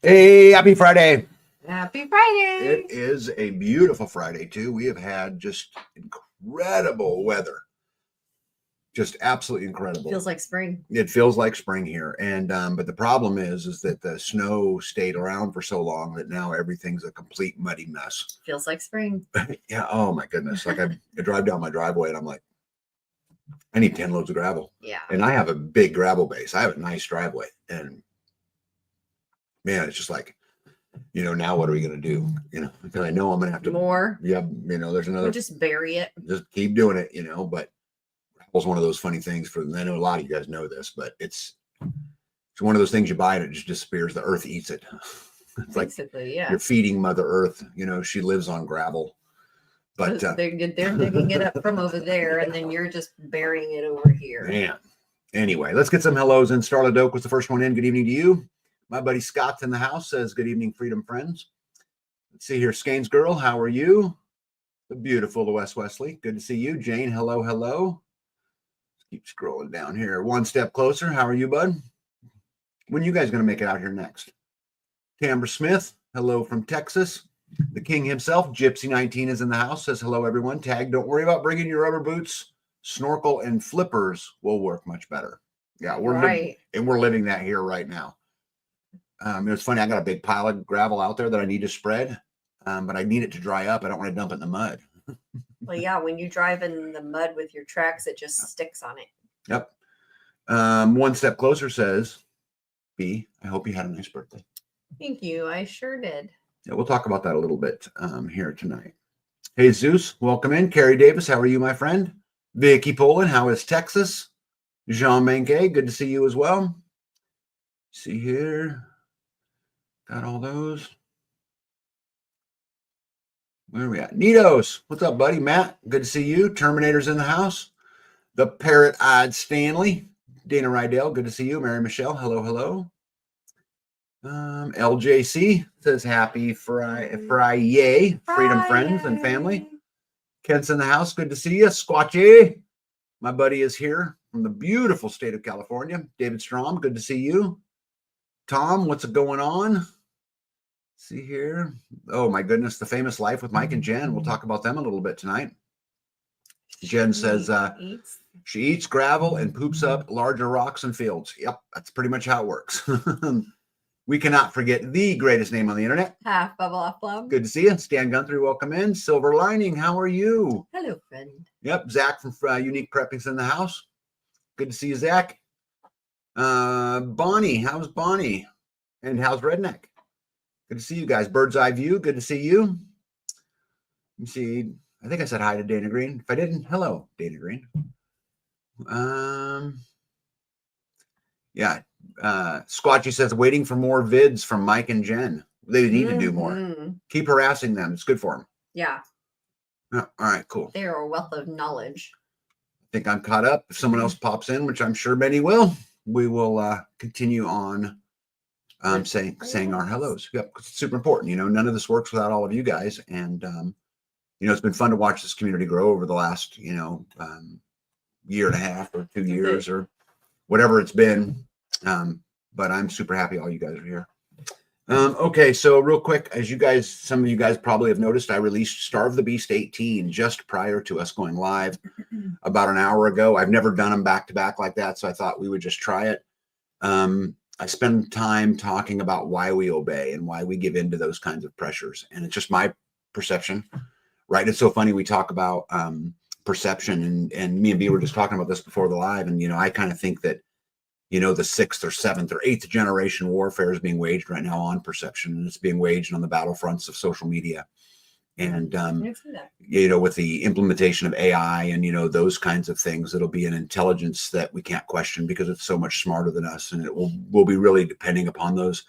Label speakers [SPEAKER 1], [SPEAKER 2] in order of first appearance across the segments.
[SPEAKER 1] Hey, happy Friday.
[SPEAKER 2] Happy Friday.
[SPEAKER 1] It is a beautiful Friday, too. We have had just incredible weather. Just absolutely incredible.
[SPEAKER 2] Feels like spring.
[SPEAKER 1] It feels like spring here. And but the problem is that the snow stayed around for so long that now everything's a complete muddy mess.
[SPEAKER 2] Feels like spring.
[SPEAKER 1] Yeah, oh my goodness. Like I drive down my driveway and I'm like, I need 10 loads of gravel.
[SPEAKER 2] Yeah.
[SPEAKER 1] And I have a big gravel base. I have a nice driveway. And man, it's just like, now what are we going to do? Because I know I'm going to have to
[SPEAKER 2] More.
[SPEAKER 1] Yeah, there's another.
[SPEAKER 2] We'll just bury it.
[SPEAKER 1] Just keep doing it, but gravel's one of those funny things I know a lot of you guys know this, but it's one of those things you buy and it just disappears. The earth eats it. It's
[SPEAKER 2] basically,
[SPEAKER 1] like
[SPEAKER 2] yeah.
[SPEAKER 1] You're feeding Mother Earth. She lives on gravel. But
[SPEAKER 2] they're digging it up from over there, and then you're just burying it over here.
[SPEAKER 1] Man. Anyway, let's get some hellos in. Starla Doak was the first one in. Good evening to you. My buddy Scott's in the house, says, good evening, Freedom Friends. Let's see here. Skanes Girl, how are you? The beautiful Wes Wesley. Good to see you. Jane, hello, hello. Keep scrolling down here. One step closer. How are you, bud? When are you guys going to make it out here next? Tambra Smith, hello from Texas. The king himself, Gypsy19, is in the house. Says, hello, everyone. Tag, don't worry about bringing your rubber boots. Snorkel and flippers will work much better. Yeah, we're living that here right now. It's funny. I got a big pile of gravel out there that I need to spread, but I need it to dry up. I don't want to dump it in the mud.
[SPEAKER 2] Well, yeah, when you drive in the mud with your tracks, it just sticks on it.
[SPEAKER 1] Yep. One step closer says, B, I hope you had a nice birthday.
[SPEAKER 2] Thank you. I sure did.
[SPEAKER 1] Yeah, we'll talk about that a little bit here tonight. Hey, Zeus, welcome in. Carrie Davis, how are you, my friend? Vicky Poland, how is Texas? Jean Menke, good to see you as well. See here. Got all those. Where are we at? Nitos, what's up, buddy? Matt, good to see you. Terminator's in the house. The parrot-eyed Stanley. Dana Rydell, good to see you. Mary Michelle, hello, hello. LJC says happy Friday, Freedom Friends and family. Kent's in the house, good to see you. Squatchy, my buddy is here from the beautiful state of California. David Strom, good to see you. Tom, what's going on? See here. Oh my goodness, The Famous Life with Mike and Jen. We'll talk about them a little bit tonight. Jen says she eats gravel and poops up larger rocks and fields. Yep, that's pretty much how it works. We cannot forget the greatest name on the internet.
[SPEAKER 2] Half Bubble Off Plum.
[SPEAKER 1] Good to see you. Stan Gunther, welcome in. Silver Lining, how are you?
[SPEAKER 2] Hello, friend.
[SPEAKER 1] Yep, Zach from Unique Prepping's in the house. Good to see you, Zach. Bonnie, how's Bonnie? And how's Redneck? Good to see you guys. Bird's Eye View, good to see you. Let me see. I think I said hi to Dana Green. If I didn't, hello, Dana Green. Yeah. Squatchy says, waiting for more vids from Mike and Jen. They need to do more. Keep harassing them. It's good for them.
[SPEAKER 2] Yeah.
[SPEAKER 1] All right, cool.
[SPEAKER 2] They are a wealth of knowledge.
[SPEAKER 1] I think I'm caught up. If someone else pops in, which I'm sure many will, we will continue on saying our hellos. Yep, it's super important. None of this works without all of you guys. And, it's been fun to watch this community grow over the last, year and a half or 2 years or whatever it's been. But I'm super happy all you guys are here. Okay, so real quick, some of you guys probably have noticed, I released Starve the Beast 18 just prior to us going live about an hour ago. I've never done them back to back like that, so I thought we would just try it. I spend time talking about why we obey and why we give in to those kinds of pressures. And it's just my perception, right? It's so funny. We talk about perception and me and B were just talking about this before the live. And, I kind of think that, the sixth or seventh or eighth generation warfare is being waged right now on perception, and it's being waged on the battlefronts of social media. And, with the implementation of AI and, those kinds of things, it'll be an intelligence that we can't question because it's so much smarter than us. And it will be really depending upon those,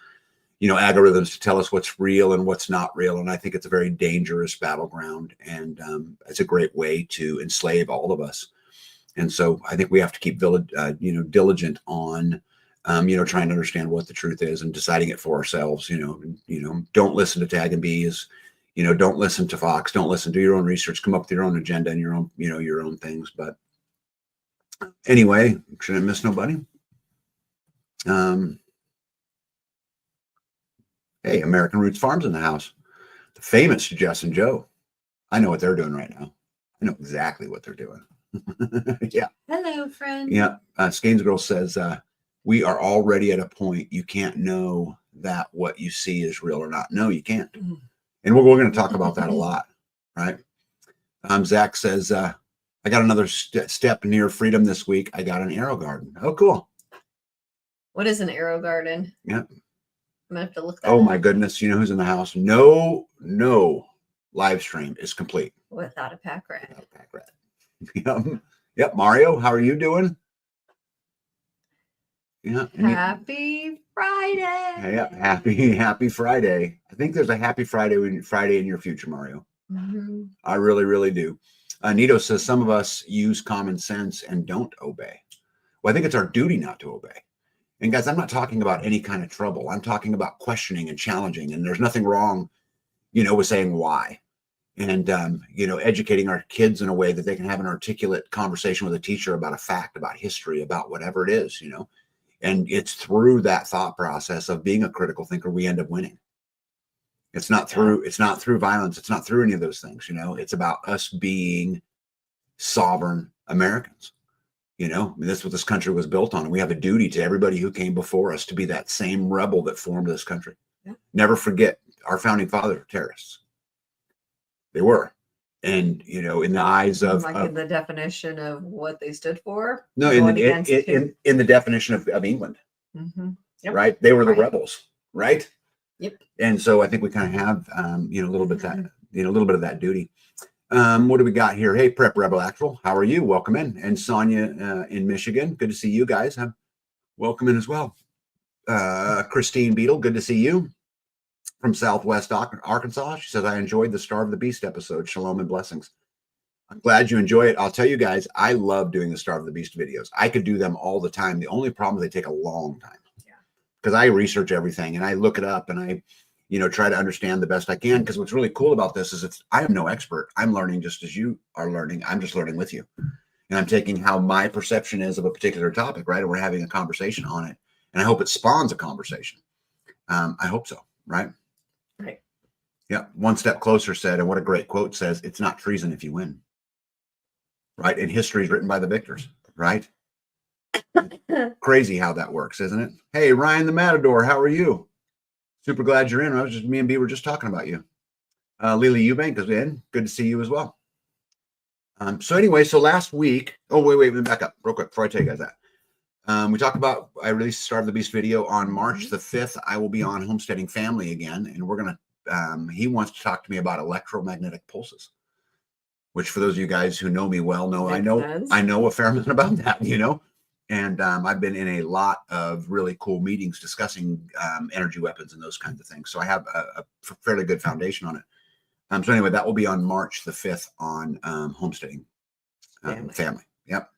[SPEAKER 1] algorithms to tell us what's real and what's not real. And I think it's a very dangerous battleground. And it's a great way to enslave all of us. And so I think we have to keep diligent on, trying to understand what the truth is and deciding it for ourselves. Don't listen to Tag and B's. Don't listen to Fox. Don't listen. Do your own research. Come up with your own agenda and your own, your own things. But anyway, shouldn't miss nobody. Hey, American Roots Farms in the house. The famous Jess and Joe. I know what they're doing right now. I know exactly what they're doing. Yeah.
[SPEAKER 2] Hello, friend.
[SPEAKER 1] Yeah. Skanes Girl says, we are already at a point you can't know that what you see is real or not. No, you can't. And we're going to talk about that a lot, right? Zach says, I got another step near freedom this week. I got an arrow garden. Oh, cool.
[SPEAKER 2] What is an arrow garden?
[SPEAKER 1] Yeah.
[SPEAKER 2] I'm gonna have to look that
[SPEAKER 1] Oh
[SPEAKER 2] up.
[SPEAKER 1] my goodness. You know who's in the house? No live stream is complete
[SPEAKER 2] Without a pack rat.
[SPEAKER 1] without a pack rat. Yep. Mario, how are you doing? Yeah.
[SPEAKER 2] Happy Friday.
[SPEAKER 1] Yeah. Happy Friday. I think there's a happy Friday in your future, Mario.
[SPEAKER 2] Mm-hmm.
[SPEAKER 1] I really, really do. Nito says some of us use common sense and don't obey. Well, I think it's our duty not to obey. And guys, I'm not talking about any kind of trouble. I'm talking about questioning and challenging. And there's nothing wrong, with saying why. And, educating our kids in a way that they can have an articulate conversation with a teacher about a fact, about history, about whatever it is, And it's through that thought process of being a critical thinker, we end up winning. It's not through violence. It's not through any of those things, It's about us being sovereign Americans. That's what this country was built on. And we have a duty to everybody who came before us to be that same rebel that formed this country. Yeah. Never forget, our founding fathers were terrorists. They were. And, in the eyes of...
[SPEAKER 2] in the definition of what they stood for?
[SPEAKER 1] No, in the definition of England.
[SPEAKER 2] Mm-hmm. Yep.
[SPEAKER 1] Right? They were the rebels, right?
[SPEAKER 2] Yep.
[SPEAKER 1] And so I think we kind of have, a little bit of that duty. What do we got here? Hey, Prep Rebel Actual, how are you? Welcome in. And Sonia in Michigan, good to see you guys. Welcome in as well. Christine Beetle, good to see you. From Southwest Arkansas, she says, I enjoyed the Starve the Beast episode. Shalom and blessings. I'm glad you enjoy it. I'll tell you guys, I love doing the Starve the Beast videos. I could do them all the time. The only problem is they take a long time. Yeah. Because I research everything and I look it up and I try to understand the best I can. Because what's really cool about this is I am no expert. I'm learning just as you are learning. I'm just learning with you. And I'm taking how my perception is of a particular topic, right? And we're having a conversation on it. And I hope it spawns a conversation. I hope so, right?
[SPEAKER 2] Right.
[SPEAKER 1] Yeah. One step closer said, and what a great quote says, it's not treason if you win. Right? And history is written by the victors, right? Crazy how that works, isn't it? Hey, Ryan the Matador, how are you? Super glad you're in. Me and B were just talking about you. Lily Eubank is in. Good to see you as well. So last week, let me back up real quick before I tell you guys that. We talked about, I released the Starve the Beast video on March the 5th. I will be on Homesteading Family again, and we're going to, he wants to talk to me about electromagnetic pulses, which for those of you guys who know me well know, I know a fair amount about that, and I've been in a lot of really cool meetings discussing energy weapons and those kinds of things. So I have a fairly good foundation on it. So anyway, that will be on March the 5th on Homesteading Family. Yep.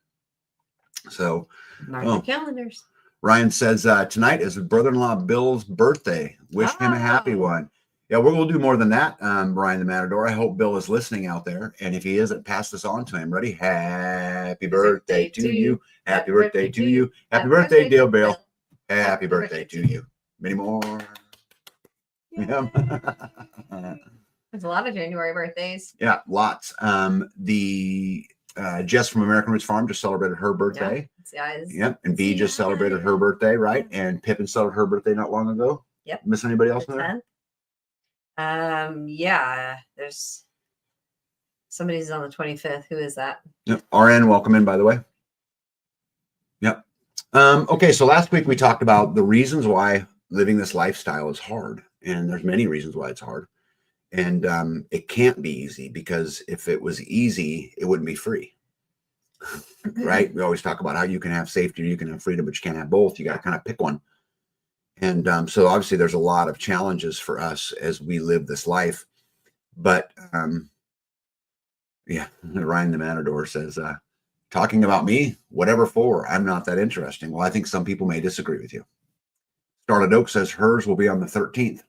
[SPEAKER 1] So
[SPEAKER 2] mark the calendars.
[SPEAKER 1] Ryan says tonight is brother-in-law Bill's birthday. Wish him a happy one. Yeah, we're going to do more than that, Ryan the Matador. I hope Bill is listening out there. And if he isn't, pass this on to him. Ready? Happy birthday to you. Happy birthday to you. Happy birthday, dear Bill. Happy birthday to you. Many more. Yeah.
[SPEAKER 2] There's a lot of January birthdays.
[SPEAKER 1] Yeah, lots. Jess from American Roots Farm just celebrated her birthday. Yep. And B just celebrated her birthday, right? And Pippin celebrated her birthday not long ago.
[SPEAKER 2] Yep.
[SPEAKER 1] Miss anybody else in there?
[SPEAKER 2] Yeah, there's somebody's on the 25th. Who is that?
[SPEAKER 1] Yep. RN, welcome in, by the way. Yep. Okay, so last week we talked about the reasons why living this lifestyle is hard. And there's many reasons why it's hard. And it can't be easy, because if it was easy, it wouldn't be free. Right? We always talk about how you can have safety or you can have freedom, but you can't have both. You got to kind of pick one. And so obviously there's a lot of challenges for us as we live this life. But yeah, Ryan the Matador says, talking about me, whatever for, I'm not that interesting. Well, I think some people may disagree with you. Starlit Oak says hers will be on the 13th.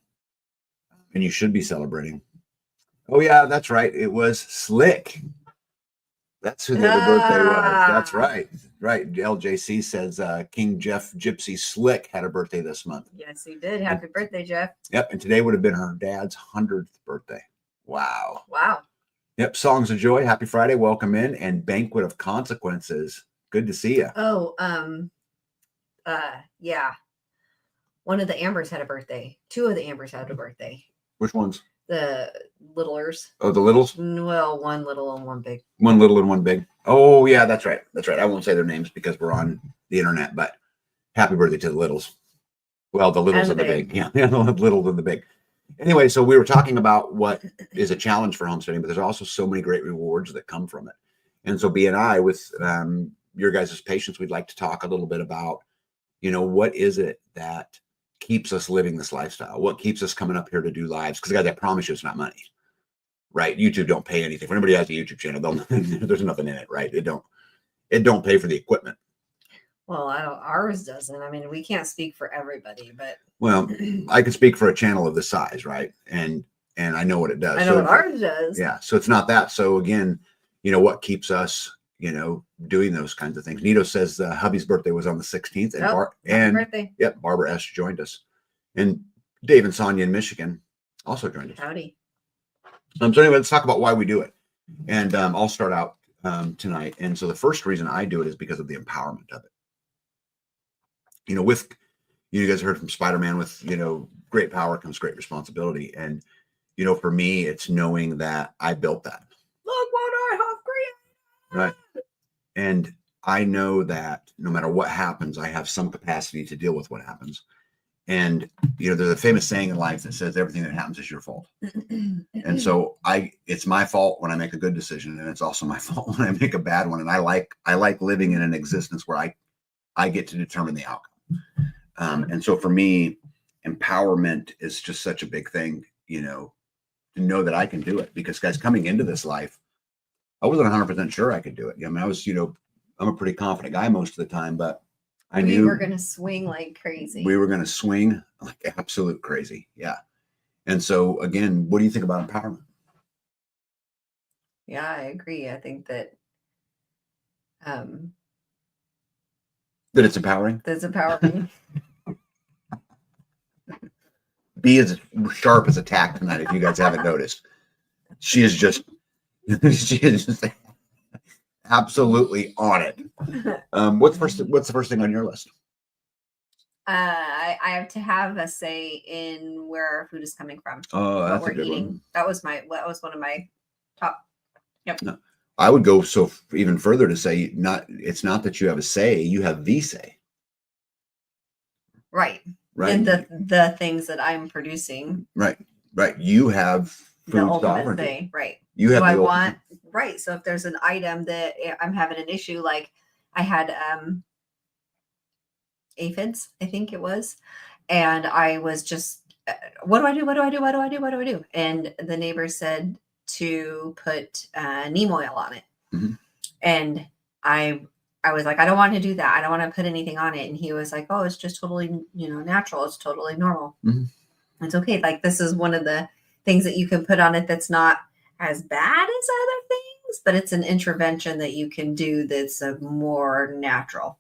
[SPEAKER 1] And you should be celebrating. Oh, yeah, that's right. It was slick. That's who the other birthday was. That's
[SPEAKER 2] Ah.
[SPEAKER 1] right. Right. LJC says King Jeff Gypsy Slick had a birthday this month.
[SPEAKER 2] Yes, he did. Happy birthday, Jeff.
[SPEAKER 1] Yep. And today would have been her dad's 100th birthday. Wow.
[SPEAKER 2] Wow.
[SPEAKER 1] Yep. Songs of Joy. Happy Friday. Welcome in. And Banquet of Consequences. Good to see you.
[SPEAKER 2] Oh, yeah. One of the Ambers had a birthday. Two of the Ambers had a birthday.
[SPEAKER 1] Which ones?
[SPEAKER 2] The littlers.
[SPEAKER 1] Oh, the littles?
[SPEAKER 2] Well, one little and one big.
[SPEAKER 1] One little and one big. Oh, yeah, that's right. That's right. I won't say their names because we're on the internet, but happy birthday to the littles. Well, the littles and the big. Yeah, the little and the big. Anyway, so we were talking about what is a challenge for homesteading, but there's also so many great rewards that come from it. And so B&I, with your guys' patience, we'd like to talk a little bit about, what is it that keeps us living this lifestyle? What keeps us coming up here to do lives? Because guys, I promise you it's not money, right? YouTube don't pay anything. If anybody has a YouTube channel, there's nothing in it, right? It don't pay for the equipment.
[SPEAKER 2] Well, ours doesn't. I mean, we can't speak for everybody, but
[SPEAKER 1] well, I can speak for a channel of this size, right? And I know what it does.
[SPEAKER 2] I know what ours does.
[SPEAKER 1] Yeah. So it's not that. So again, what keeps us, doing those kinds of things. Nito says hubby's birthday was on the 16th, and
[SPEAKER 2] birthday.
[SPEAKER 1] Yep, Barbara S joined us, and Dave and Sonia in Michigan also joined us.
[SPEAKER 2] Howdy.
[SPEAKER 1] So anyway, let's talk about why we do it, and I'll start out tonight. And so the first reason I do it is because of the empowerment of it. With you guys heard from Spider-Man, with great power comes great responsibility, and for me, it's knowing that I built that.
[SPEAKER 2] Look what I have created.
[SPEAKER 1] Right. And I know that no matter what happens, I have some capacity to deal with what happens. And, there's a famous saying in life that says everything that happens is your fault. And so it's my fault when I make a good decision. And it's also my fault when I make a bad one. And I like living in an existence where I get to determine the outcome. And so for me, empowerment is just such a big thing, to know that I can do it. Because guys, coming into this life, I wasn't 100% sure I could do it. I mean, I was, I'm a pretty confident guy most of the time, but I knew
[SPEAKER 2] we were going to swing like crazy.
[SPEAKER 1] We were going to swing like absolute crazy. Yeah. And so again, what do you think about empowerment?
[SPEAKER 2] Yeah, I agree. I think that
[SPEAKER 1] that it's empowering.
[SPEAKER 2] That's empowering.
[SPEAKER 1] B is sharp as a tack tonight. If you guys haven't noticed, she is just absolutely on it. What's the first thing on your list?
[SPEAKER 2] I have to have a say in where our food is coming from.
[SPEAKER 1] Oh, that's a good one.
[SPEAKER 2] That was one of my top. Yep. No,
[SPEAKER 1] I would go so even further to say it's not that you have a say, you have the say.
[SPEAKER 2] Right. And the things that I'm producing.
[SPEAKER 1] Right. You have food sovereignty.
[SPEAKER 2] Thing. Right.
[SPEAKER 1] You have
[SPEAKER 2] right. So if there's an item that I'm having an issue, like I had aphids, I think it was, and I was just, what do I do? And the neighbor said to put neem oil on it.
[SPEAKER 1] Mm-hmm.
[SPEAKER 2] And I was like, I don't want to do that. I don't want to put anything on it. And he was like, oh, it's just totally, natural. It's totally normal.
[SPEAKER 1] Mm-hmm.
[SPEAKER 2] It's okay. Like, this is one of the things that you can put on it that's not as bad as other things, but it's an intervention that you can do that's more natural.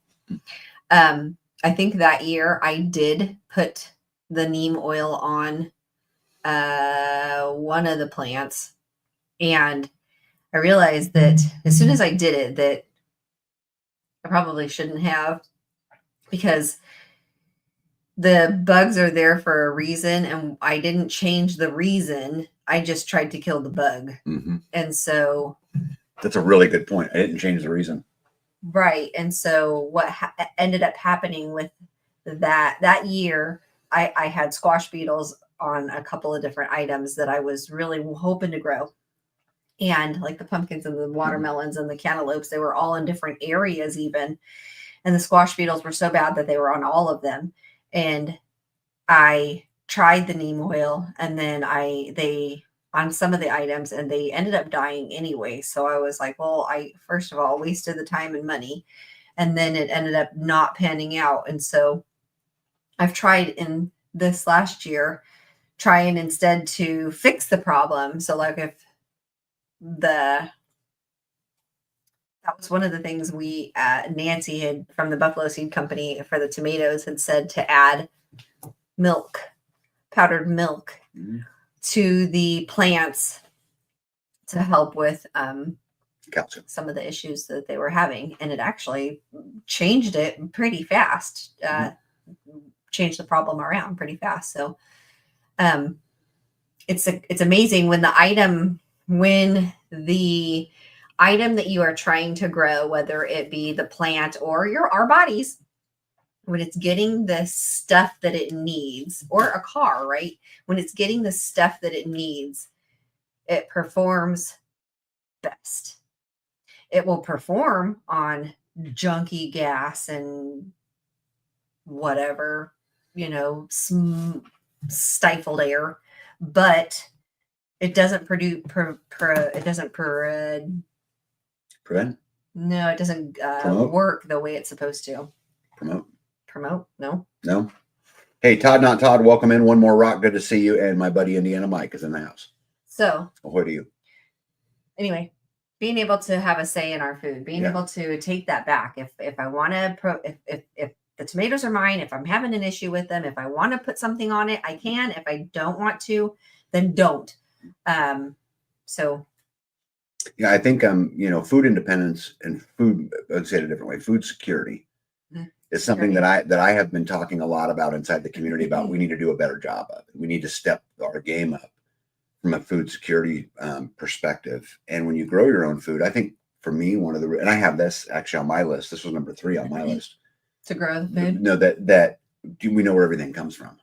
[SPEAKER 2] I think that year I did put the neem oil on one of the plants, and I realized that as soon as I did it, that I probably shouldn't have, because the bugs are there for a reason, and I didn't change the reason. I just tried to kill the bug.
[SPEAKER 1] Mm-hmm.
[SPEAKER 2] And so
[SPEAKER 1] that's a really good point. I didn't change the reason.
[SPEAKER 2] Right. And so what ended up happening with that year, I had squash beetles on a couple of different items that I was really hoping to grow. And like the pumpkins and the watermelons and the cantaloupes, they were all in different areas even. And the squash beetles were so bad that they were on all of them. And I tried the neem oil, and then they on some of the items, and they ended up dying anyway. So I was like, well, I first of all wasted the time and money, and then it ended up not panning out. And so I've tried in this last year, trying instead to fix the problem. So like if the that was one of the things we Nancy had from the Buffalo Seed Company for the tomatoes had said to add milk, powdered milk, to the plants to help with
[SPEAKER 1] calcium.
[SPEAKER 2] some of the issues that they were having, and it actually changed it pretty fast. Changed the problem around pretty fast. So it's amazing when the item that you are trying to grow, whether it be the plant or our bodies, when it's getting the stuff that it needs, or a car, right? When it's getting the stuff that it needs, it performs best. It will perform on junky gas and whatever, stifled air, but it doesn't produce, it doesn't
[SPEAKER 1] Prevent?
[SPEAKER 2] No, it doesn't work the way it's supposed to. Promote? No.
[SPEAKER 1] Hey, Todd, not Todd, welcome in. One more rock. Good to see you. And my buddy Indiana Mike is in the house.
[SPEAKER 2] So,
[SPEAKER 1] ahoy to you.
[SPEAKER 2] Anyway, being able to have a say in our food, being able to take that back. If I want to, if the tomatoes are mine, if I'm having an issue with them, if I want to put something on it, I can. If I don't want to, then don't. So.
[SPEAKER 1] Yeah, I think food independence and food, let's say it a different way, food security is something that I have been talking a lot about inside the community about. We need to do a better job of. We need to step our game up from a food security perspective. And when you grow your own food, I think for me, and I have this actually on my list. This was number 3 on my list. To grow the food. No, that we know where everything comes from.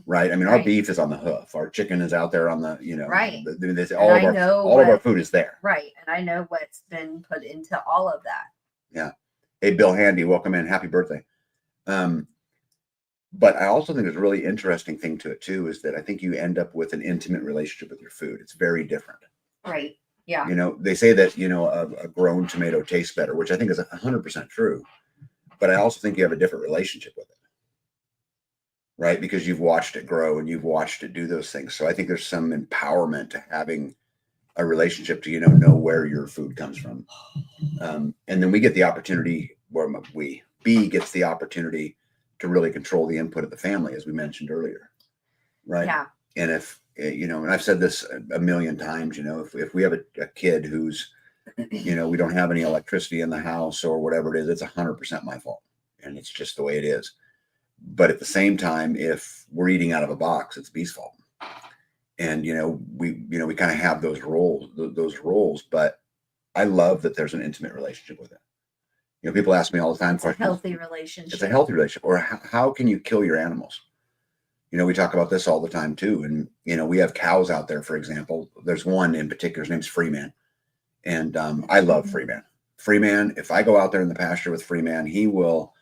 [SPEAKER 1] Right. I mean, our beef is on the hoof. Our chicken is out there on the, right. All of our food is there.
[SPEAKER 2] Right. And I know what's been put into all of that.
[SPEAKER 1] Yeah. Hey, Bill Handy, welcome in. Happy birthday. But I also think there's a really interesting thing to it too, is that I think you end up with an intimate relationship with your food. It's very different.
[SPEAKER 2] Right. Yeah.
[SPEAKER 1] They say that, a grown tomato tastes better, which I think is 100% true. But I also think you have a different relationship with it. Right? Because you've watched it grow and you've watched it do those things. So I think there's some empowerment to having a relationship to, know where your food comes from. And then we get the opportunity, B gets the opportunity to really control the input of the family, as we mentioned earlier. Right. Yeah. And if, and I've said this a million times, if we have a kid who's, we don't have any electricity in the house or whatever it is, it's 100% my fault. And it's just the way it is. But at the same time, if we're eating out of a box, it's B's fault. And, we kind of have those roles, but I love that there's an intimate relationship with it. People ask me all the time.
[SPEAKER 2] It's a healthy relationship.
[SPEAKER 1] It's a healthy relationship. Or how can you kill your animals? We talk about this all the time too. And, we have cows out there, for example. There's one in particular, his name's Freeman. And I love Freeman. Freeman, if I go out there in the pasture with Freeman, he will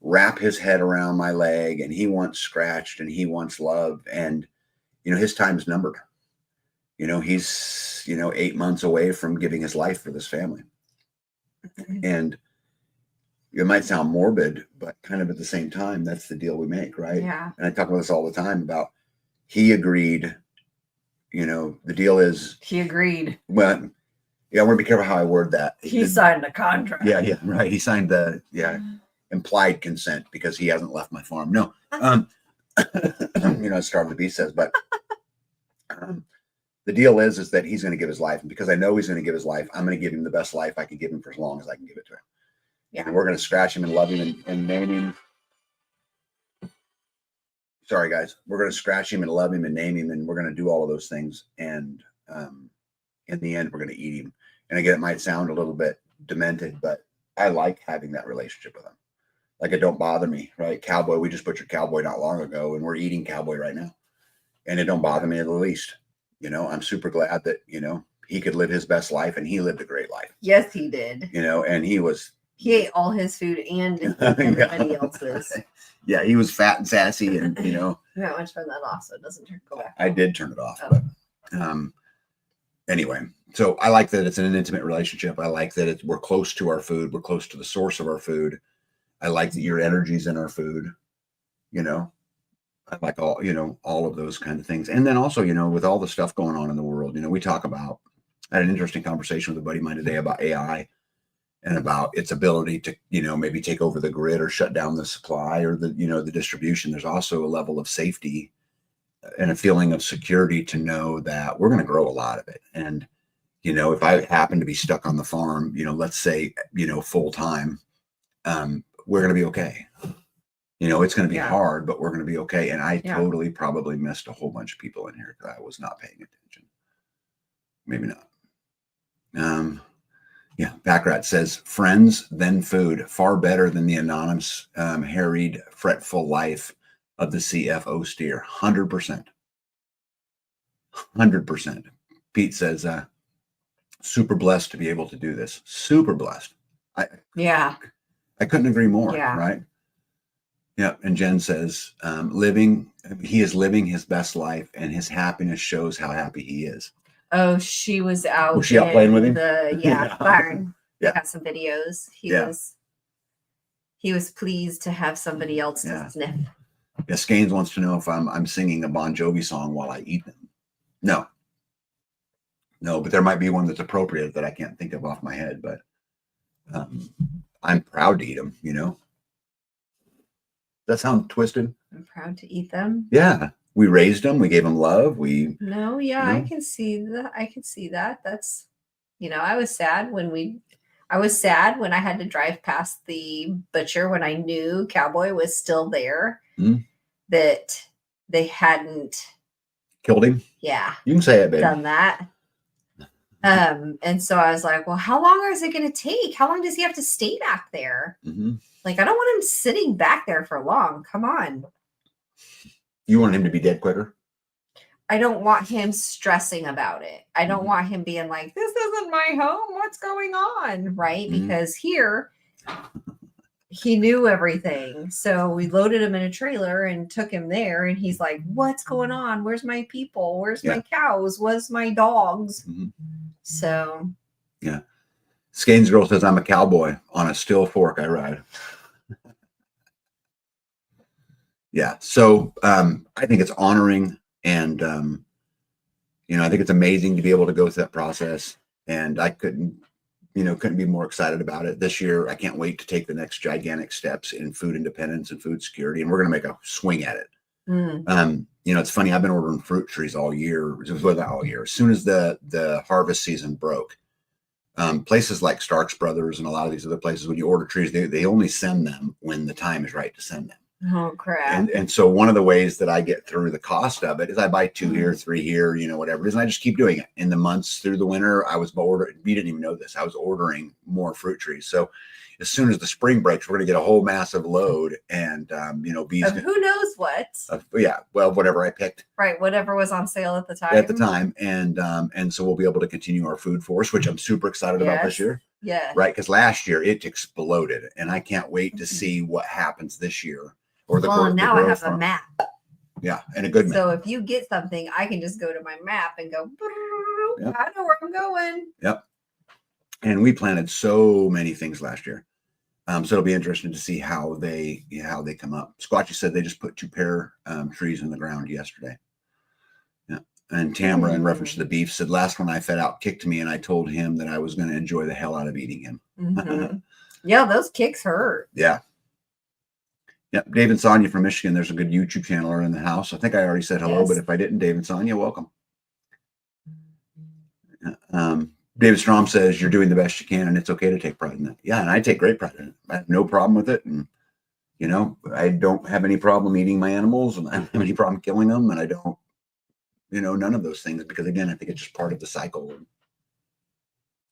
[SPEAKER 1] wrap his head around my leg, and he wants scratched and he wants love. And, his time's numbered. He's, 8 months away from giving his life for this family. And it might sound morbid, but kind of at the same time, that's the deal we make, right? Yeah. And I talk about this all the time about he agreed, the deal is.
[SPEAKER 2] He agreed.
[SPEAKER 1] Well, yeah, I want to be careful how I word that.
[SPEAKER 2] He signed the contract.
[SPEAKER 1] Yeah, right. He signed the, implied consent because he hasn't left my farm. No, as Starve the Beast says, but the deal is that he's going to give his life. And because I know he's going to give his life, I'm going to give him the best life I can give him for as long as I can give it to him. Yeah. And we're going to scratch him and love him and name him. Sorry, guys. We're going to scratch him and love him and name him. And we're going to do all of those things. And in the end, we're going to eat him. And again, it might sound a little bit demented, but I like having that relationship with him. Like, it don't bother me, right? Cowboy, we just butchered Cowboy not long ago, and we're eating Cowboy right now. And it don't bother me in the least. I'm super glad that, he could live his best life, and he lived a great life.
[SPEAKER 2] Yes, he did.
[SPEAKER 1] And he
[SPEAKER 2] ate all his food and everybody else's.
[SPEAKER 1] Yeah, he was fat and sassy, and,
[SPEAKER 2] You might want to turn that off so it doesn't go back.
[SPEAKER 1] I did turn it off. Oh. But, anyway, so I like that it's an intimate relationship. I like that we're close to our food. We're close to the source of our food. I like that your energy's in our food. I like all of those kind of things. And then also, with all the stuff going on in the world, we talk about, I had an interesting conversation with a buddy of mine today about AI and about its ability to, maybe take over the grid or shut down the supply or the distribution. There's also a level of safety and a feeling of security to know that we're going to grow a lot of it. And, if I happen to be stuck on the farm, let's say, full time, we're going to be okay. It's going to be hard, but we're going to be okay. And I totally probably missed a whole bunch of people in here because I was not paying attention. Maybe not. Backrat says, friends, then food, far better than the anonymous, harried, fretful life of the CFO steer. 100%. 100%. Pete says, super blessed to be able to do this. Super blessed. I couldn't agree more. Right. Yeah. And Jen says, he is living his best life and his happiness shows how happy he is.
[SPEAKER 2] Oh, she was out.
[SPEAKER 1] Was she out playing with him?
[SPEAKER 2] Barn.
[SPEAKER 1] Yeah.
[SPEAKER 2] Got some videos. He was pleased to have somebody else to sniff.
[SPEAKER 1] Yeah. Scanes wants to know if I'm singing a Bon Jovi song while I eat them. No, but there might be one that's appropriate that I can't think of off my head, but I'm proud to eat them, That sound twisted?
[SPEAKER 2] I'm proud to eat them.
[SPEAKER 1] Yeah. We raised them. We gave them love.
[SPEAKER 2] I can see that. I can see that. That's, I was sad when I had to drive past the butcher when I knew Cowboy was still there, that they hadn't
[SPEAKER 1] killed him.
[SPEAKER 2] Yeah.
[SPEAKER 1] You can say it, baby.
[SPEAKER 2] Done that. And so I was like, well, how long is it going to take? How long does he have to stay back there?
[SPEAKER 1] Mm-hmm.
[SPEAKER 2] Like, I don't want him sitting back there for long. Come on.
[SPEAKER 1] You want him to be dead quicker?
[SPEAKER 2] I don't want him stressing about it. I don't want him being like, this isn't my home. What's going on? Right? Because here he knew everything. So we loaded him in a trailer and took him there. And he's like, what's going on? Where's my people? Where's my cows? Where's my dogs? So.
[SPEAKER 1] Yeah. Scanes girl says, I'm a cowboy. On a steel fork I ride. Yeah. So I think it's honoring. And, I think it's amazing to be able to go through that process. And I couldn't be more excited about it. This year, I can't wait to take the next gigantic steps in food independence and food security. And we're going to make a swing at it. It's funny. I've been ordering fruit trees all year. As soon as the harvest season broke, places like Starks Brothers and a lot of these other places, when you order trees, they only send them when the time is right to send them.
[SPEAKER 2] Oh, crap.
[SPEAKER 1] And so one of the ways that I get through the cost of it is I buy 2 here, 3 here, whatever it is. And I just keep doing it. In the months through the winter, I was ordering, you didn't even know this, I was ordering more fruit trees. So as soon as the spring breaks, we're going to get a whole massive load and, bees.
[SPEAKER 2] Who knows what?
[SPEAKER 1] Whatever I picked.
[SPEAKER 2] Right. Whatever was on sale at the time.
[SPEAKER 1] And so we'll be able to continue our food force, which I'm super excited about this year.
[SPEAKER 2] Yeah.
[SPEAKER 1] Right. Because last year it exploded and I can't wait to see what happens this year.
[SPEAKER 2] Now I have a map.
[SPEAKER 1] Yeah, and a good map.
[SPEAKER 2] So if you get something, I can just go to my map and go, I know where I'm going.
[SPEAKER 1] Yep. And we planted so many things last year. So it'll be interesting to see how they come up. Squatchy said they just put 2 pear trees in the ground yesterday. Yeah. And Tamara, in reference to the beef, said last one I fed out kicked me and I told him that I was going to enjoy the hell out of eating him.
[SPEAKER 2] Yeah, those kicks hurt.
[SPEAKER 1] Yeah. Yep, Dave and Sonia from Michigan. There's a good YouTube channel in the house. I think I already said hello, but if I didn't, Dave and Sonia, welcome. David Strom says you're doing the best you can, and it's okay to take pride in that. Yeah, and I take great pride in it. I have no problem with it, and I don't have any problem eating my animals, and I don't have any problem killing them, and I don't, none of those things because again, I think it's just part of the cycle,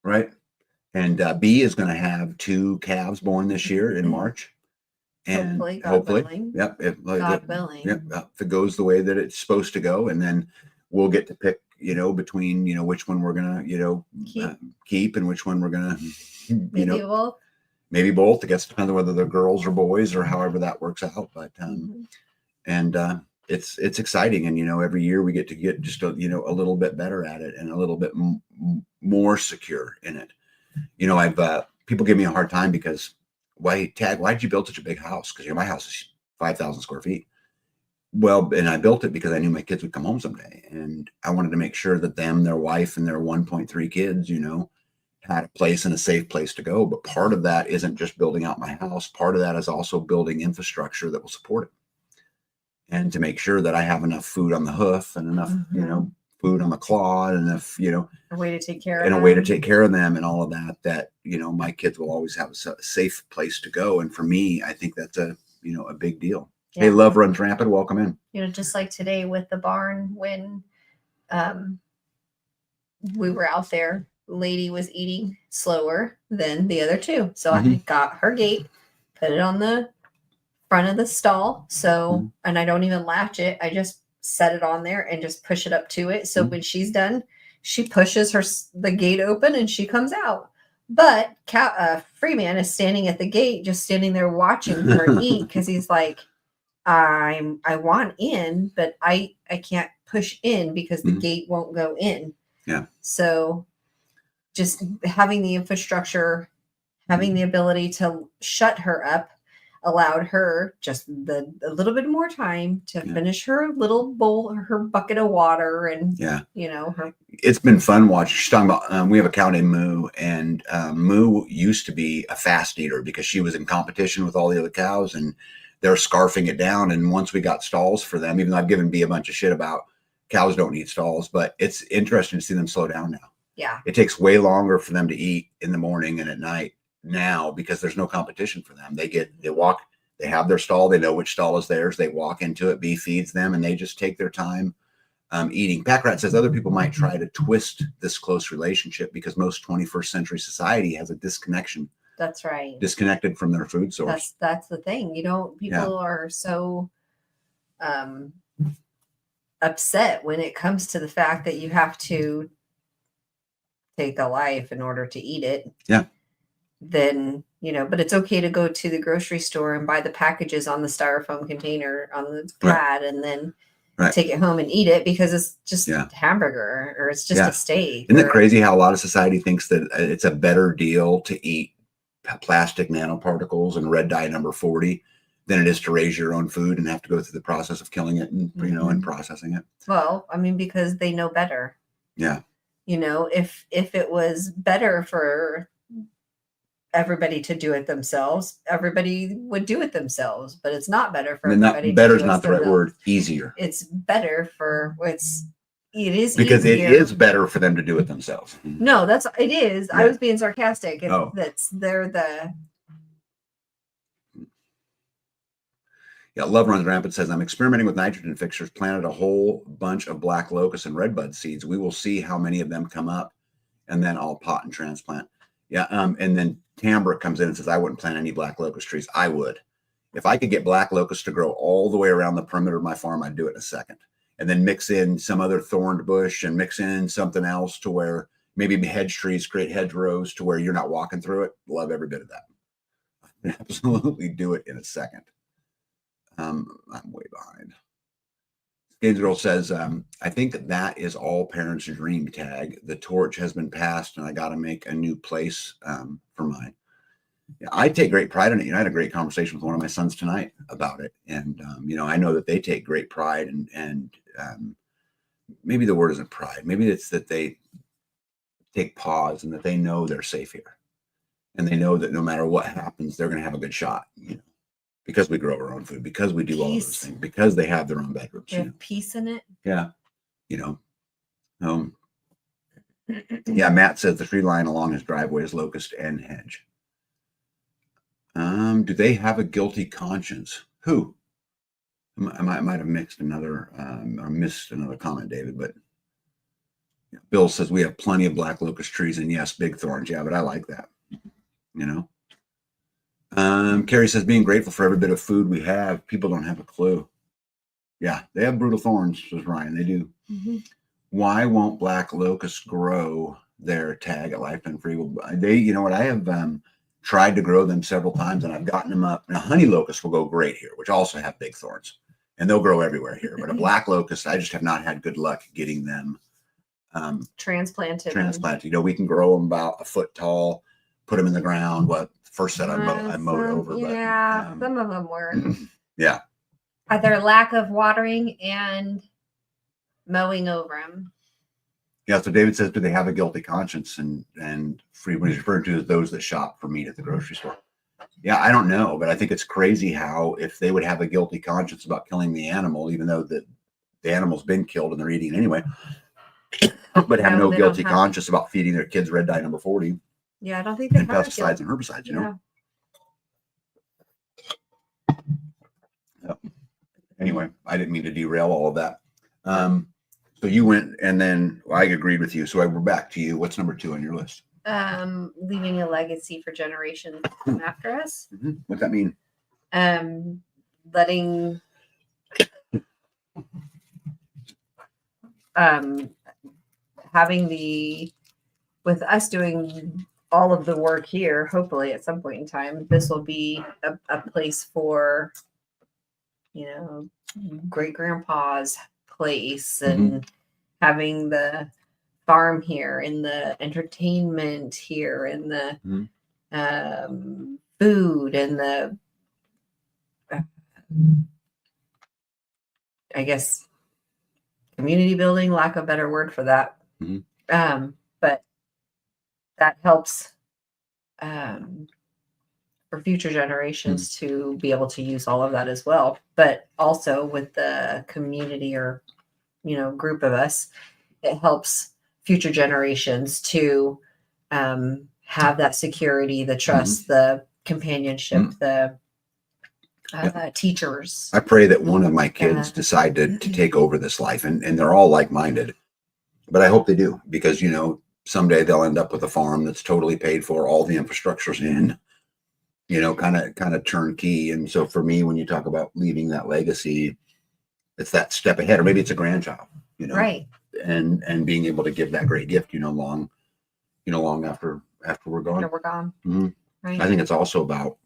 [SPEAKER 1] right? And B is going to have 2 calves born this year in March. And hopefully,
[SPEAKER 2] God willing.
[SPEAKER 1] If it goes the way that it's supposed to go, and then we'll get to pick, between, which one we're gonna, keep and which one we're gonna, maybe both. I guess depends on whether they're girls or boys or however that works out. But it's exciting, and every year we get to get just a little bit better at it and a little bit more secure in it. I've people give me a hard time because. Why'd you build such a big house? Because my house is 5,000 square feet. Well, and I built it because I knew my kids would come home someday. And I wanted to make sure that them, their wife, and their 1.3 kids, had a place and a safe place to go. But part of that isn't just building out my house. Part of that is also building infrastructure that will support it, and to make sure that I have enough food on the hoof and enough, food on the claw, and enough,
[SPEAKER 2] A way to take care of
[SPEAKER 1] and a
[SPEAKER 2] them.
[SPEAKER 1] way to take care of them and all of that, that, my kids will always have a safe place to go. And for me, I think that's a big deal.
[SPEAKER 2] Yeah.
[SPEAKER 1] Hey, Love Runs Rampant, welcome in.
[SPEAKER 2] Just like today with the barn, when we were out there, lady was eating slower than the other two. So I got her gate, put it on the front of the stall. So, and I don't even latch it. I just set it on there and just push it up to it. So when she's done, she pushes the gate open and she comes out. But Freeman is standing at the gate, just standing there watching her eat, because he's like, I want in, but I can't push in because the gate won't go in.
[SPEAKER 1] Yeah.
[SPEAKER 2] So just having the infrastructure, having the ability to shut her up, allowed her just a little bit more time to finish her little bowl, her bucket of water, and her.
[SPEAKER 1] It's been fun watching. She's talking about we have a cow named Moo, and Moo used to be a fast eater because she was in competition with all the other cows, and they're scarfing it down. And once we got stalls for them, even though I've given B a bunch of shit about cows don't need stalls, but it's interesting to see them slow down now.
[SPEAKER 2] Yeah,
[SPEAKER 1] it takes way longer for them to eat in the morning and at night now because there's no competition for them. They walk, they have their stall, they know which stall is theirs, they walk into it, B feeds them, and they just take their time eating. Pack Rat says other people might try to twist this close relationship because most 21st century society has a disconnection.
[SPEAKER 2] That's right.
[SPEAKER 1] Disconnected from their food source.
[SPEAKER 2] That's the thing. People are so upset when it comes to the fact that you have to take a life in order to eat it.
[SPEAKER 1] Yeah.
[SPEAKER 2] Then, but it's okay to go to the grocery store and buy the packages on the styrofoam container on the pad and then take it home and eat it because it's just a hamburger or it's just a steak.
[SPEAKER 1] Isn't it crazy how a lot of society thinks that it's a better deal to eat plastic nanoparticles and red dye number 40 than it is to raise your own food and have to go through the process of killing it and, and processing it?
[SPEAKER 2] Well, I mean, because they know better.
[SPEAKER 1] Yeah.
[SPEAKER 2] If it was better for everybody to do it themselves, everybody would do it themselves, but it's not better for everybody.
[SPEAKER 1] Better is not the right word. Easier.
[SPEAKER 2] It's better for it is
[SPEAKER 1] because
[SPEAKER 2] easier.
[SPEAKER 1] It is better for them to do it themselves.
[SPEAKER 2] No, it is. Yeah. I was being sarcastic. They're the.
[SPEAKER 1] Yeah, Love Runs Rampant says, I'm experimenting with nitrogen fixtures, planted a whole bunch of black locust and redbud seeds. We will see how many of them come up, and then I'll pot and transplant. Yeah, and then Tambra comes in and says, I wouldn't plant any black locust trees. I would. If I could get black locust to grow all the way around the perimeter of my farm, I'd do it in a second. And then mix in some other thorned bush and mix in something else to where maybe hedge trees create hedgerows to where you're not walking through it. Love every bit of that. Absolutely do it in a second. I'm way behind. Games Girl says, I think that is all parents' dream tag. The torch has been passed and I got to make a new place for mine. Yeah, I take great pride in it. I had a great conversation with one of my sons tonight about it. And, I know that they take great pride and maybe the word isn't pride. Maybe it's that they take pause and that they know they're safe here. And they know that no matter what happens, they're going to have a good shot, because we grow our own food, because we do all of those things, because they have their own bedrooms.
[SPEAKER 2] They have peace in it.
[SPEAKER 1] Yeah. Yeah, Matt says the tree line along his driveway is locust and hedge. Do they have a guilty conscience? Who? I might have mixed another or missed another comment, David, but Bill says we have plenty of black locust trees and yes, big thorns. Yeah, but I like that. Carrie says being grateful for every bit of food we have. People don't have a clue. Yeah, they have brutal thorns, says Ryan. They do. Mm-hmm. Why won't black locusts grow their tag at Lifetime Free? They, I have tried to grow them several times and I've gotten them up. Now, honey locusts will go great here, which also have big thorns, and they'll grow everywhere here. But a black locust, I just have not had good luck getting them
[SPEAKER 2] transplanted.
[SPEAKER 1] We can grow them about a foot tall, put them in the ground. First set I mowed over.
[SPEAKER 2] Yeah, some of them were.
[SPEAKER 1] Yeah.
[SPEAKER 2] Either lack of watering and mowing over them.
[SPEAKER 1] Yeah. So David says, do they have a guilty conscience? And free, what he's referring to is those that shop for meat at the grocery store. Yeah, I don't know, but I think it's crazy how if they would have a guilty conscience about killing the animal, even though the animal's been killed and they're eating it anyway, but have no guilty conscience about feeding their kids red dye number 40.
[SPEAKER 2] Yeah, I don't think they
[SPEAKER 1] and
[SPEAKER 2] have
[SPEAKER 1] pesticides and herbicides, you know. Yeah. Anyway, I didn't mean to derail all of that. So you went, and then I agreed with you. So we're back to you. What's number 2 on your list?
[SPEAKER 2] Leaving a legacy for generations to come after us.
[SPEAKER 1] What's that mean?
[SPEAKER 2] Letting having with us doing all of the work here, hopefully at some point in time, this will be a place for, great grandpa's place, and having the farm here and the entertainment here and the food and the I guess community building, lack of a better word for that. But that helps for future generations to be able to use all of that as well. But also with the community or, group of us, it helps future generations to have that security, the trust, the companionship, the teachers.
[SPEAKER 1] I pray that one of my kids decide to take over this life, and they're all like-minded, but I hope they do, because someday they'll end up with a farm that's totally paid for, all the infrastructure's in, kind of turnkey. And so for me, when you talk about leaving that legacy, it's that step ahead, or maybe it's a grandchild,
[SPEAKER 2] right,
[SPEAKER 1] and being able to give that great gift, long after we're gone. Right. I think it's also about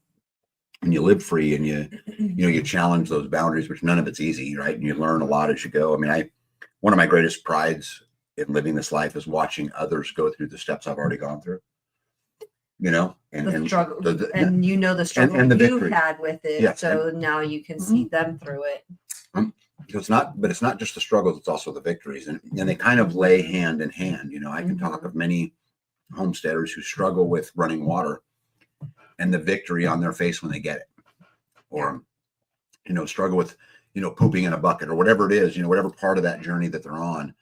[SPEAKER 1] when you live free and you challenge those boundaries, which none of it's easy, right? And you learn a lot as you go. I mean, one of my greatest prides in living this life is watching others go through the steps I've already gone through, and
[SPEAKER 2] the struggle, the struggle
[SPEAKER 1] and the
[SPEAKER 2] you
[SPEAKER 1] victory.
[SPEAKER 2] had with it. Yes. So now you can see them through it.
[SPEAKER 1] So it's not just the struggles, it's also the victories, and they kind of lay hand in hand. I can talk of many homesteaders who struggle with running water and the victory on their face when they get it, or struggle with pooping in a bucket or whatever it is, whatever part of that journey that they're on,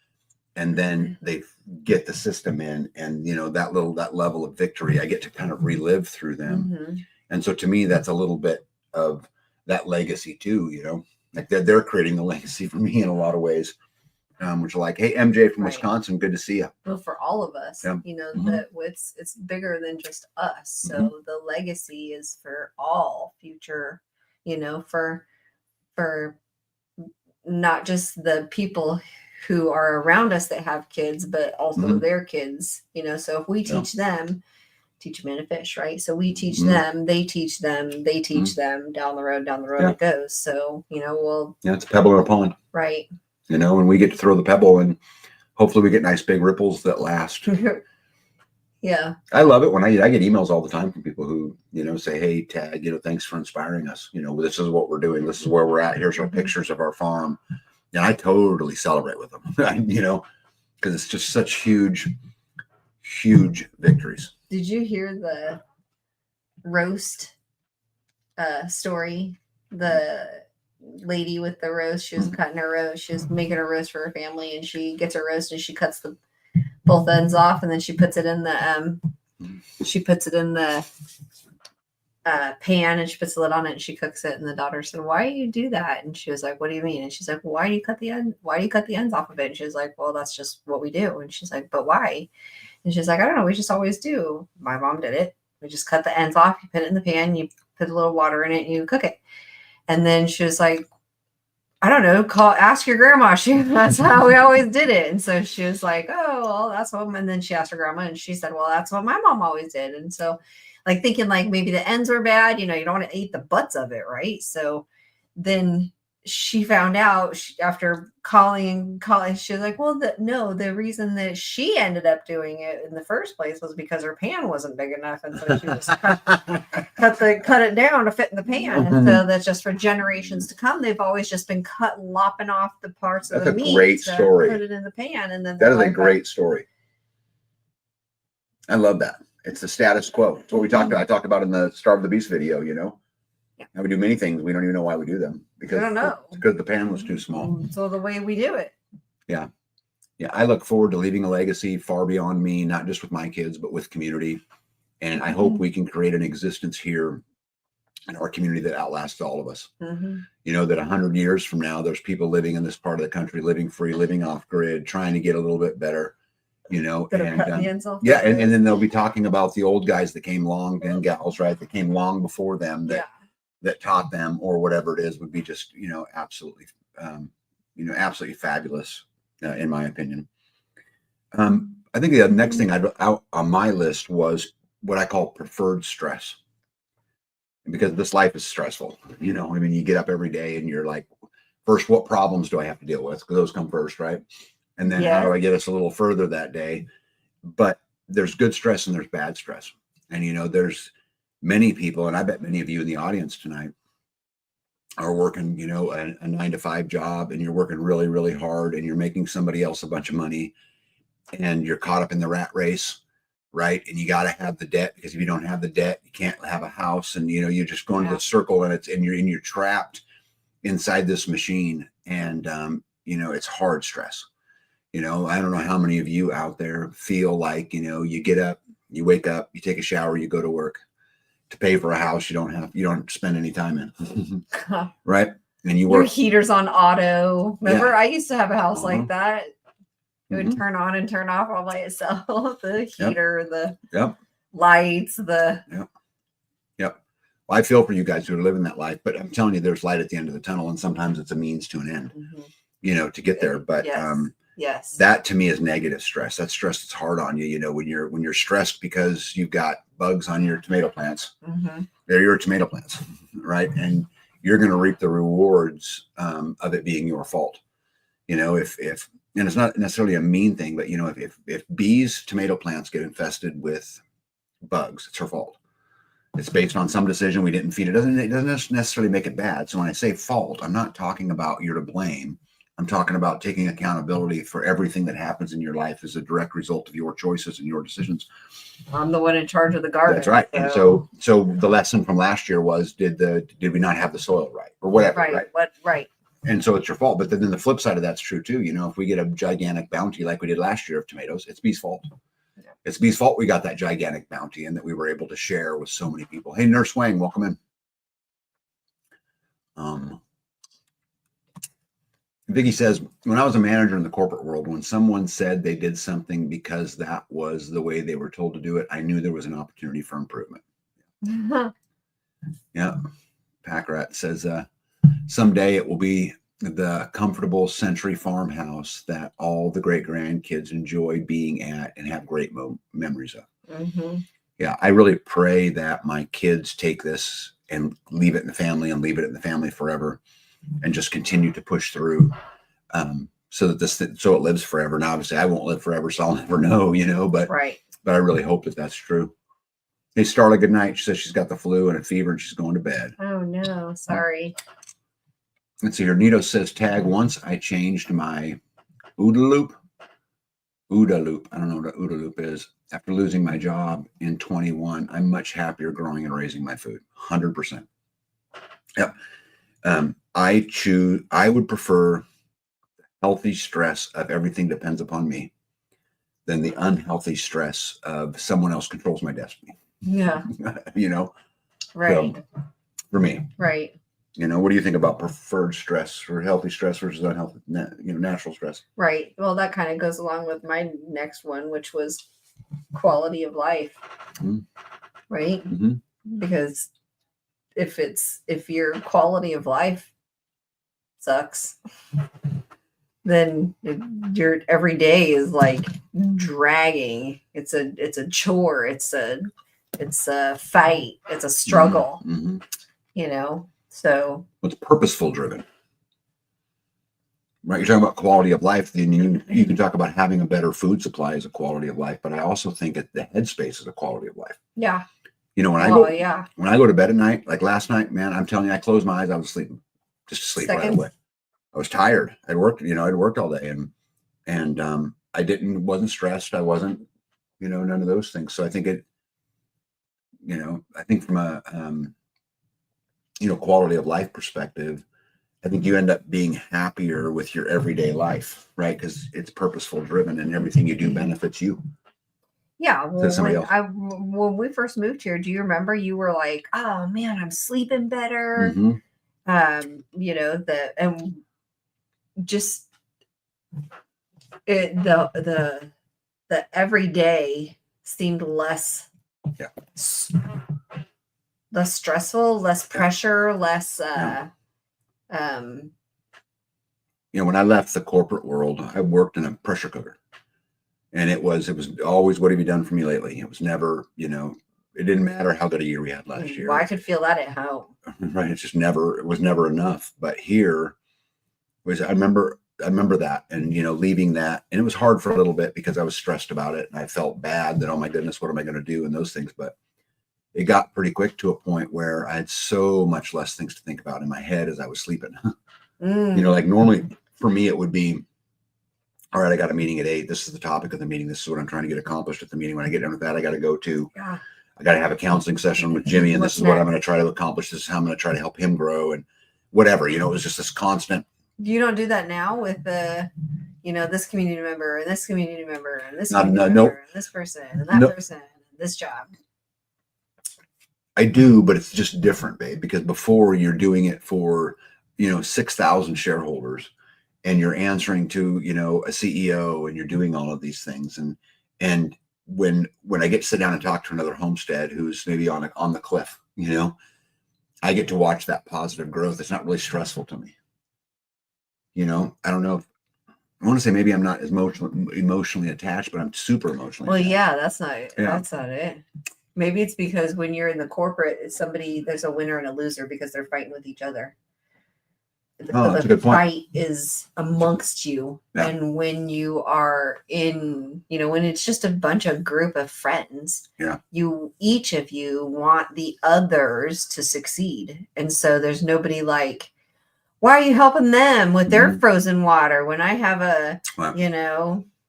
[SPEAKER 1] and then they get the system in, and that level of victory I get to kind of relive through them. And so to me, that's a little bit of that legacy too, like they're creating the legacy for me in a lot of ways, which are like, hey, MJ from Wisconsin, good to see you.
[SPEAKER 2] Well, for all of us, that it's bigger than just us. So the legacy is for all future, for not just the people who are around us that have kids, but also their kids, so if we teach them, teach men to fish, right? So we teach them, they teach them, they teach them, down the road it goes. So, it's
[SPEAKER 1] a pebble in a pond.
[SPEAKER 2] Right.
[SPEAKER 1] And we get to throw the pebble, and hopefully we get nice big ripples that last.
[SPEAKER 2] Yeah.
[SPEAKER 1] I love it when I get emails all the time from people who, say, hey, Tag, thanks for inspiring us. This is what we're doing. This is where we're at. Here's our pictures of our farm. And I totally celebrate with them, because it's just such huge victories.
[SPEAKER 2] Did you hear the roast story? The lady with the roast, she was cutting her roast. She was making a roast for her family, and she gets her roast and she cuts both ends off, and then she puts it in the pan, and she puts the lid on it, and she cooks it. And the daughter said, "Why do you do that?" And she was like, "What do you mean?" And she's like, "Why do you cut the ends off of it?" And she was like, "Well, that's just what we do." And she's like, "But why?" And she's like, "I don't know. We just always do. My mom did it. We just cut the ends off. You put it in the pan. You put a little water in it, and you cook it." And then she was like, "I don't know. Ask your grandma. That's how we always did it." And so she was like, "Oh, well, that's what." And then she asked her grandma, and she said, "Well, that's what my mom always did." And so, like, thinking like maybe the ends are bad, you don't want to eat the butts of it, right? So then she found out after calling, she was like, well, the reason that she ended up doing it in the first place was because her pan wasn't big enough. And so she was cut it down to fit in the pan. And so that's just for generations to come. They've always just been lopping off the parts of the meat.
[SPEAKER 1] That's a great story.
[SPEAKER 2] Put it in the pan. And then
[SPEAKER 1] that is a great story. I love that. It's the status quo. It's what we talked about. I talked about in the Starve the Beast video, Yeah. And we do many things. We don't even know why we do them because the pan was too small.
[SPEAKER 2] So the way we do it.
[SPEAKER 1] Yeah. Yeah. I look forward to leaving a legacy far beyond me, not just with my kids, but with community. And I hope we can create an existence here in our community that outlasts all of us. That 100 years from now, there's people living in this part of the country, living free, living off grid, trying to get a little bit better. And then they'll be talking about the old guys that came long and gals, right? That came long before them that taught them or whatever it is would be just, absolutely, absolutely fabulous, in my opinion. I think the next thing out on my list was what I call preferred stress, because this life is stressful. You get up every day and you're like, first, what problems do I have to deal with? Because those come first, right? And then how do I get us a little further that day? But there's good stress and there's bad stress. And, there's many people, and I bet many of you in the audience tonight are working, a 9-to-5 job, and you're working really, really hard, and you're making somebody else a bunch of money, and you're caught up in the rat race, right? And you got to have the debt, because if you don't have the debt, you can't have a house. And, you're just going to the circle, and you're trapped inside this machine. And, it's hard stress. I don't know how many of you out there feel like, you get up, you wake up, you take a shower, you go to work. To pay for a house you don't spend any time in. Right? And you work.
[SPEAKER 2] Your heater's on auto. Remember, I used to have a house like that. It would turn on and turn off all by itself. The heater, the lights, Yep.
[SPEAKER 1] Well, I feel for you guys who are living that life, but I'm telling you, there's light at the end of the tunnel, and sometimes it's a means to an end, to get there. But
[SPEAKER 2] yes,
[SPEAKER 1] that to me is negative stress. That's stress that's hard on you. When you're stressed because you've got bugs on your tomato plants, they're your tomato plants, right? And you're going to reap the rewards of it being your fault. If and it's not necessarily a mean thing, but if bees' tomato plants get infested with bugs, it's her fault. It's based on some decision we didn't feed it. It doesn't necessarily make it bad. So when I say fault, I'm not talking about you're to blame. I'm talking about taking accountability for everything that happens in your life as a direct result of your choices and your decisions.
[SPEAKER 2] I'm the one in charge of the garden.
[SPEAKER 1] That's right. And so the lesson from last year was, did we not have the soil right or whatever?
[SPEAKER 2] Right.
[SPEAKER 1] And so it's your fault. But then the flip side of that's true too. If we get a gigantic bounty like we did last year of tomatoes, it's bees' fault. Yeah. It's bees' fault we got that gigantic bounty and that we were able to share with so many people. Hey, Nurse Wang, welcome in. Vicky says, when I was a manager in the corporate world, when someone said they did something because that was the way they were told to do it, I knew there was an opportunity for improvement. Yeah. Packrat says, someday it will be the comfortable century farmhouse that all the great grandkids enjoy being at and have great memories of. Yeah. I really pray that my kids take this and leave it in the family and leave it in the family forever. And just continue to push through, so that it lives forever. And obviously, I won't live forever, so I'll never know. But I really hope that that's true. Hey, Starla, good night. She says she's got the flu and a fever, and she's going to bed.
[SPEAKER 2] Oh no, sorry.
[SPEAKER 1] Let's see here. Nito says, tag. Once I changed my OODA loop. I don't know what an OODA loop is. After losing my job in 21, I'm much happier growing and raising my food. 100%. Yep. I would prefer healthy stress of everything depends upon me than the unhealthy stress of someone else controls my destiny.
[SPEAKER 2] Yeah.
[SPEAKER 1] Right. So, for me.
[SPEAKER 2] Right.
[SPEAKER 1] What do you think about preferred stress or healthy stress versus unhealthy, natural stress?
[SPEAKER 2] Right. Well, that kind of goes along with my next one, which was quality of life. Right. Because if your quality of life sucks, then your every day is like dragging. It's a chore. It's a fight. It's a struggle. So
[SPEAKER 1] it's purposeful driven. right? You're talking about quality of life. Then you can talk about having a better food supply as a quality of life, but I also think that the headspace is a quality of life.
[SPEAKER 2] Yeah.
[SPEAKER 1] When I go to bed at night, like last night, man, I'm telling you, I closed my eyes, I was sleeping, just asleep right away. I was tired. I'd worked all day, and wasn't stressed. I wasn't, none of those things. So I think I think from a quality of life perspective, I think you end up being happier with your everyday life, right? Because it's purposeful driven and everything you do benefits you.
[SPEAKER 2] Yeah. Well, when we first moved here, do you remember you were like, oh man, I'm sleeping better.
[SPEAKER 1] Mm-hmm.
[SPEAKER 2] And just the everyday seemed less stressful, less pressure, less
[SPEAKER 1] when I left the corporate world, I worked in a pressure cooker, and it was always, what have you done for me lately? It was never, it didn't matter how good a year we had last year.
[SPEAKER 2] Well, I could feel that at home.
[SPEAKER 1] Right. It was never enough. But here I remember that, and, leaving that, and it was hard for a little bit because I was stressed about it and I felt bad that, oh my goodness, what am I going to do? And those things. But it got pretty quick to a point where I had so much less things to think about in my head as I was sleeping. Like normally for me, it would be, all right, I got a meeting at 8. This is the topic of the meeting. This is what I'm trying to get accomplished at the meeting. When I get done with that, I got to go to, I got to have a counseling session with Jimmy, and this is what I'm going to try to accomplish. This is how I'm going to try to help him grow, and whatever, it was just this constant.
[SPEAKER 2] You don't do that now with this community member and this community member and this
[SPEAKER 1] and
[SPEAKER 2] this person and that person and this job.
[SPEAKER 1] I do, but it's just different, babe, because before you're doing it for, 6,000 shareholders, and you're answering to, a CEO, and you're doing all of these things. And when I get to sit down and talk to another homestead who's maybe on the cliff, I get to watch that positive growth. It's not really stressful to me. I don't know if I want to say maybe I'm not as emotionally attached, but I'm super emotionally attached.
[SPEAKER 2] Yeah, that's not it. Maybe it's because when you're in the corporate, there's a winner and a loser because they're fighting with each other.
[SPEAKER 1] That's a good point.
[SPEAKER 2] Fight is amongst you. Yeah. And when you are in, when it's just a bunch of group of friends, each of you want the others to succeed. And so there's nobody like, why are you helping them with their frozen water when I have a,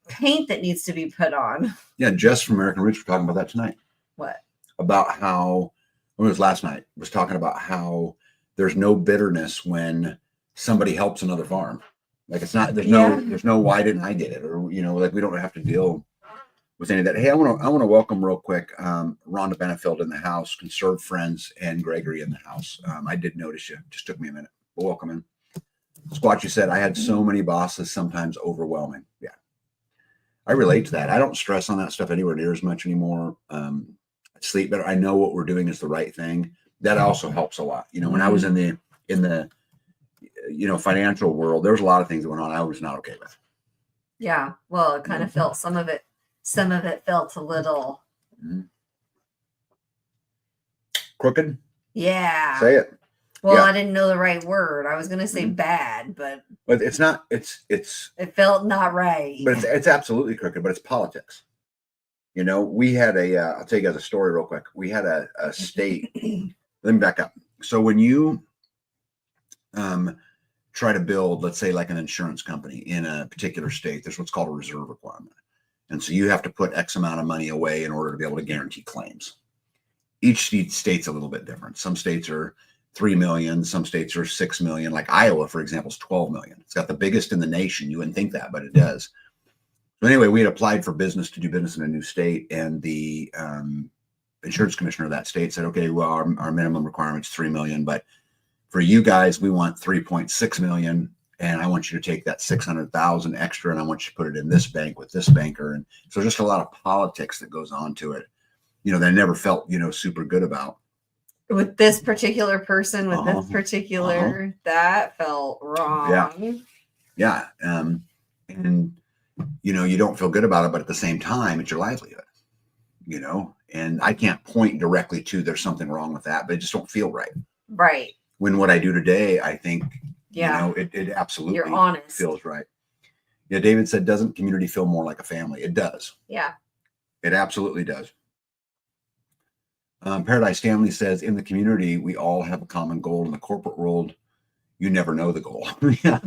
[SPEAKER 2] paint that needs to be put on?
[SPEAKER 1] Yeah. Jess from American Roots was talking about that tonight.
[SPEAKER 2] What?
[SPEAKER 1] About how, when it was last night, was talking about how there's no bitterness when somebody helps another farm. Like there's no, why didn't I get it? Or, like we don't have to deal with any of that. Hey, I want to welcome real quick, Rhonda Benefield in the house, Conserve Friends, and Gregory in the house. I did notice you. Just took me a minute. But welcome in. Squatchy said, I had so many bosses, sometimes overwhelming. Yeah. I relate to that. I don't stress on that stuff anywhere near as much anymore. I sleep better. I know what we're doing is the right thing. That also helps a lot. When I was in the financial world, there was a lot of things that went on I was not okay with.
[SPEAKER 2] Yeah. Well, it kind of felt some of it felt a little
[SPEAKER 1] crooked.
[SPEAKER 2] Yeah.
[SPEAKER 1] Say it.
[SPEAKER 2] Well, I didn't know the right word. I was going to say bad, but
[SPEAKER 1] it's not, it
[SPEAKER 2] felt not right.
[SPEAKER 1] But it's absolutely crooked, but it's politics. We had I'll tell you guys a story real quick. We had a state, let me back up. So when you try to build, let's say like an insurance company in a particular state, there's what's called a reserve requirement. And so you have to put X amount of money away in order to be able to guarantee claims. Each state's a little bit different. Some states are 3 million, some states are 6 million. Like Iowa, for example, is 12 million. It's got the biggest in the nation. You wouldn't think that, but it does. So anyway, we had applied for business to do business in a new state, and the insurance commissioner of that state said, okay, well, our minimum requirement is 3 million, but for you guys, we want 3.6 million. And I want you to take that 600,000 extra, and I want you to put it in this bank with this banker. And so just a lot of politics that goes on to it, that I never felt, super good about.
[SPEAKER 2] With this particular person, with this particular, that felt wrong.
[SPEAKER 1] Yeah. And, you don't feel good about it, but at the same time, it's your livelihood, and I can't point directly to there's something wrong with that, but it just don't feel right.
[SPEAKER 2] Right.
[SPEAKER 1] When what I do today, I think,
[SPEAKER 2] Yeah.
[SPEAKER 1] It absolutely
[SPEAKER 2] You're honest.
[SPEAKER 1] feels right. Yeah, David said, doesn't community feel more like a family? It does.
[SPEAKER 2] Yeah.
[SPEAKER 1] It absolutely does. Paradise Stanley says, in the community, we all have a common goal. In the corporate world, you never know the goal. Yeah.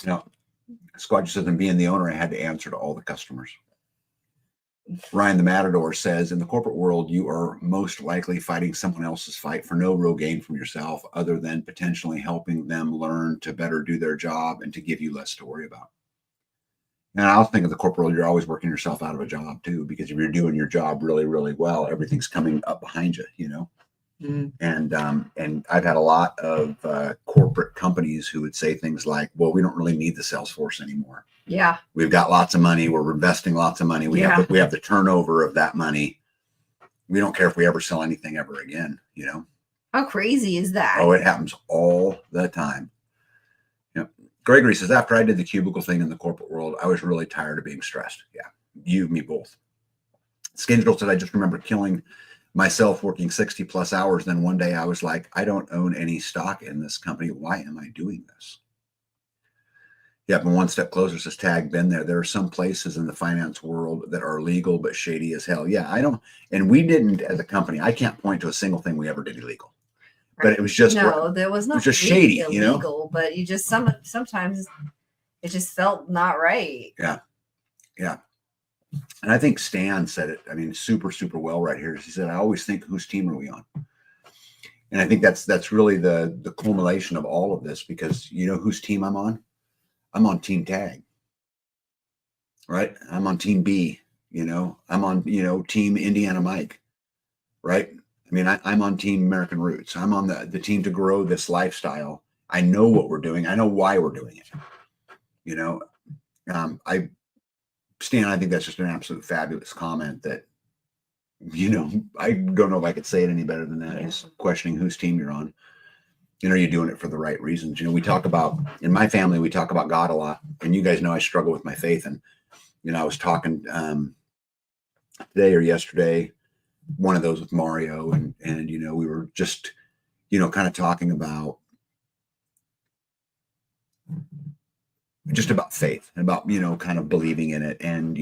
[SPEAKER 1] Yeah. Squad says, and being the owner, I had to answer to all the customers. Ryan the Matador says, in the corporate world, you are most likely fighting someone else's fight for no real gain from yourself, other than potentially helping them learn to better do their job and to give you less to worry about. And I also think of the corporate world, you're always working yourself out of a job too, because if you're doing your job really, really well, everything's coming up behind you. And I've had a lot of corporate companies who would say things like, well, we don't really need the sales force anymore.
[SPEAKER 2] Yeah.
[SPEAKER 1] We've got lots of money. We're investing lots of money. We have the turnover of that money. We don't care if we ever sell anything ever again,
[SPEAKER 2] How crazy is that?
[SPEAKER 1] Oh, it happens all the time. Gregory says, after I did the cubicle thing in the corporate world, I was really tired of being stressed. Yeah, you, me both. Skindle said, I just remember killing myself working 60 plus hours. Then one day I was like, I don't own any stock in this company. Why am I doing this? Yep, and One Step Closer says, tag, been there. There are some places in the finance world that are legal but shady as hell. Yeah, I don't, and we didn't as a company, I can't point to a single thing we ever did illegal. But it was just
[SPEAKER 2] there was not
[SPEAKER 1] just shady,
[SPEAKER 2] illegal, but you just sometimes it just felt not right.
[SPEAKER 1] Yeah. And I think Stan said it, I mean, super, super well right here. He said, I always think, whose team are we on? And I think that's really the culmination of all of this, because whose team I'm on? I'm on Team Tag. Right? I'm on Team B, I'm on, Team Indiana Mike. Right? I mean, I'm on Team American Roots. I'm on the team to grow this lifestyle. I know what we're doing. I know why we're doing it. Stan, I think that's just an absolute fabulous comment that, I don't know if I could say it any better than that. Is questioning whose team you're on. Are you doing it for the right reasons? We talk about, in my family, we talk about God a lot, and you guys know I struggle with my faith. And, I was talking today or yesterday, one of those with Mario, and we were just kind of talking about faith and about kind of believing in it, and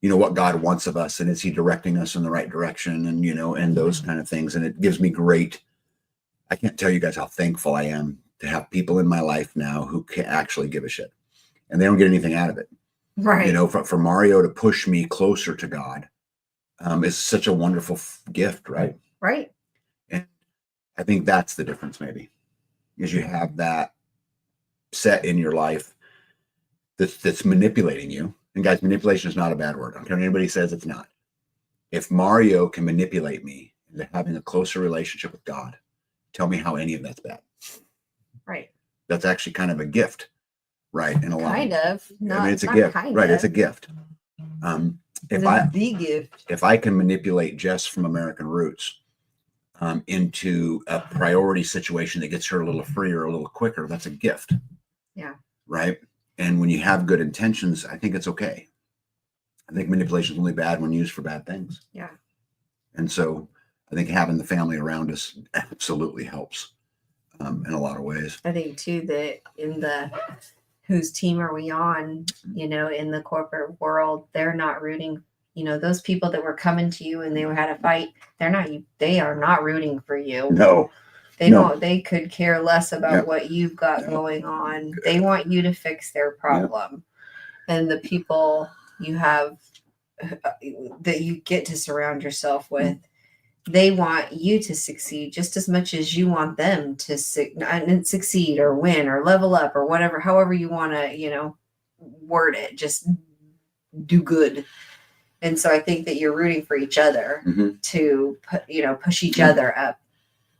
[SPEAKER 1] what God wants of us, and is he directing us in the right direction, and and those kind of things. And it gives me I can't tell you guys how thankful I am to have people in my life now who can actually give a shit, and they don't get anything out of it.
[SPEAKER 2] Right.
[SPEAKER 1] For Mario to push me closer to God is such a wonderful gift, right?
[SPEAKER 2] Right.
[SPEAKER 1] And I think that's the difference, maybe, is you have that set in your life that's manipulating you. And guys, manipulation is not a bad word. I don't care if anybody says it's not. If Mario can manipulate me into having a closer relationship with God, tell me how any of that's bad.
[SPEAKER 2] Right.
[SPEAKER 1] That's actually kind of a gift, right? In a lot.
[SPEAKER 2] Kind of.
[SPEAKER 1] I mean, it's a gift, right? It's a gift. If I can manipulate Jess from American Roots into a priority situation that gets her a little freer, a little quicker, that's a gift.
[SPEAKER 2] Yeah.
[SPEAKER 1] Right. And when you have good intentions, I think it's okay. I think manipulation is only bad when used for bad things.
[SPEAKER 2] Yeah.
[SPEAKER 1] And so I think having the family around us absolutely helps in a lot of ways.
[SPEAKER 2] I think too that in the whose team are we on, in the corporate world, they're not rooting, those people that were coming to you and they had a fight, they are not rooting for you.
[SPEAKER 1] No.
[SPEAKER 2] They could care less about what you've got going on. They want you to fix their problem. And the people you have that you get to surround yourself with, they want you to succeed just as much as you want them to succeed or win or level up or whatever, however you want to, word it, just do good. And so I think that you're rooting for each other to push each other up.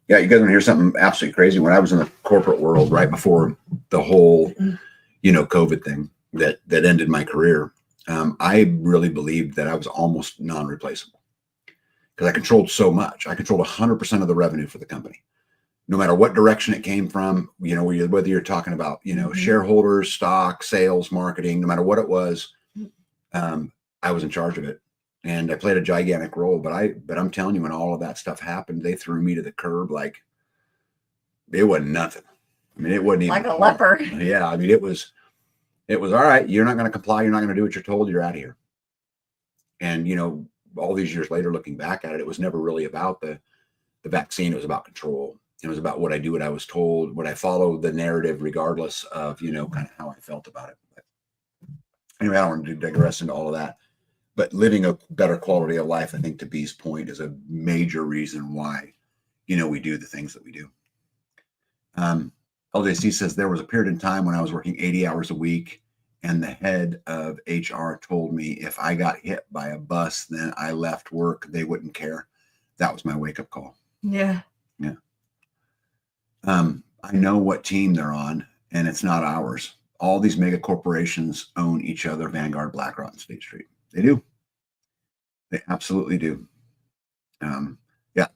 [SPEAKER 1] Yeah, you guys want to hear something absolutely crazy? When I was in the corporate world, right before the whole, COVID thing that ended my career, I really believed that I was almost non-replaceable because I controlled so much. I controlled 100% of the revenue for the company, no matter what direction it came from. Whether you're talking about shareholders, stock, sales, marketing, no matter what it was, I was in charge of it. and I played a gigantic role. But I'm telling you, when all of that stuff happened, they threw me to the curb like it wasn't nothing. I mean, it wasn't even
[SPEAKER 2] like a leper.
[SPEAKER 1] Yeah, I mean, it was all right. You're not going to comply. You're not going to do what you're told. You're out of here. And all these years later, looking back at it, it was never really about the vaccine. It was about control. It was about what I do, what I was told, what I follow the narrative, regardless of kind of how I felt about it. But anyway, I don't want to digress into all of that. But living a better quality of life, I think, to B's point, is a major reason why we do the things that we do. LJC says there was a period in time when I was working 80 hours a week, and the head of HR told me if I got hit by a bus, then I left work. They wouldn't care. That was my wake-up call.
[SPEAKER 2] Yeah.
[SPEAKER 1] Yeah. I know what team they're on, and it's not ours. All these mega corporations own each other, Vanguard, BlackRock, and State Street. They do. They absolutely do. Yeah.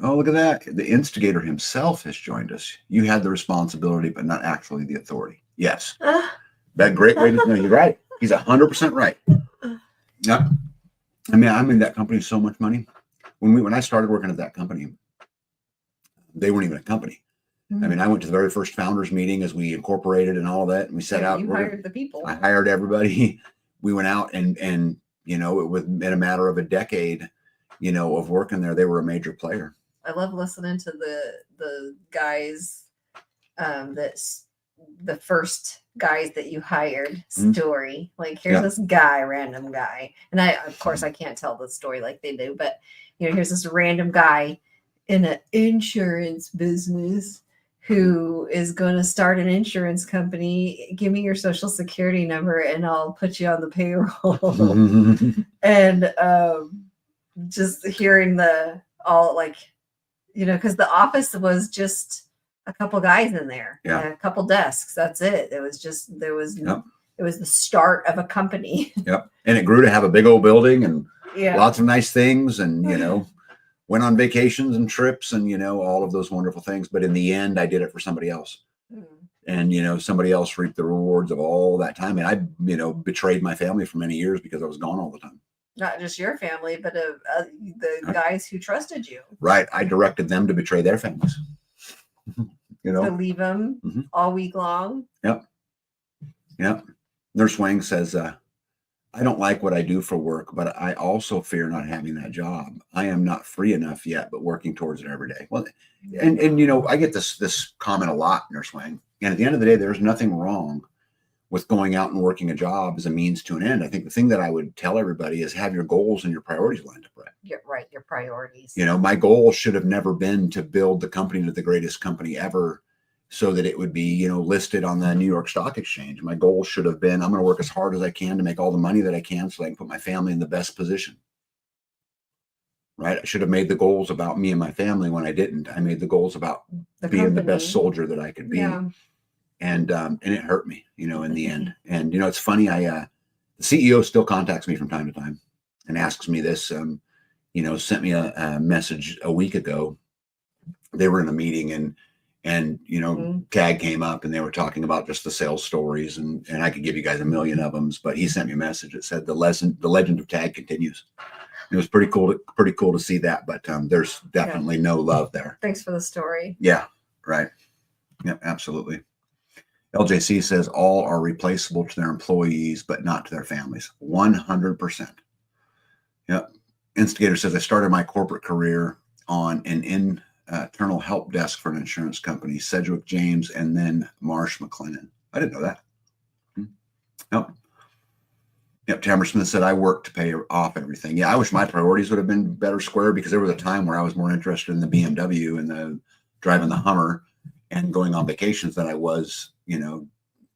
[SPEAKER 1] Oh, look at that. The instigator himself has joined us. You had the responsibility, but not actually the authority. Yes. That great way to know. You're right. He's 100% right. Yeah. I mean, I made that company so much money. When I started working at that company, they weren't even a company. I mean, I went to the very first founders meeting as we incorporated and all that, and we set out.
[SPEAKER 2] You hired the people.
[SPEAKER 1] I hired everybody. We went out and it was in a matter of a decade, of working there. They were a major player.
[SPEAKER 2] I love listening to the guys, that's the first guys that you hired story. Like, here's this guy, random guy, and of course I can't tell the story like they do, but here's this random guy in an insurance business who is going to start an insurance company. Give me your social security number and I'll put you on the payroll. And just hearing because the office was just a couple guys in there, and a couple desks. That's it. It was just, it was the start of a company.
[SPEAKER 1] Yep. And it grew to have a big old building and lots of nice things, and, went on vacations and trips and, all of those wonderful things. But in the end, I did it for somebody else. And, somebody else reaped the rewards of all that time. And I, betrayed my family for many years because I was gone all the time.
[SPEAKER 2] Not just your family, but the guys who trusted you.
[SPEAKER 1] Right. I directed them to betray their families.
[SPEAKER 2] To leave them all week long.
[SPEAKER 1] Yep. Nurse Wang says, I don't like what I do for work, but I also fear not having that job. I am not free enough yet, but working towards it every day. Well, and I get this comment a lot, Nurse Wang. And at the end of the day, there's nothing wrong with going out and working a job as a means to an end. I think the thing that I would tell everybody is have your goals and your priorities lined up right.
[SPEAKER 2] You're right. Your priorities.
[SPEAKER 1] My goal should have never been to build the company to the greatest company ever, so that it would be, listed on the New York Stock Exchange. My goal should have been, I'm going to work as hard as I can to make all the money that I can so I can put my family in the best position. Right? I should have made the goals about me and my family when I didn't. I made the goals about being the best soldier that I could be. Yeah. And it hurt me, in the end. And, it's funny. The CEO still contacts me from time to time and asks me this, sent me a message a week ago. They were in a meeting and CAG came up and they were talking about just the sales stories, and I could give you guys a million of them, but he sent me a message that said the legend of TAG continues. It was pretty cool to see that, but there's definitely no love there.
[SPEAKER 2] Thanks for the story.
[SPEAKER 1] Yeah. Right. Yeah, absolutely. LJC says all are replaceable to their employees, but not to their families. 100%. Yep. Instigator says I started my corporate career on an internal help desk for an insurance company, Sedgwick James, and then Marsh McLennan. I didn't know that. Nope. Yep. Tamara Smith said I worked to pay off everything. Yeah, I wish my priorities would have been better square, because there was a time where I was more interested in the BMW and the driving the Hummer and going on vacations than I was,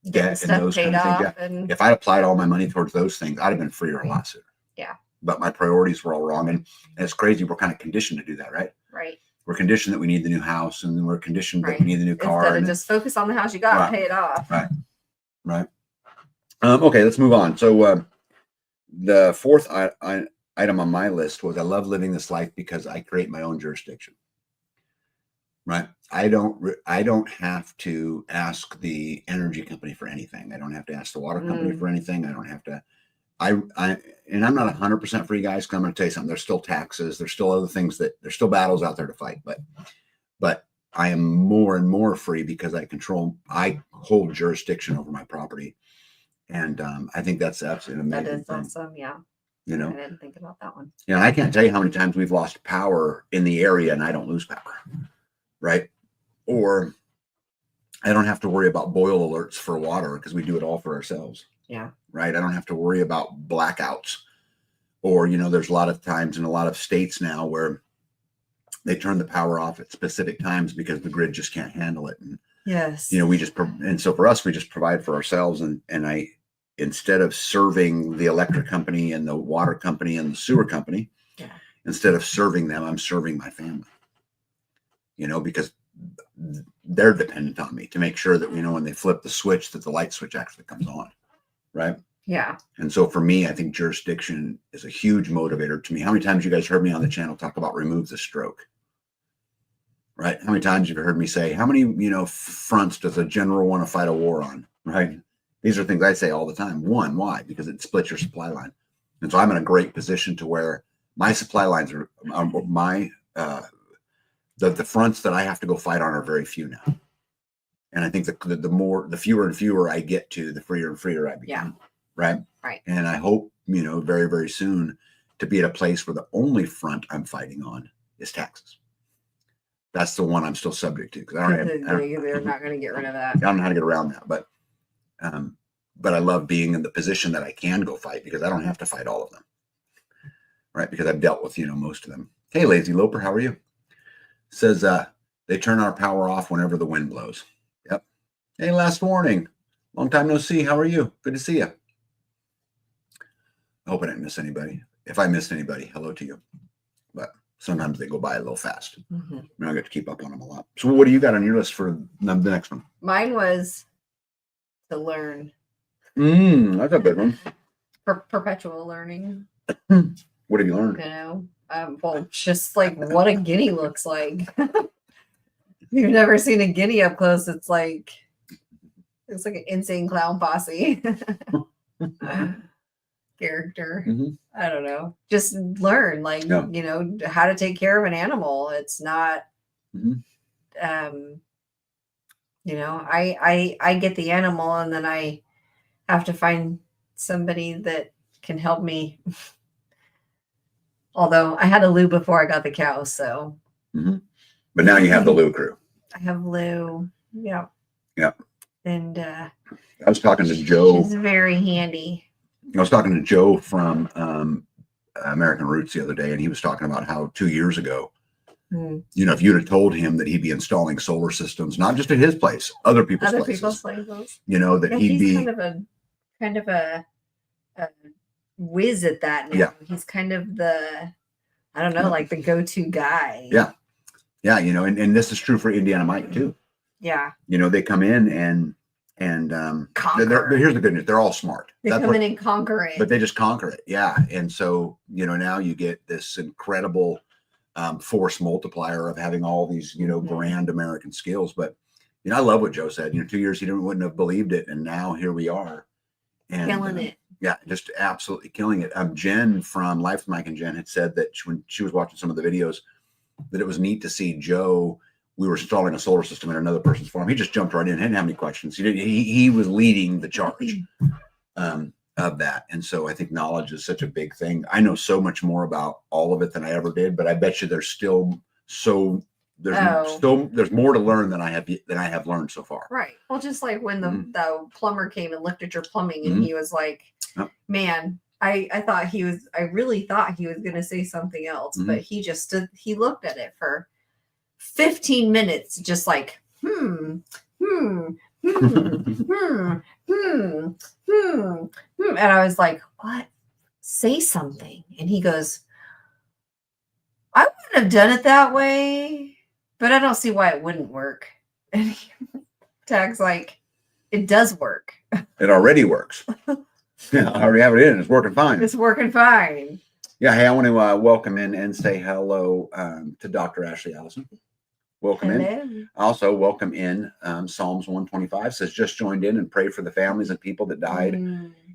[SPEAKER 1] debt and those kind of things. Yeah. If I'd applied all my money towards those things, I'd have been freer a lot sooner.
[SPEAKER 2] Yeah.
[SPEAKER 1] But my priorities were all wrong. And it's crazy. We're kind of conditioned to do that, right?
[SPEAKER 2] Right.
[SPEAKER 1] We're conditioned that we need the new house, and we're conditioned that we need the new car.
[SPEAKER 2] Instead of just focus on the house you got and pay it off.
[SPEAKER 1] Right. Okay, let's move on. So the fourth item on my list was I love living this life because I create my own jurisdiction. Right. I don't have to ask the energy company for anything. I don't have to ask the water company for anything. I don't have to and I'm not 100% free, guys, because I'm going to tell you something. There's still taxes. There's still other things there's still battles out there to fight. But I am more and more free because I hold jurisdiction over my property. And I think that's absolutely amazing.
[SPEAKER 2] That is awesome. Yeah.
[SPEAKER 1] You know,
[SPEAKER 2] I didn't think about that one.
[SPEAKER 1] Yeah, I can't tell you how many times we've lost power in the area and I don't lose power, right? Or I don't have to worry about boil alerts for water because we do it all for ourselves.
[SPEAKER 2] Yeah.
[SPEAKER 1] Right. I don't have to worry about blackouts. Or, there's a lot of times in a lot of states now where they turn the power off at specific times because the grid just can't handle it. And,
[SPEAKER 2] yes.
[SPEAKER 1] and so for us, we just provide for ourselves. And instead of serving the electric company and the water company and the sewer company, instead of serving them, I'm serving my family, because they're dependent on me to make sure that, when they flip the switch, that the light switch actually comes on. Right.
[SPEAKER 2] Yeah.
[SPEAKER 1] And so for me, I think jurisdiction is a huge motivator to me. How many times you guys heard me on the channel talk about remove the stroke? Right. How many times have you heard me say, how many, fronts does a general want to fight a war on? Right. These are things I say all the time. One, why? Because it splits your supply line. And so I'm in a great position to where my supply lines are the fronts that I have to go fight on are very few now. And I think the fewer and fewer I get to, the freer and freer I become. Yeah. Right. And I hope, very, very soon to be at a place where the only front I'm fighting on is taxes. That's the one I'm still subject to because
[SPEAKER 2] they're not going to get rid of that.
[SPEAKER 1] I don't know how to get around that, but I love being in the position that I can go fight because I don't have to fight all of them. Right. Because I've dealt with, most of them. Hey, Lazy Loper, how are you? Says they turn our power off whenever the wind blows. Yep. Hey, last warning. Long time no see. How are you? Good to see you. I hope I didn't miss anybody. If I missed anybody, hello to you. But sometimes they go by a little fast. Mm-hmm. And I get to keep up on them a lot. So what do you got on your list for the next one?
[SPEAKER 2] Mine was to learn.
[SPEAKER 1] That's a good one.
[SPEAKER 2] Perpetual learning.
[SPEAKER 1] What have you learned?
[SPEAKER 2] Well, just like what a guinea looks like. You've never seen a guinea up close. It's like an insane clown posse character. Mm-hmm. I don't know. Just learn, how to take care of an animal. It's not, I get the animal and then I have to find somebody that can help me. Although I had a Lou before I got the cow, so.
[SPEAKER 1] Mm-hmm. But now you have the Lou crew.
[SPEAKER 2] I have Lou. Yeah.
[SPEAKER 1] Yeah.
[SPEAKER 2] And
[SPEAKER 1] I was talking to Joe.
[SPEAKER 2] She's very handy.
[SPEAKER 1] I was talking to Joe from American Roots the other day, and he was talking about how 2 years ago, if you'd have told him that he'd be installing solar systems, not just at his place, other people's places. That he'd be
[SPEAKER 2] kind of a whiz at that now. Yeah. He's kind of the the go-to guy.
[SPEAKER 1] Yeah. Yeah, and this is true for Indiana Mike too.
[SPEAKER 2] Yeah.
[SPEAKER 1] They come in and here's the good news. They're all smart.
[SPEAKER 2] They come in and conquer it.
[SPEAKER 1] But they just conquer it. Yeah. And so, now you get this incredible force multiplier of having all these, grand American skills. But, I love what Joe said. 2 years he wouldn't have believed it. And now here we are. And,
[SPEAKER 2] killing it.
[SPEAKER 1] Yeah, just absolutely killing it. Jen from Life with Mike and Jen had said that when she was watching some of the videos, that it was neat to see Joe. We were installing a solar system in another person's farm. He just jumped right in, didn't have any questions. He was leading the charge of that. And so I think knowledge is such a big thing. I know so much more about all of it than I ever did, but I bet you there's more to learn than I have learned so far.
[SPEAKER 2] Right. Well, just like when the plumber came and looked at your plumbing and he was like, man, I really thought he was going to say something else, but he just stood, he looked at it for 15 minutes, just like, and I was like, what? Say something. And he goes, I wouldn't have done it that way, but I don't see why it wouldn't work. And Tag's like, it does work.
[SPEAKER 1] It already works. Yeah, I already have it in. It's working fine.
[SPEAKER 2] It's working fine.
[SPEAKER 1] Yeah. Hey, I want to welcome in and say hello to Dr. Ashley Allison. Welcome in. Also, welcome in. Psalms 125 says, just joined in and pray for the families and people that died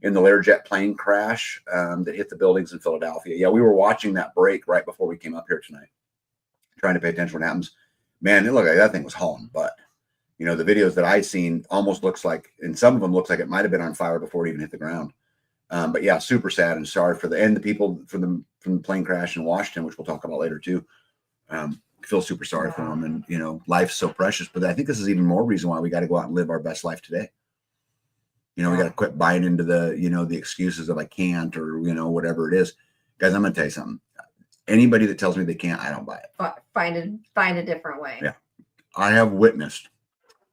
[SPEAKER 1] in the Learjet plane crash that hit the buildings in Philadelphia. Yeah, we were watching that break right before we came up here tonight, trying to pay attention to what happens. Man, it looked like that thing was hauling butt. You know, the videos that I seen almost looks like, and some of them looks like it might have been on fire before it even hit the ground. But yeah, super sad and sorry for the people from the plane crash in Washington, which we'll talk about later too. Feel super sorry for them, and you know, life's so precious. But I think this is even more reason why we got to go out and live our best life today. You know, we got to quit buying into the excuses of I can't, or whatever it is. Guys, I'm gonna tell you something. Anybody that tells me they can't, I don't buy it.
[SPEAKER 2] Find a different way.
[SPEAKER 1] Yeah, I have witnessed.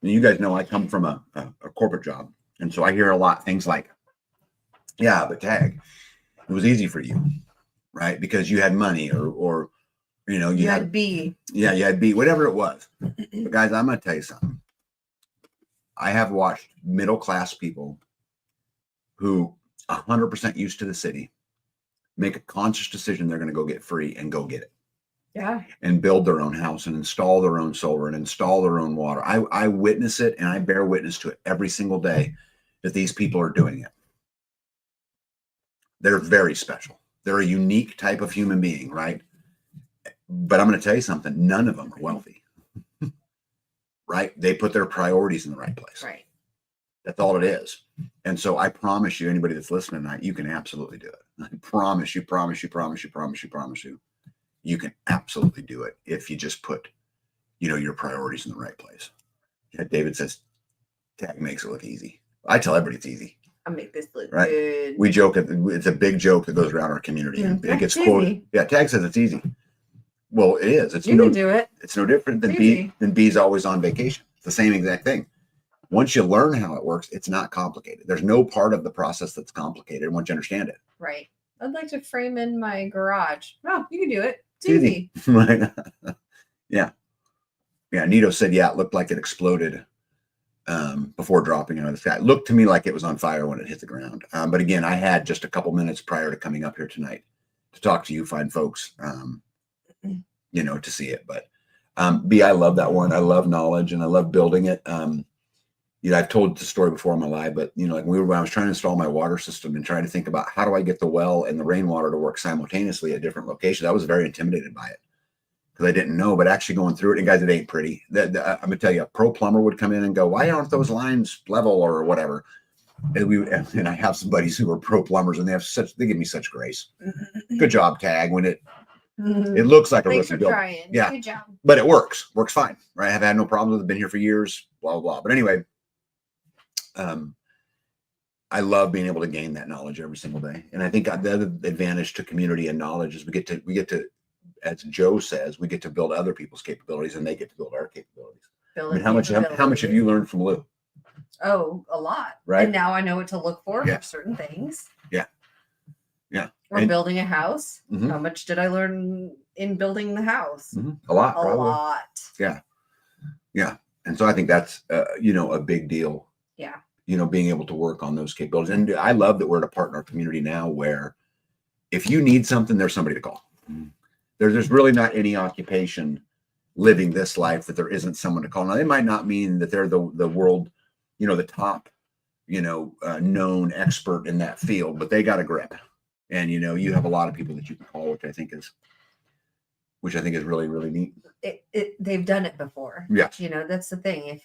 [SPEAKER 1] And you guys know I come from a corporate job, and so I hear a lot things like, "Yeah, but Tag, it was easy for you, right? Because you had money, or you had
[SPEAKER 2] B.
[SPEAKER 1] Yeah, you had B, whatever it was." But guys, I'm gonna tell you something. I have watched middle class people who 100% used to the city make a conscious decision they're going to go get free and go get it.
[SPEAKER 2] Yeah.
[SPEAKER 1] And build their own house and install their own solar and install their own water. I witness it, and I bear witness to it every single day that these people are doing it. They're very special. They're a unique type of human being, right? But I'm going to tell you something. None of them are wealthy, right? They put their priorities in the right place.
[SPEAKER 2] Right.
[SPEAKER 1] That's all it is. And so I promise you, anybody that's listening tonight, you can absolutely do it. I promise you. You can absolutely do it if you just put, your priorities in the right place. Yeah, David says, Tag makes it look easy. I tell everybody it's easy.
[SPEAKER 2] I make this look
[SPEAKER 1] right?
[SPEAKER 2] Good.
[SPEAKER 1] We joke, it's a big joke that goes around our community. And it gets quoted.
[SPEAKER 2] Easy.
[SPEAKER 1] Yeah, Tag says it's easy. Well, it is. It's
[SPEAKER 2] you can do it.
[SPEAKER 1] It's no different than B's always on vacation. It's the same exact thing. Once you learn how it works, it's not complicated. There's no part of the process that's complicated once you understand it.
[SPEAKER 2] Right. I'd like to frame in my garage. Oh, you can do it. It's easy.
[SPEAKER 1] Yeah. Yeah. Nito said, yeah, it looked like it exploded before dropping out of the sky. It looked to me like it was on fire when it hit the ground. But again, I had just a couple minutes prior to coming up here tonight to talk to you fine folks, to see it. But B, I love that one. I love knowledge and I love building it. I've told the story before on my live, but when I was trying to install my water system and trying to think about how do I get the well and the rainwater to work simultaneously at different locations, I was very intimidated by it because I didn't know. But actually going through it, and guys, it ain't pretty. I'm gonna tell you, a pro plumber would come in and go, "Why aren't those lines level or whatever?" And I have some buddies who are pro plumbers, and they give me such grace. Good job, Tag. When it looks like a rookie build. Yeah, good job. But it works fine, right? I've had no problems with it. Been here for years. Blah blah blah. But anyway. I love being able to gain that knowledge every single day. And I think the other advantage to community and knowledge is we get to, as Joe says, we get to build other people's capabilities and they get to build our capabilities. How much have you learned from Lou?
[SPEAKER 2] Oh, a lot.
[SPEAKER 1] Right.
[SPEAKER 2] And now I know what to look for certain things.
[SPEAKER 1] Yeah. Yeah.
[SPEAKER 2] We're building a house.
[SPEAKER 1] Mm-hmm.
[SPEAKER 2] How much did I learn in building the house?
[SPEAKER 1] Mm-hmm. A lot.
[SPEAKER 2] A lot.
[SPEAKER 1] Yeah. Yeah. And so I think that's, a big deal.
[SPEAKER 2] Yeah.
[SPEAKER 1] Being able to work on those capabilities. And I love that we're at a part in our community now where if you need something, there's somebody to call. There's really not any occupation living this life that there isn't someone to call. Now, they might not mean that they're the world, the top, known expert in that field, but they got a grip. And, you have a lot of people that you can call, which I think is really, really neat.
[SPEAKER 2] They've done it before.
[SPEAKER 1] Yeah.
[SPEAKER 2] That's the thing. If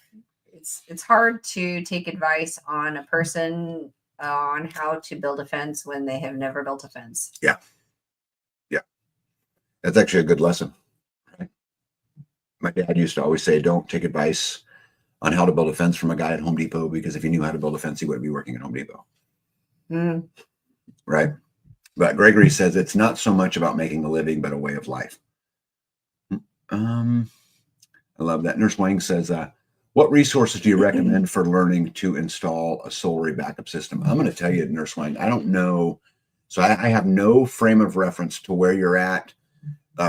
[SPEAKER 2] it's hard to take advice on a person on how to build a fence when they have never built a fence.
[SPEAKER 1] Yeah. Yeah. That's actually a good lesson. My dad used to always say, don't take advice on how to build a fence from a guy at Home Depot, because if he knew how to build a fence, he wouldn't be working at Home Depot. Right. But Gregory says it's not so much about making a living, but a way of life. I love that. Nurse Wang says, what resources do you recommend for learning to install a solar backup system? I'm going to tell you, Nurse Wang, I don't know. So I have no frame of reference to where you're at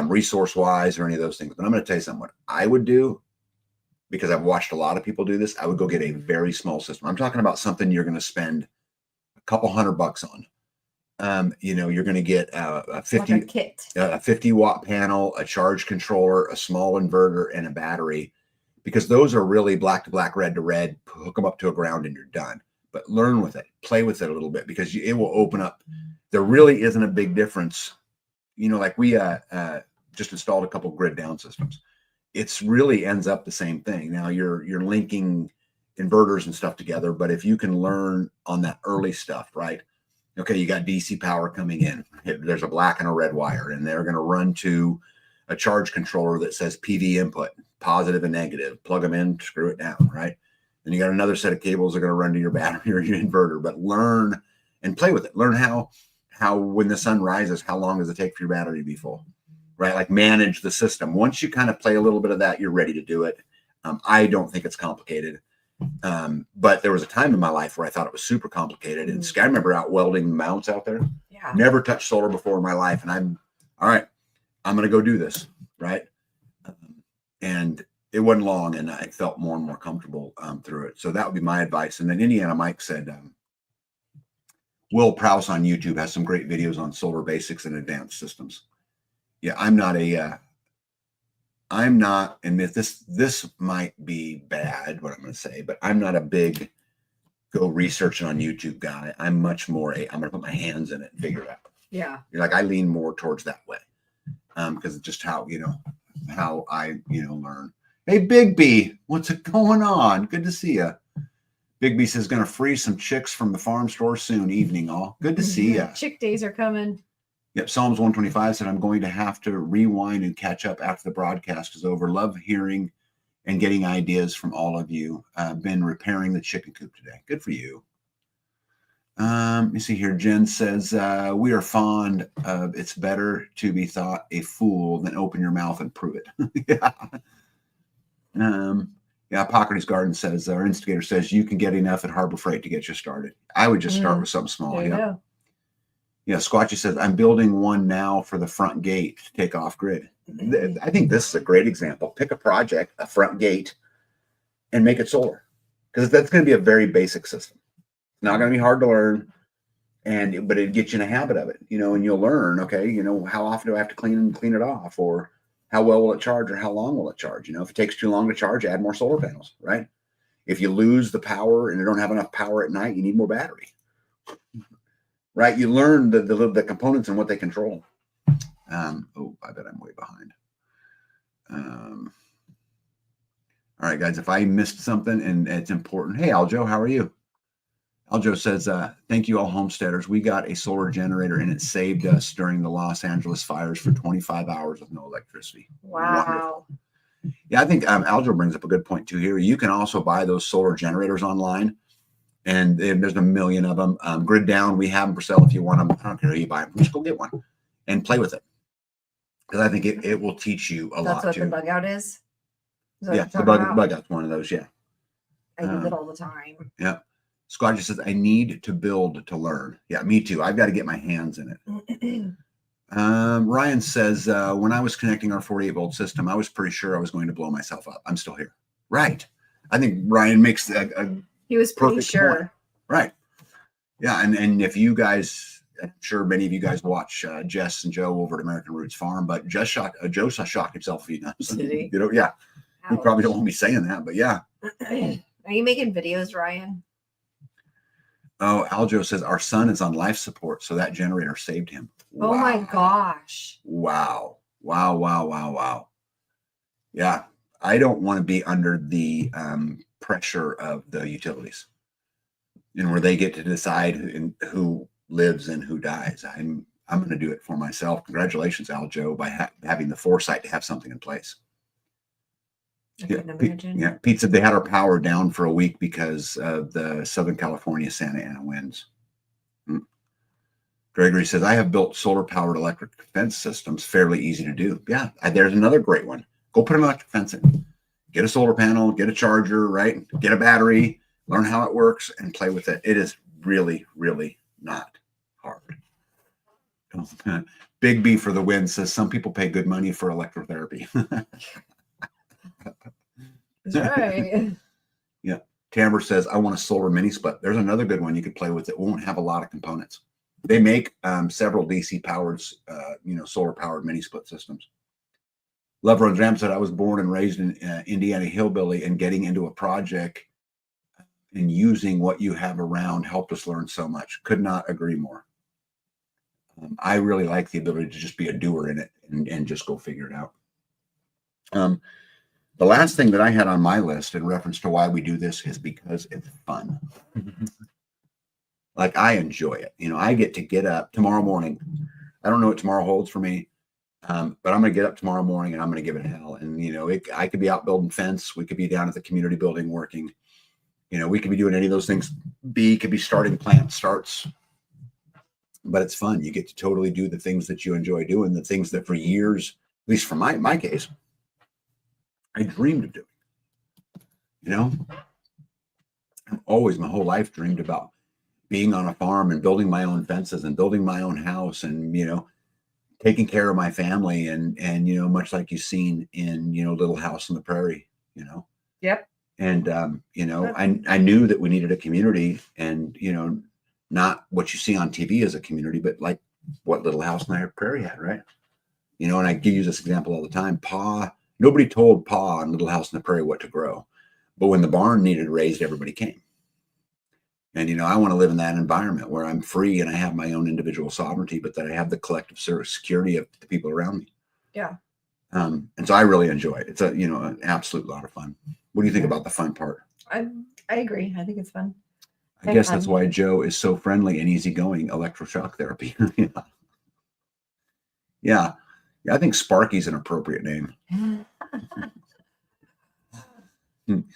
[SPEAKER 1] resource-wise or any of those things. But I'm going to tell you something. What I would do, because I've watched a lot of people do this, I would go get a very small system. I'm talking about something you're going to spend a couple $100 on. You're going to get a 50 watt panel, a charge controller, a small inverter, and a battery, because those are really black to black, red to red. Hook them up to a ground and you're done. but learn with it, play with it a little bit, because it will open up. There really isn't a big difference. You know, like we just installed a couple grid down systems. It's really ends up the same thing. Now you're linking inverters and stuff together, but if you can learn on that early stuff, right? Okay, you got DC power coming in. There's a black and a red wire, and they're going to run to a charge controller that says PV input, positive and negative. Plug them in, screw it down, right? Then you got another set of cables that are going to run to your battery or your inverter. But learn and play with it. Learn how when the sun rises, how long does it take for your battery to be full, right? Like manage the system. Once you kind of play a little bit of that, you're ready to do it. I don't think it's complicated. But there was a time in my life where I thought it was super complicated. And I remember out welding mounts out there.
[SPEAKER 2] Yeah.
[SPEAKER 1] Never touched solar before in my life. And I'm all right. I'm going to go do this. Right. And it wasn't long, and I felt more and more comfortable through it. So that would be my advice. And then Indiana Mike said, Will Prowse on YouTube has some great videos on solar basics and advanced systems. Yeah, I'm not, and this might be bad, what I'm going to say, but I'm not a big go research on YouTube guy. I'm much more I'm going to put my hands in it and figure it out.
[SPEAKER 2] Yeah.
[SPEAKER 1] You're like, I lean more towards that way. Because it's just how I, learn. Hey, Big B, what's going on? Good to see you. Big B says, going to freeze some chicks from the farm store soon. Evening, all. Good to see you.
[SPEAKER 3] Chick days are coming.
[SPEAKER 1] Yep. Psalms 125 said, I'm going to have to rewind and catch up after the broadcast is over. Love hearing and getting ideas from all of you. Been repairing the chicken coop today. Good for you. Let me see here. Jen says, we are fond of it's better to be thought a fool than open your mouth and prove it. Yeah. Pockety's Garden says, our instigator says, you can get enough at Harbor Freight to get you started. I would just start with something small.
[SPEAKER 3] There you go.
[SPEAKER 1] Yeah. Squatchy says, I'm building one now for the front gate to take off grid. I think this is a great example. Pick a project, a front gate, and make it solar, because that's going to be a very basic system. Not going to be hard to learn, but it gets you in a habit of it, and you'll learn, okay, how often do I have to clean it off, or how well will it charge, or how long will it charge? If it takes too long to charge, add more solar panels, right? If you lose the power and you don't have enough power at night, you need more battery, right? You learn the components and what they control. I bet I'm way behind. All right, guys, if I missed something and it's important, hey, Aljo, how are you? Aljo says, thank you all homesteaders. We got a solar generator and it saved us during the Los Angeles fires for 25 hours with no electricity.
[SPEAKER 2] Wow.
[SPEAKER 1] Wonderful. Yeah, I think Aljo brings up a good point too here. You can also buy those solar generators online, and there's a million of them. Grid down, we have them for sale if you want them. I don't care who you buy them. Just go get one and play with it, because I think it will teach you a lot
[SPEAKER 2] That's what
[SPEAKER 1] too.
[SPEAKER 2] the bug out is?
[SPEAKER 1] Yeah, the bug out's one of those, yeah.
[SPEAKER 2] I use it all the time.
[SPEAKER 1] Yeah. Scott just says, I need to build to learn. Yeah, me too. I've got to get my hands in it. Ryan says, when I was connecting our 48-volt system, I was pretty sure I was going to blow myself up. I'm still here. Right. I think Ryan makes
[SPEAKER 2] He was pretty
[SPEAKER 1] perfect
[SPEAKER 2] sure.
[SPEAKER 1] point. Right. Yeah. And if you guys, I'm sure many of you guys watch Jess and Joe over at American Roots Farm, but Joe shocked himself a few times.
[SPEAKER 2] Did he?
[SPEAKER 1] Yeah.
[SPEAKER 2] Ouch.
[SPEAKER 1] You probably don't want me saying that, but yeah.
[SPEAKER 2] Are you making videos, Ryan?
[SPEAKER 1] Oh, Aljo says our son is on life support, so that generator saved him.
[SPEAKER 2] Oh my gosh.
[SPEAKER 1] Wow. Wow. Yeah. I don't want to be under the pressure of the utilities, where they get to decide who lives and who dies. I'm going to do it for myself. Congratulations, Aljo, by having the foresight to have something in place.
[SPEAKER 2] I can imagine.
[SPEAKER 1] Pete said they had our power down for a week because of the Southern California Santa Ana winds. Gregory says, I have built solar powered electric fence systems, fairly easy to do. Yeah, there's another great one. Go put an electric fence in, get a solar panel, get a charger, right? Get a battery, learn how it works, and play with it. It is really, really not hard. Big B for the win says some people pay good money for electrotherapy.
[SPEAKER 3] That's right.
[SPEAKER 1] Yeah. Tamber says, I want a solar mini split. There's another good one you could play with. It won't have a lot of components. They make several DC powered, solar powered mini split systems. Love Runs Ram said, I was born and raised in Indiana hillbilly, and getting into a project and using what you have around helped us learn so much. Could not agree more. I really like the ability to just be a doer in it and just go figure it out. The last thing that I had on my list in reference to why we do this is because it's fun. Like, I enjoy it. You know, I get to get up tomorrow morning. I don't know what tomorrow holds for me, but I'm going to get up tomorrow morning and I'm going to give it hell. And, you know, I could be out building fence. We could be down at the community building working. You know, we could be doing any of those things. B could be starting plant starts. But it's fun. You get to totally do the things that you enjoy doing, the things that for years, at least for my case, I dreamed of doing. You know, I've always my whole life dreamed about being on a farm and building my own fences and building my own house and, you know, taking care of my family and, you know, much like you've seen in, you know, Little House on the Prairie, you know.
[SPEAKER 2] Yep.
[SPEAKER 1] And, you know, I knew that we needed a community and, you know, not what you see on TV as a community, but like what Little House on the Prairie had, right? You know, and I give you this example all the time. Nobody told Pa on Little House on the Prairie what to grow. But when the barn needed raised, everybody came. And, you know, I want to live in that environment where I'm free and I have my own individual sovereignty, but that I have the collective security of the people around me.
[SPEAKER 2] Yeah.
[SPEAKER 1] And so I really enjoy it. It's a, you know, an absolute lot of fun. What do you think about the fun part?
[SPEAKER 3] I agree. I think it's fun.
[SPEAKER 1] I guess that's why Joe is so friendly and easygoing. Electroshock therapy. Yeah. I think Sparky's an appropriate name.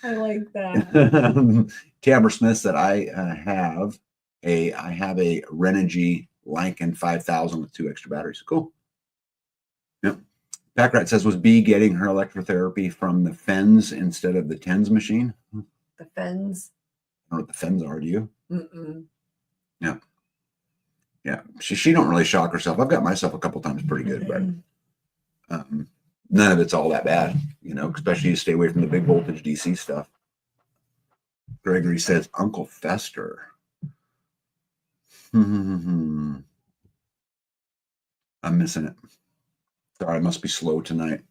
[SPEAKER 3] I like that.
[SPEAKER 1] Tamara Smith said, I have a Renogy Lankin 5000 with 2 extra batteries. Cool. Yep. Packrat says, was B getting her electrotherapy from the Fens instead of the TENS machine?
[SPEAKER 2] The Fens.
[SPEAKER 1] I don't know what the Fens are, do you?
[SPEAKER 2] Mm-mm.
[SPEAKER 1] Yeah. Yeah. She don't really shock herself. I've got myself a couple times pretty good, but none of it's all that bad, you know, especially you stay away from the big voltage DC stuff. Gregory says, Uncle Fester. I'm missing it. Sorry, I must be slow tonight.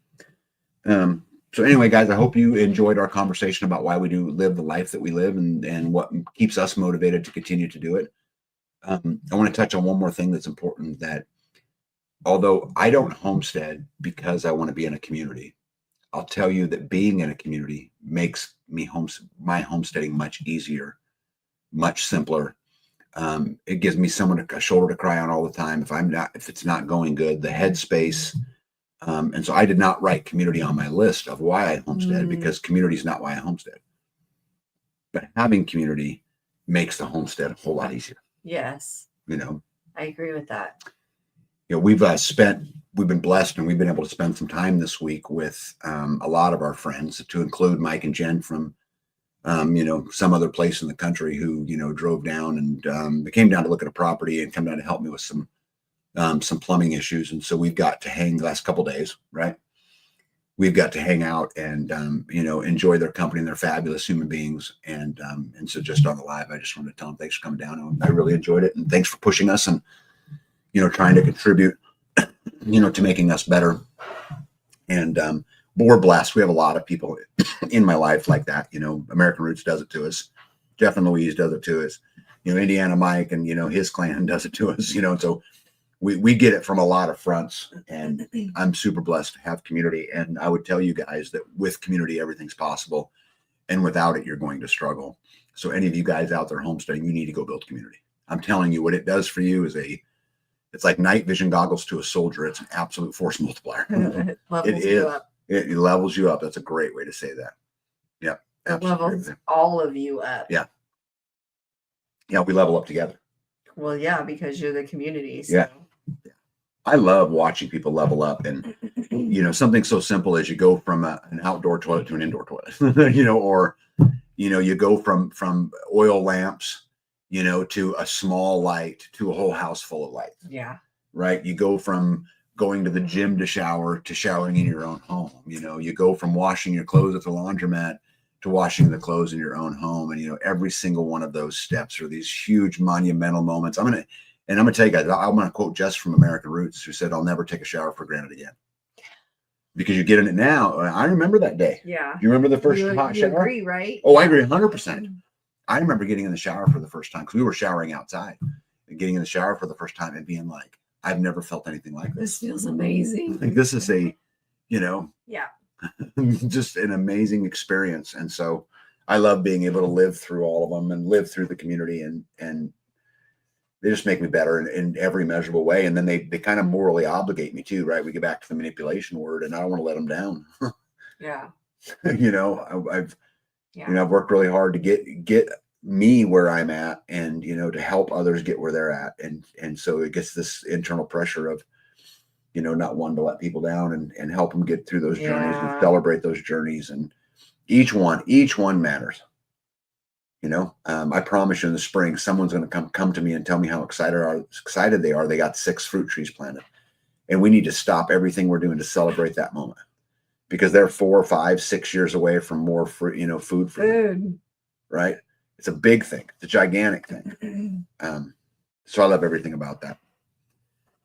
[SPEAKER 1] So anyway, guys, I hope you enjoyed our conversation about why we do live the life that we live and what keeps us motivated to continue to do it. I want to touch on one more thing that's important, that although I don't homestead because I want to be in a community, I'll tell you that being in a community makes me my homesteading much easier, much simpler. It gives me someone a shoulder to cry on all the time if it's not going good, the headspace. And so I did not write community on my list of why I homestead because community is not why I homestead. But having community makes the homestead a whole lot easier.
[SPEAKER 2] Yes.
[SPEAKER 1] You know,
[SPEAKER 2] I agree with that.
[SPEAKER 1] You know, we've been blessed and we've been able to spend some time this week with a lot of our friends, to include Mike and Jen from, you know, some other place in the country who, you know, drove down and they came down to look at a property and come down to help me with some plumbing issues. And so we've got to hang the last couple of days, right? We've got to hang out and, you know, enjoy their company, and they're fabulous human beings. And so just on the live, I just wanted to tell them thanks for coming down. I really enjoyed it. And thanks for pushing us and, you know, trying to contribute, you know, to making us better. And, but we're blessed. We have a lot of people in my life like that. You know, American Roots does it to us. Jeff and Louise does it to us. You know, Indiana Mike and, you know, his clan does it to us, you know, so we get it from a lot of fronts, and I'm super blessed to have community. And I would tell you guys that with community, everything's possible, and without it, you're going to struggle. So any of you guys out there homesteading, you need to go build community. I'm telling you, what it does for you is it's like night vision goggles to a soldier. It's an absolute force multiplier.
[SPEAKER 2] It is.
[SPEAKER 1] It levels you up. That's a great way to say that. Yep.
[SPEAKER 2] It levels all of you up.
[SPEAKER 1] Yeah. Yeah. We level up together.
[SPEAKER 2] Well, yeah, because you're the community. So.
[SPEAKER 1] Yeah. I love watching people level up, and, you know, something so simple as you go from an outdoor toilet to an indoor toilet, you know, or, you know, you go from oil lamps, you know, to a small light to a whole house full of lights.
[SPEAKER 2] Yeah.
[SPEAKER 1] Right. You go from going to the gym to showering in your own home. You know, you go from washing your clothes at the laundromat to washing the clothes in your own home. And, you know, every single one of those steps are these huge monumental moments. I'm going to tell you guys, I'm going to quote Jess from American Roots, who said, I'll never take a shower for granted again. Because you get in it now. I remember that day.
[SPEAKER 2] Yeah.
[SPEAKER 1] You remember the first hot shower?
[SPEAKER 2] You agree, right?
[SPEAKER 1] Oh, I agree 100%. I remember getting in the shower for the first time because we were showering outside and getting in the shower for the first time and being like, I've never felt anything like
[SPEAKER 3] This
[SPEAKER 1] this.
[SPEAKER 3] feels amazing.
[SPEAKER 1] Like this is a, you know,
[SPEAKER 2] Yeah.
[SPEAKER 1] just an amazing experience. And so I love being able to live through all of them and live through the community, and they just make me better in every measurable way. And then they kind of morally obligate me too, right? We get back to the manipulation word, and I don't want to let them down.
[SPEAKER 2] Yeah.
[SPEAKER 1] You know, I've
[SPEAKER 2] Yeah.
[SPEAKER 1] I've worked really hard to get me where I'm at, and to help others get where they're at, and so it gets this internal pressure of not wanting to let people down and help them get through those journeys and
[SPEAKER 2] Yeah.
[SPEAKER 1] celebrate those journeys, and each one matters. I promise you in the spring someone's going to come to me and tell me how excited they are. They got 6 fruit trees planted, and we need to stop everything we're doing to celebrate that moment, because they're 4, 5, 6 years away from more fruit, food for them, right? It's a big thing. It's a gigantic thing. So I love everything about that.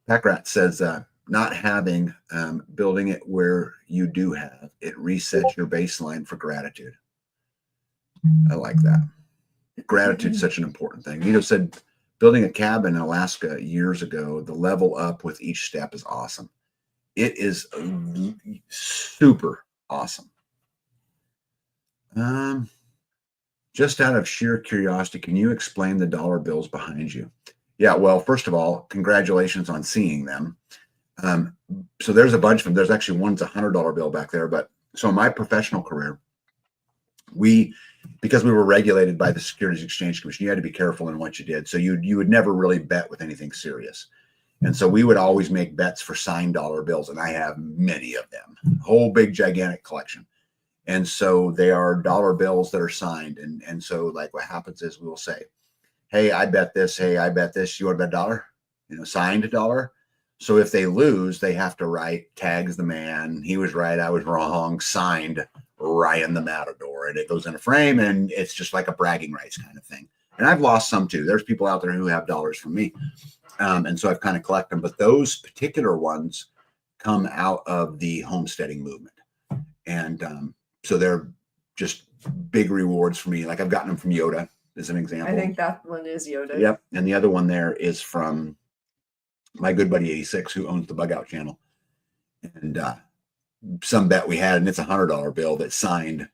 [SPEAKER 1] Packrat says, not having, building it where you do have, it resets your baseline for gratitude. I like that. Gratitude is such an important thing. Said building a cabin in Alaska years ago, the level up with each step is awesome. It is super awesome. Just out of sheer curiosity, can you explain the dollar bills behind you? Yeah, well, first of all, congratulations on seeing them. So there's a bunch of them. There's actually one's $100 bill back there. But so in my professional career, because we were regulated by the Securities Exchange Commission, you had to be careful in what you did. So you would never really bet with anything serious. And so we would always make bets for signed dollar bills. And I have many of them, a whole big, gigantic collection. And so they are dollar bills that are signed. And so like what happens is we'll say, hey, I bet this. Hey, I bet this. You want to bet $1? Signed $1. So if they lose, they have to write, tags the man. He was right. I was wrong. Signed Ryan the Matador. And it goes in a frame, and it's just like a bragging rights kind of thing. And I've lost some too. There's people out there who have dollars from me. And so I've kind of collected them. But those particular ones come out of the homesteading movement. And so they're just big rewards for me. Like I've gotten them from Yoda as an example.
[SPEAKER 2] I think that one is Yoda.
[SPEAKER 1] Yep. And the other one there is from my good buddy 86, who owns the Bug Out channel. And some bet we had, and it's $100 bill that's signed,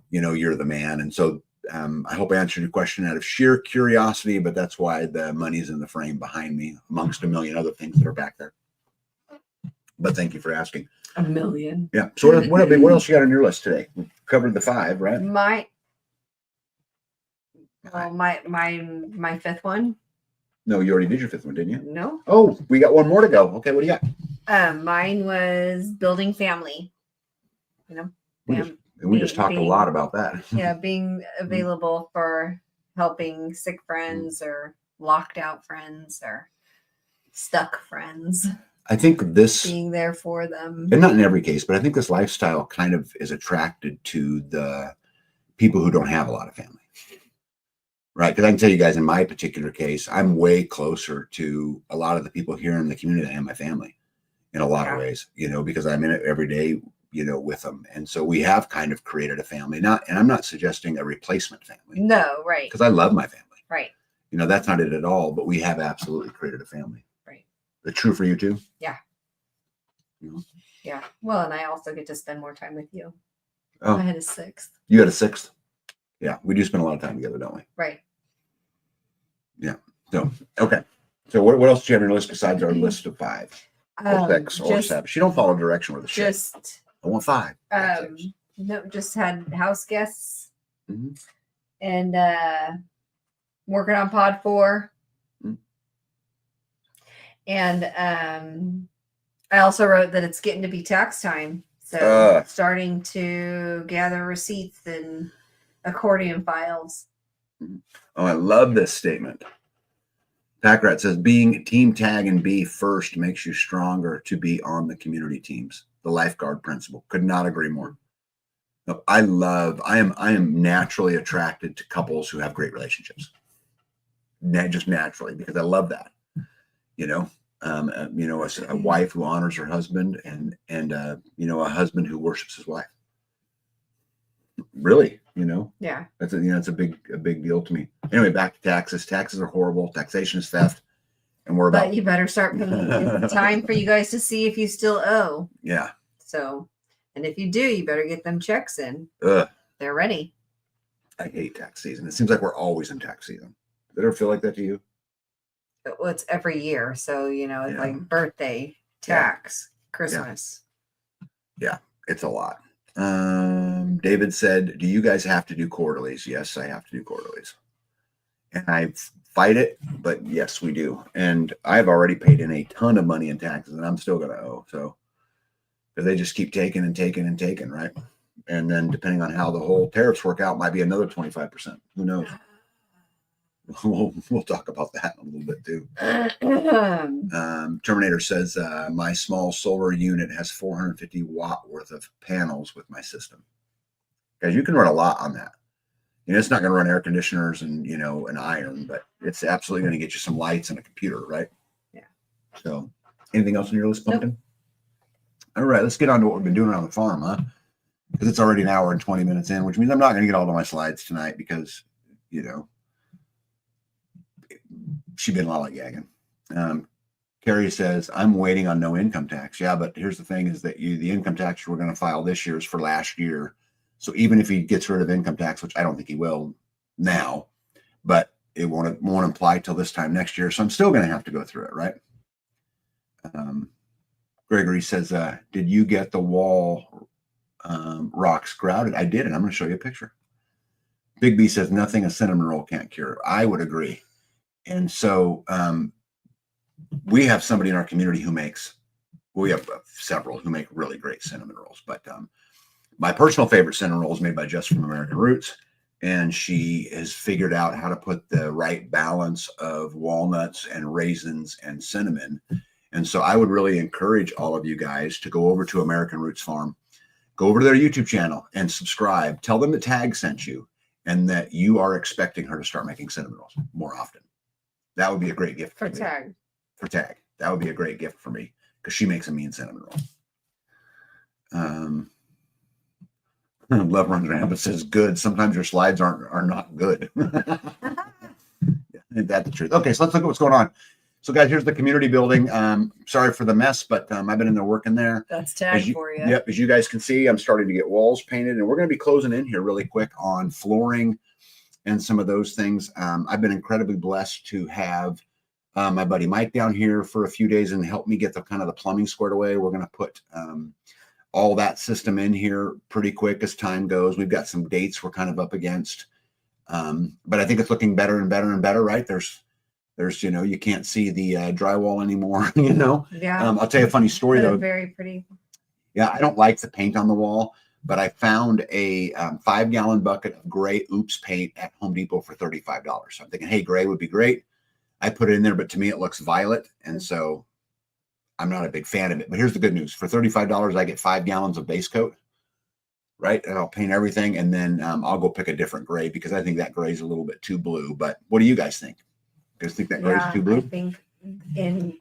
[SPEAKER 1] you're the man. And so I hope I answered your question out of sheer curiosity, but that's why the money's in the frame behind me, amongst a million other things that are back there. But thank you for asking.
[SPEAKER 3] A million.
[SPEAKER 1] Yeah. So what else you got on your list today? We covered the 5, right?
[SPEAKER 2] My 5th one.
[SPEAKER 1] No, you already did your 5th one, didn't you?
[SPEAKER 2] No.
[SPEAKER 1] Oh, we got one more to go. Okay, what do you got?
[SPEAKER 2] Mine was building family.
[SPEAKER 1] We just talked a lot about that.
[SPEAKER 2] Yeah, being available for helping sick friends or locked out friends or stuck friends.
[SPEAKER 1] I think this,
[SPEAKER 2] being there for them.
[SPEAKER 1] and not in every case, but I think this lifestyle kind of is attracted to the people who don't have a lot of family. Right. Because I can tell you guys, in my particular case, I'm way closer to a lot of the people here in the community than I am my family in a lot of ways, because I'm in it every day, with them. And so we have kind of created a family. And I'm not suggesting a replacement family.
[SPEAKER 2] No, right.
[SPEAKER 1] Because I love my family.
[SPEAKER 2] Right.
[SPEAKER 1] That's not it at all, but we have absolutely created a family.
[SPEAKER 2] Right.
[SPEAKER 1] Is it true for you too?
[SPEAKER 2] Yeah. Yeah. Well, and I also get to spend more time with you.
[SPEAKER 1] Oh.
[SPEAKER 2] I had a 6th.
[SPEAKER 1] You had a 6th? Yeah. We do spend a lot of time together, don't we?
[SPEAKER 2] Right.
[SPEAKER 1] Yeah. So, okay. So what else do you have on your list besides our list of 5 or 6 or 7? She don't follow direction with the shit. I want 5.
[SPEAKER 2] No, just had house guests.
[SPEAKER 1] Mm-hmm.
[SPEAKER 2] And working on pod 4.
[SPEAKER 1] Mm-hmm.
[SPEAKER 2] And I also wrote that it's getting to be tax time. So starting to gather receipts and accordion files.
[SPEAKER 1] Oh, I love this statement. Packrat says, being team tag and be first makes you stronger to be on the community teams. The lifeguard principle. Could not agree more. No, I am naturally attracted to couples who have great relationships. Just naturally, because I love that. A wife who honors her husband and a husband who worships his wife. really, you know,
[SPEAKER 2] Yeah.
[SPEAKER 1] that's a big deal to me. Anyway, back to taxes. Taxes are horrible. Taxation is theft. And we're about,
[SPEAKER 2] But you better start paying. It's time for you guys to see if you still owe.
[SPEAKER 1] yeah.
[SPEAKER 2] So, and if you do, you better get them checks in.
[SPEAKER 1] Ugh,
[SPEAKER 2] They're ready.
[SPEAKER 1] I hate tax season. It seems like we're always in tax season. Does it ever feel like that to you?
[SPEAKER 2] Well, it's every year. So, you know, it's
[SPEAKER 1] Yeah.
[SPEAKER 2] like birthday, tax, Christmas.
[SPEAKER 1] Yeah, it's a lot. David said, do you guys have to do quarterlies? Yes, I have to do quarterlies. And I fight it, but yes, we do. And I've already paid in a ton of money in taxes, and I'm still going to owe. So, because they just keep taking and taking and taking, right? And then depending on how the whole tariffs work out, might be another 25%. Who knows? We'll talk about that in a little bit too. Terminator says, my small solar unit has 450 watt worth of panels with my system. Guys, you can run a lot on that. You know, it's not going to run air conditioners and, you know, an iron, but it's absolutely going to get you some lights and a computer, right?
[SPEAKER 2] Yeah.
[SPEAKER 1] So anything else on your list, Pumpkin? Nope. All right, let's get on to what we've been doing on the farm, huh? Because it's already an hour and 20 minutes in, which means I'm not going to get all to my slides tonight because, you know, she's been lollygagging. Carrie says, I'm waiting on no income tax. Yeah, but here's the thing is that the income tax we're going to file this year is for last year. So even if he gets rid of income tax, which I don't think he will now, but it won't apply till this time next year. So I'm still going to have to go through it, right? Gregory says, did you get the wall rocks grouted? I did, and I'm going to show you a picture. Big B says, nothing a cinnamon roll can't cure. I would agree. And so we have somebody in our community we have several who make really great cinnamon rolls, but my personal favorite cinnamon roll is made by Jess from American Roots, and she has figured out how to put the right balance of walnuts and raisins and cinnamon. And so I would really encourage all of you guys to go over to American Roots Farm, go over to their YouTube channel and subscribe. Tell them that Tag sent you and that you are expecting her to start making cinnamon rolls more often. That would be a great gift
[SPEAKER 2] for Tag.
[SPEAKER 1] For Tag. That would be a great gift for me because she makes a mean cinnamon roll. Love Runs Rampant says, good. Sometimes your slides are not good. Ain't that the truth? Okay, so let's look at what's going on. So, guys, here's the community building. Sorry for the mess, but I've been in there working there.
[SPEAKER 2] That's Tag for you.
[SPEAKER 1] Yep, as you guys can see, I'm starting to get walls painted, and we're going to be closing in here really quick on flooring and some of those things. I've been incredibly blessed to have my buddy Mike down here for a few days and help me get the kind of the plumbing squared away. We're going to put all that system in here pretty quick as time goes. We've got some dates we're kind of up against, but I think it's looking better and better and better, right? There's, you know, you can't see the drywall anymore, you know?
[SPEAKER 2] Yeah.
[SPEAKER 1] I'll tell you a funny story though.
[SPEAKER 2] Very pretty.
[SPEAKER 1] Yeah. I don't like the paint on the wall, but I found a 5-gallon bucket of gray Oops paint at Home Depot for $35. So I'm thinking, hey, gray would be great. I put it in there, but to me, it looks violet. And so I'm not a big fan of it, but here's the good news. For $35, I get 5 gallons of base coat, right? And I'll paint everything. And then I'll go pick a different gray because I think that gray is a little bit too blue. But what do you guys think? You guys think that gray is too blue?
[SPEAKER 2] I think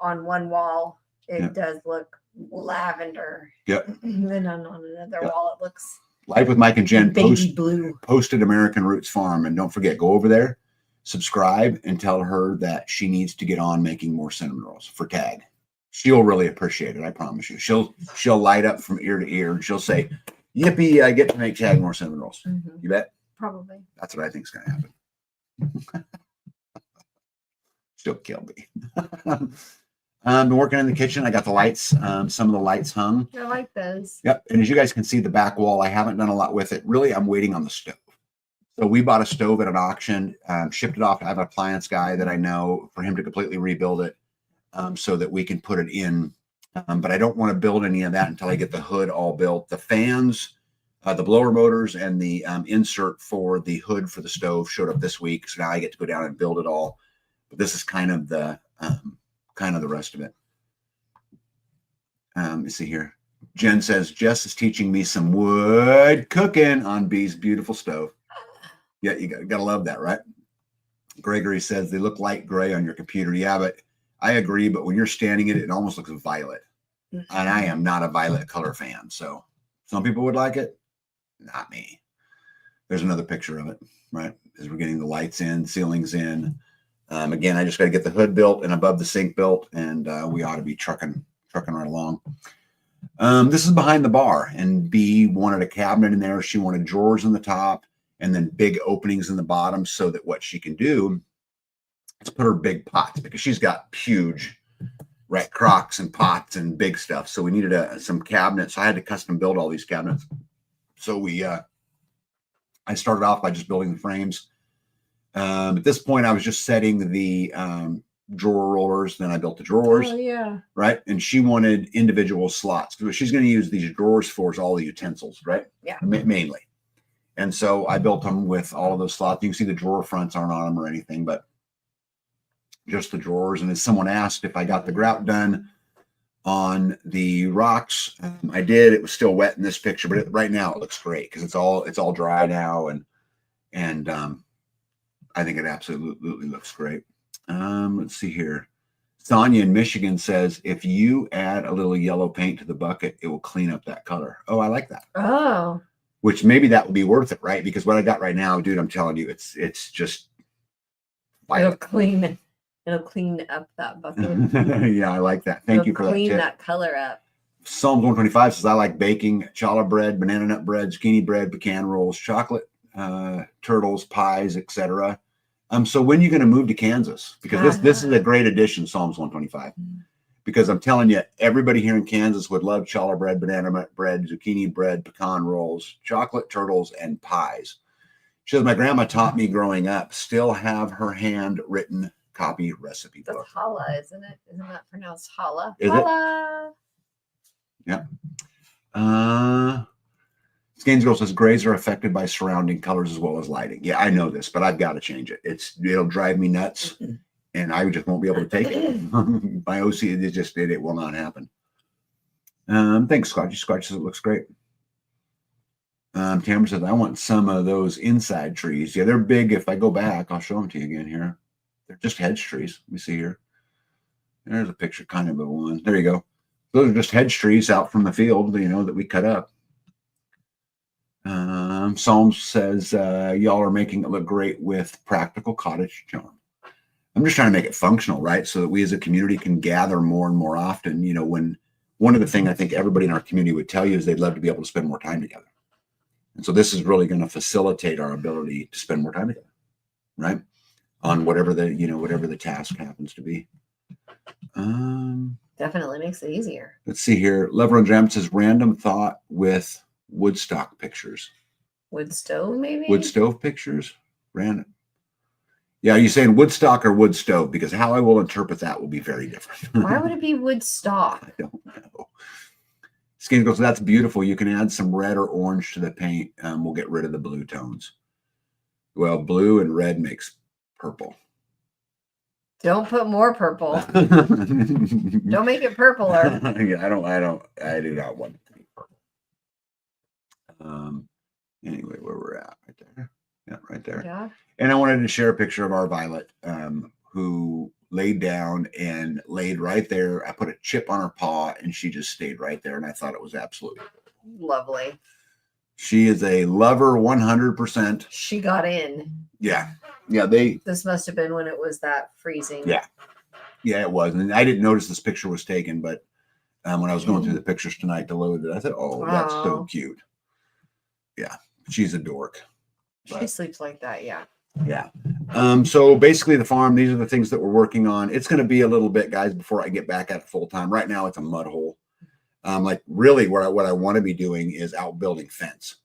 [SPEAKER 2] on one wall, it does look lavender.
[SPEAKER 1] Yep.
[SPEAKER 2] And then on another wall, it looks
[SPEAKER 1] Live with Mike and Jen
[SPEAKER 2] baby blue.
[SPEAKER 1] Posted American Roots Farm. And don't forget, go over there, subscribe, and tell her that she needs to get on making more cinnamon rolls for Tag. She'll really appreciate it. I promise you. She'll light up from ear to ear and she'll say, yippee, I get to make Tag more cinnamon rolls. Mm-hmm. You bet?
[SPEAKER 2] Probably.
[SPEAKER 1] That's what I think is going to happen. She'll kill me. Been working in the kitchen. I got the lights, some of the lights hung.
[SPEAKER 2] I like those.
[SPEAKER 1] Yep. And as you guys can see, the back wall, I haven't done a lot with it. Really, I'm waiting on the stove. So we bought a stove at an auction, shipped it off. I have an appliance guy that I know for him to completely rebuild it so that we can put it in. But I don't want to build any of that until I get the hood all built. The fans, the blower motors, and the insert for the hood for the stove showed up this week. So now I get to go down and build it all. But this is kind of the rest of it. Let's see here. Jen says, Jess is teaching me some wood cooking on B's beautiful stove. Yeah, you gotta love that, right? Gregory says they look light gray on your computer. Yeah, but I agree. But when you're standing in it, it almost looks violet. And I am not a violet color fan. So some people would like it. Not me. There's another picture of it, right? As we're getting the lights in, ceilings in. Again, I just got to get the hood built and above the sink built, and we ought to be trucking right along. This is behind the bar, and B wanted a cabinet in there. She wanted drawers in the top and then big openings in the bottom so that what she can do is put her big pots, because she's got huge, right, crocks and pots and big stuff. So we needed some cabinets. So I had to custom build all these cabinets. So I started off by just building the frames. At this point, I was just setting the drawer rollers. Then I built the drawers.
[SPEAKER 3] Oh, yeah.
[SPEAKER 1] Right. And she wanted individual slots, because what she's going to use these drawers for is all the utensils, right?
[SPEAKER 2] Yeah.
[SPEAKER 1] Mainly. And so I built them with all of those slots. You can see the drawer fronts aren't on them or anything, but just the drawers. And as someone asked if I got the grout done on the rocks, I did. It was still wet in this picture, but right now it looks great because it's all dry now, and I think it absolutely looks great. Let's see here. Sonia in Michigan says, if you add a little yellow paint to the bucket, it will clean up that color. Oh, I like that.
[SPEAKER 3] Oh.
[SPEAKER 1] Which maybe that would be worth it, right? Because what I got right now, dude, I'm telling you, it's just
[SPEAKER 3] It'll clean up that bucket.
[SPEAKER 1] Yeah, I like that. Thank you for that
[SPEAKER 3] clean
[SPEAKER 1] tip.
[SPEAKER 3] that color up.
[SPEAKER 1] Psalms 125 says, I like baking challah bread, banana nut bread, zucchini bread, pecan rolls, chocolate, turtles, pies, etc. So when are you going to move to Kansas? Because this is a great addition, Psalms 125. Because I'm telling you, everybody here in Kansas would love challah bread, banana nut bread, zucchini bread, pecan rolls, chocolate turtles, and pies. She says, my grandma taught me growing up, still have her handwritten copy recipe book.
[SPEAKER 3] That's challah, isn't it? Isn't that pronounced challah?
[SPEAKER 1] Is
[SPEAKER 3] challah.
[SPEAKER 1] It? Yeah. Skanes Girl says grays are affected by surrounding colors as well as lighting. Yeah, I know this, but I've got to change it. It'll drive me nuts, and I just won't be able to take it. My OC, it will not happen. Thanks, Scotchy. Scotchy says it looks great. Tamara says, I want some of those inside trees. Yeah, they're big. If I go back, I'll show them to you again here. They're just hedge trees. Let me see here. There's a picture kind of one. There you go. Those are just hedge trees out from the field, that we cut up. Psalms says, y'all are making it look great with practical cottage charm. I'm just trying to make it functional, right? So that we as a community can gather more and more often. When one of the things I think everybody in our community would tell you is they'd love to be able to spend more time together. And so this is really going to facilitate our ability to spend more time together, right? On whatever the task happens to be.
[SPEAKER 3] Definitely makes it easier.
[SPEAKER 1] Let's see here. Lever and Jam says, random thought with Woodstock pictures.
[SPEAKER 3] Wood stove, maybe?
[SPEAKER 1] Wood stove pictures? Random. Yeah, are you saying Woodstock or wood stove? Because how I will interpret that will be very different.
[SPEAKER 3] Why would it be wood stock?
[SPEAKER 1] I don't know. Skin goes, that's beautiful. You can add some red or orange to the paint. We'll get rid of the blue tones. Well, blue and red makes purple.
[SPEAKER 3] Don't put more purple. Don't make it purpler.
[SPEAKER 1] Yeah, I do not want it to be purple. Anyway, where we're at, right there. Yeah, right there.
[SPEAKER 3] Yeah.
[SPEAKER 1] And I wanted to share a picture of our Violet, who laid down and laid right there. I put a chip on her paw and she just stayed right there. And I thought it was absolutely
[SPEAKER 3] Lovely.
[SPEAKER 1] She is a lover 100%.
[SPEAKER 3] She got in.
[SPEAKER 1] Yeah.
[SPEAKER 3] This must have been when it was that freezing.
[SPEAKER 1] Yeah, it was. And I didn't notice this picture was taken, but when I was going through the pictures tonight to load it, I thought, oh, that's so cute. Yeah, she's a dork.
[SPEAKER 3] She sleeps like that, yeah.
[SPEAKER 1] Yeah. So basically the farm, these are the things that we're working on. It's going to be a little bit, guys, before I get back at it full time. Right now it's a mud hole. Like really what I want to be doing is outbuilding fence.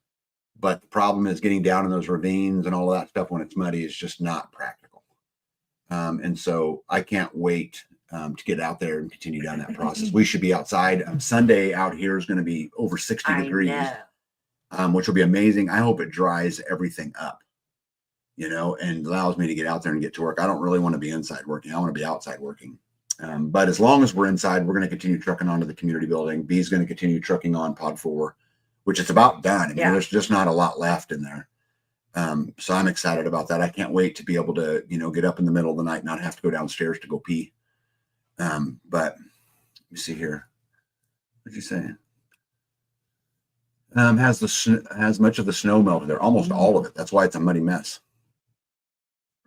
[SPEAKER 1] But the problem is getting down in those ravines and all of that stuff when it's muddy is just not practical. And so I can't wait to get out there and continue down that process. We should be outside. Sunday out here is going to be over 60 degrees, which will be amazing. I hope it dries everything up, and allows me to get out there and get to work. I don't really want to be inside working. I want to be outside working. But as long as we're inside, we're going to continue trucking onto the community building. B's going to continue trucking on pod 4, which it's about done. I mean, there's just not a lot left in there. So I'm excited about that. I can't wait to be able to, get up in the middle of the night, not have to go downstairs to go pee. But let me see here. What'd you say? Has much of the snow melted there, almost all of it. That's why it's a muddy mess.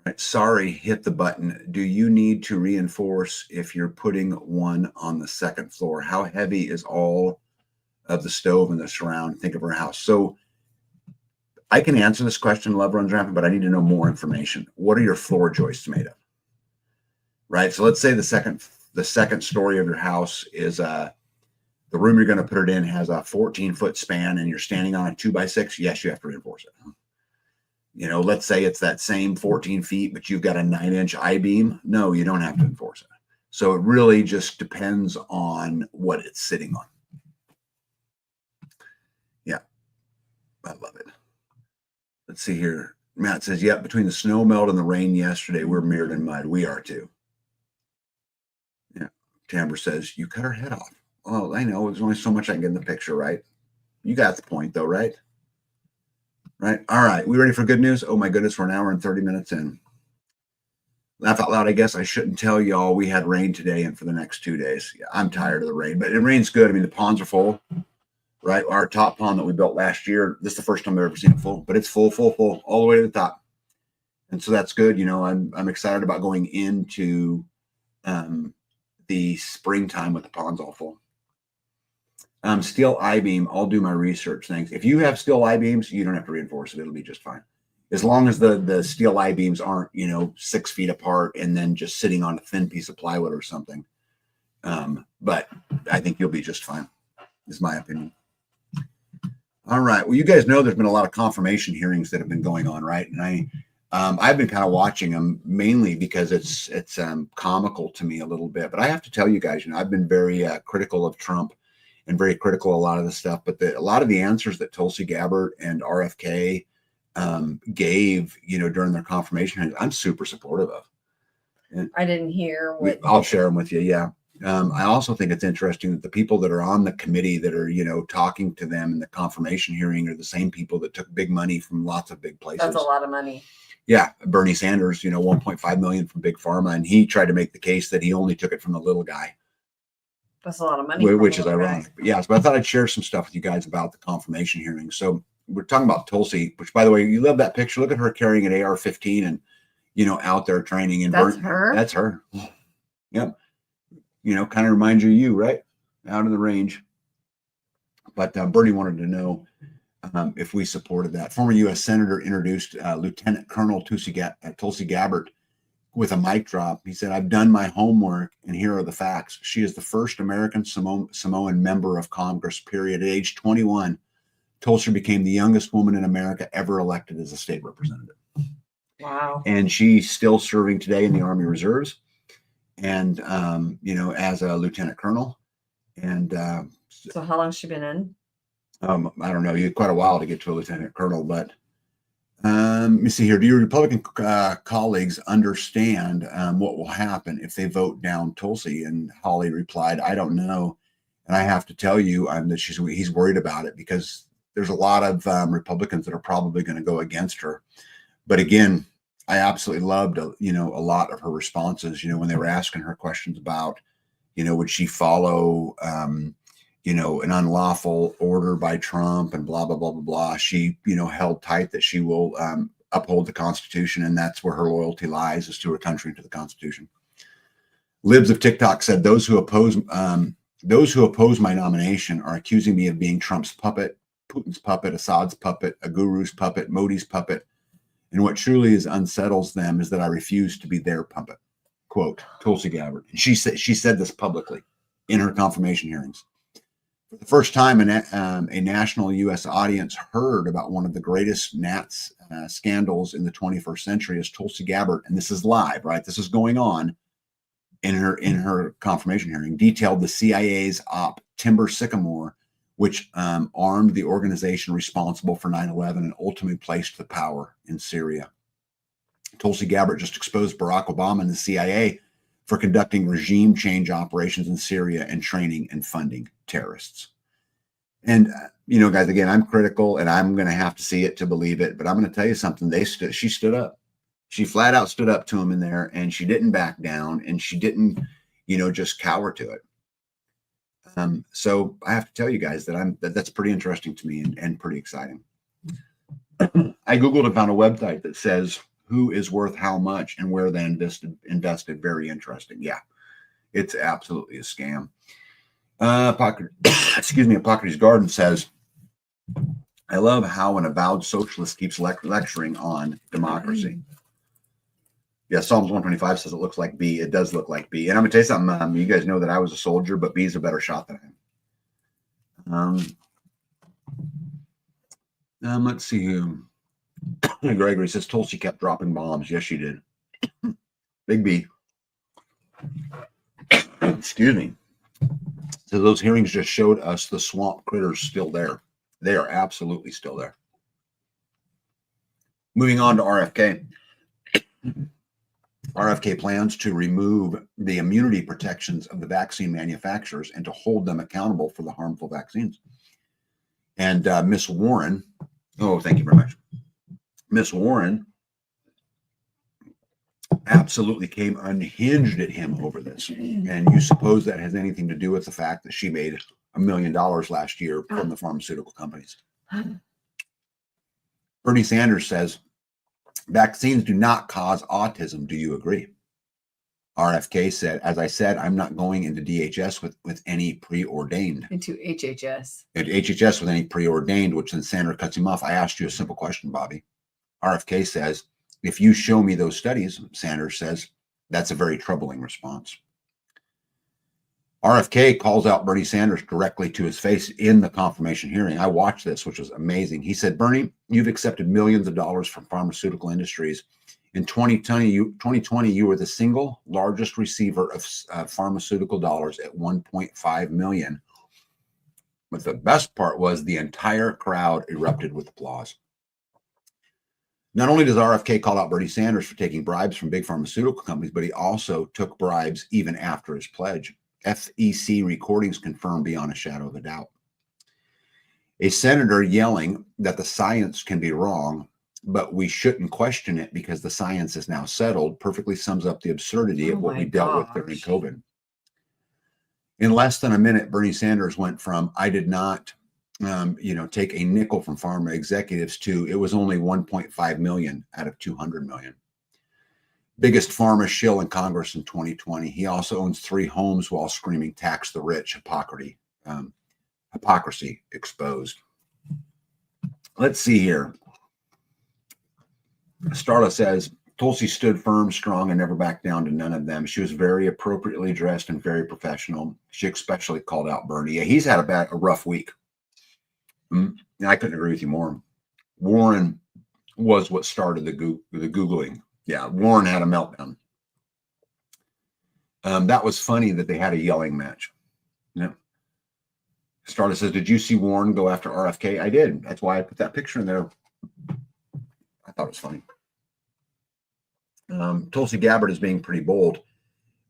[SPEAKER 1] Right. Sorry, hit the button. Do you need to reinforce if you're putting one on the second floor? How heavy is all of the stove and the surround? Think of our house. So I can answer this question, Love Runs Rampant, but I need to know more information. What are your floor joists made of? Right. So let's say the second story of your house is the room you're going to put it in has a 14-foot span and you're standing on a 2x6. Yes, you have to reinforce it. You know, let's say it's that same 14 feet, but you've got a 9-inch I-beam. No, you don't have to enforce it. So it really just depends on what it's sitting on. Yeah, I love it. Let's see here. Matt says, yep, between the snow melt and the rain yesterday, we're mirrored in mud. We are too. Yeah. Tamber says, you cut her head off. Oh, I know. There's only so much I can get in the picture, right? You got the point, though, right? Right. All right. We ready for good news? Oh, my goodness. We're an hour and 30 minutes in. Laugh out loud. I guess I shouldn't tell y'all we had rain today and for the next 2 days. Yeah, I'm tired of the rain, but it rains good. I mean, the ponds are full, right? Our top pond that we built last year, this is the first time I've ever seen it full, but it's full, all the way to the top. And so that's good. You know, I'm excited about going into the springtime with the ponds all full. Steel I-beam, I'll do my research. Thanks. If you have steel I-beams, you don't have to reinforce it. It'll be just fine. As long as the steel I-beams aren't, 6 feet apart and then just sitting on a thin piece of plywood or something. But I think you'll be just fine, is my opinion. All right. Well, you guys know there's been a lot of confirmation hearings that have been going on, right? And I've been kind of watching them mainly because it's comical to me a little bit. But I have to tell you guys, I've been very critical of Trump and very critical of a lot of the stuff. But a lot of the answers that Tulsi Gabbard and RFK gave, during their confirmation hearings, I'm super supportive of. And
[SPEAKER 2] I didn't hear what.
[SPEAKER 1] I'll share them with you. Yeah. I also think it's interesting that the people that are on the committee that are, talking to them in the confirmation hearing are the same people that took big money from lots of big places.
[SPEAKER 2] That's a lot of money.
[SPEAKER 1] Yeah. Bernie Sanders, $1.5 million from Big Pharma. And he tried to make the case that he only took it from the little guy.
[SPEAKER 2] That's a lot of money.
[SPEAKER 1] Which is ironic. But yes, but I thought I'd share some stuff with you guys about the confirmation hearing. So we're talking about Tulsi, which, by the way, you love that picture. Look at her carrying an AR-15 and, out there training. And
[SPEAKER 2] that's her?
[SPEAKER 1] That's her. Yep. Kind of reminds you, right? Out of the range. But Bernie wanted to know if we supported that. Former U.S. Senator introduced Lieutenant Colonel Tulsi Gabbard with a mic drop. He said, I've done my homework, and here are the facts. She is the first American Samoan member of Congress, period. At age 21, Tulsi became the youngest woman in America ever elected as a state representative.
[SPEAKER 2] Wow.
[SPEAKER 1] And she's still serving today in the Army Reserves. And, as a lieutenant colonel. And
[SPEAKER 2] so how long has she been in?
[SPEAKER 1] I don't know. You had quite a while to get to a lieutenant colonel, but let me see here. Do your Republican colleagues understand what will happen if they vote down Tulsi? And Holly replied, I don't know. And I have to tell you that he's worried about it because there's a lot of Republicans that are probably going to go against her. But again, I absolutely loved, a lot of her responses, when they were asking her questions about, would she follow, an unlawful order by Trump and blah, blah, blah, blah, blah. She, held tight that she will uphold the Constitution. And that's where her loyalty lies, is to her country and to the Constitution. Libs of TikTok said, those who oppose my nomination are accusing me of being Trump's puppet, Putin's puppet, Assad's puppet, a guru's puppet, Modi's puppet. And what truly unsettles them is that I refuse to be their puppet. Quote, Tulsi Gabbard. And she said this publicly in her confirmation hearings. For the first time, a national U.S. audience heard about one of the greatest Nats scandals in the 21st century is Tulsi Gabbard. And this is live, right? This is going on in her confirmation hearing. Detailed the CIA's op Timber Sycamore, which armed the organization responsible for 9/11 and ultimately placed the power in Syria. Tulsi Gabbard just exposed Barack Obama and the CIA for conducting regime change operations in Syria and training and funding terrorists. And, guys, again, I'm critical and I'm going to have to see it to believe it. But I'm going to tell you something. She stood up. She flat out stood up to him in there, and she didn't back down, and she didn't, just cower to it. So I have to tell you guys that that's pretty interesting to me and pretty exciting. I Googled and found a website that says who is worth how much and where they invested. Very interesting. Yeah, it's absolutely a scam. Excuse me, Hippocrates Garden says, I love how an avowed socialist keeps lecturing on democracy. Yeah, Psalms 125 says it looks like B. It does look like B. And I'm going to tell you something. You guys know that I was a soldier, but B's a better shot than I am. Let's see who. Gregory says Tulsi kept dropping bombs. Yes, she did. Big B. Excuse me. So those hearings just showed us the swamp critters still there. They are absolutely still there. Moving on to RFK. RFK plans to remove the immunity protections of the vaccine manufacturers and to hold them accountable for the harmful vaccines. And Miss Warren, oh, thank you very much. Miss Warren absolutely came unhinged at him over this. And you suppose that has anything to do with the fact that she made $1 million last year from the pharmaceutical companies. Bernie Sanders says, vaccines do not cause autism. Do you agree? RFK said, as I said, I'm not going into DHS with any preordained.
[SPEAKER 3] Into HHS.
[SPEAKER 1] Into HHS with any preordained, which then Sanders cuts him off. I asked you a simple question, Bobby. RFK says, if you show me those studies, Sanders says, that's a very troubling response. RFK calls out Bernie Sanders directly to his face in the confirmation hearing. I watched this, which was amazing. He said, Bernie, you've accepted millions of dollars from pharmaceutical industries. In 2020, you were the single largest receiver of pharmaceutical dollars at $1.5 million. But the best part was the entire crowd erupted with applause. Not only does RFK call out Bernie Sanders for taking bribes from big pharmaceutical companies, but he also took bribes even after his pledge. FEC recordings confirm beyond a shadow of a doubt. A senator yelling that the science can be wrong, but we shouldn't question it because the science is now settled, perfectly sums up the absurdity of what we dealt with during COVID. In less than a minute, Bernie Sanders went from, I did not take a nickel from pharma executives to, it was only 1.5 million out of 200 million. Biggest pharma shill in Congress in 2020. He also owns 3 homes while screaming, tax the rich, hypocrisy exposed. Let's see here. Starla says, Tulsi stood firm, strong, and never backed down to none of them. She was very appropriately dressed and very professional. She especially called out Bernie. Yeah, he's had a rough week. I couldn't agree with you more. Warren was what started the Googling. Yeah, Warren had a meltdown. That was funny that they had a yelling match. Yeah. Starla says, did you see Warren go after RFK? I did. That's why I put that picture in there. I thought it was funny. Tulsi Gabbard is being pretty bold.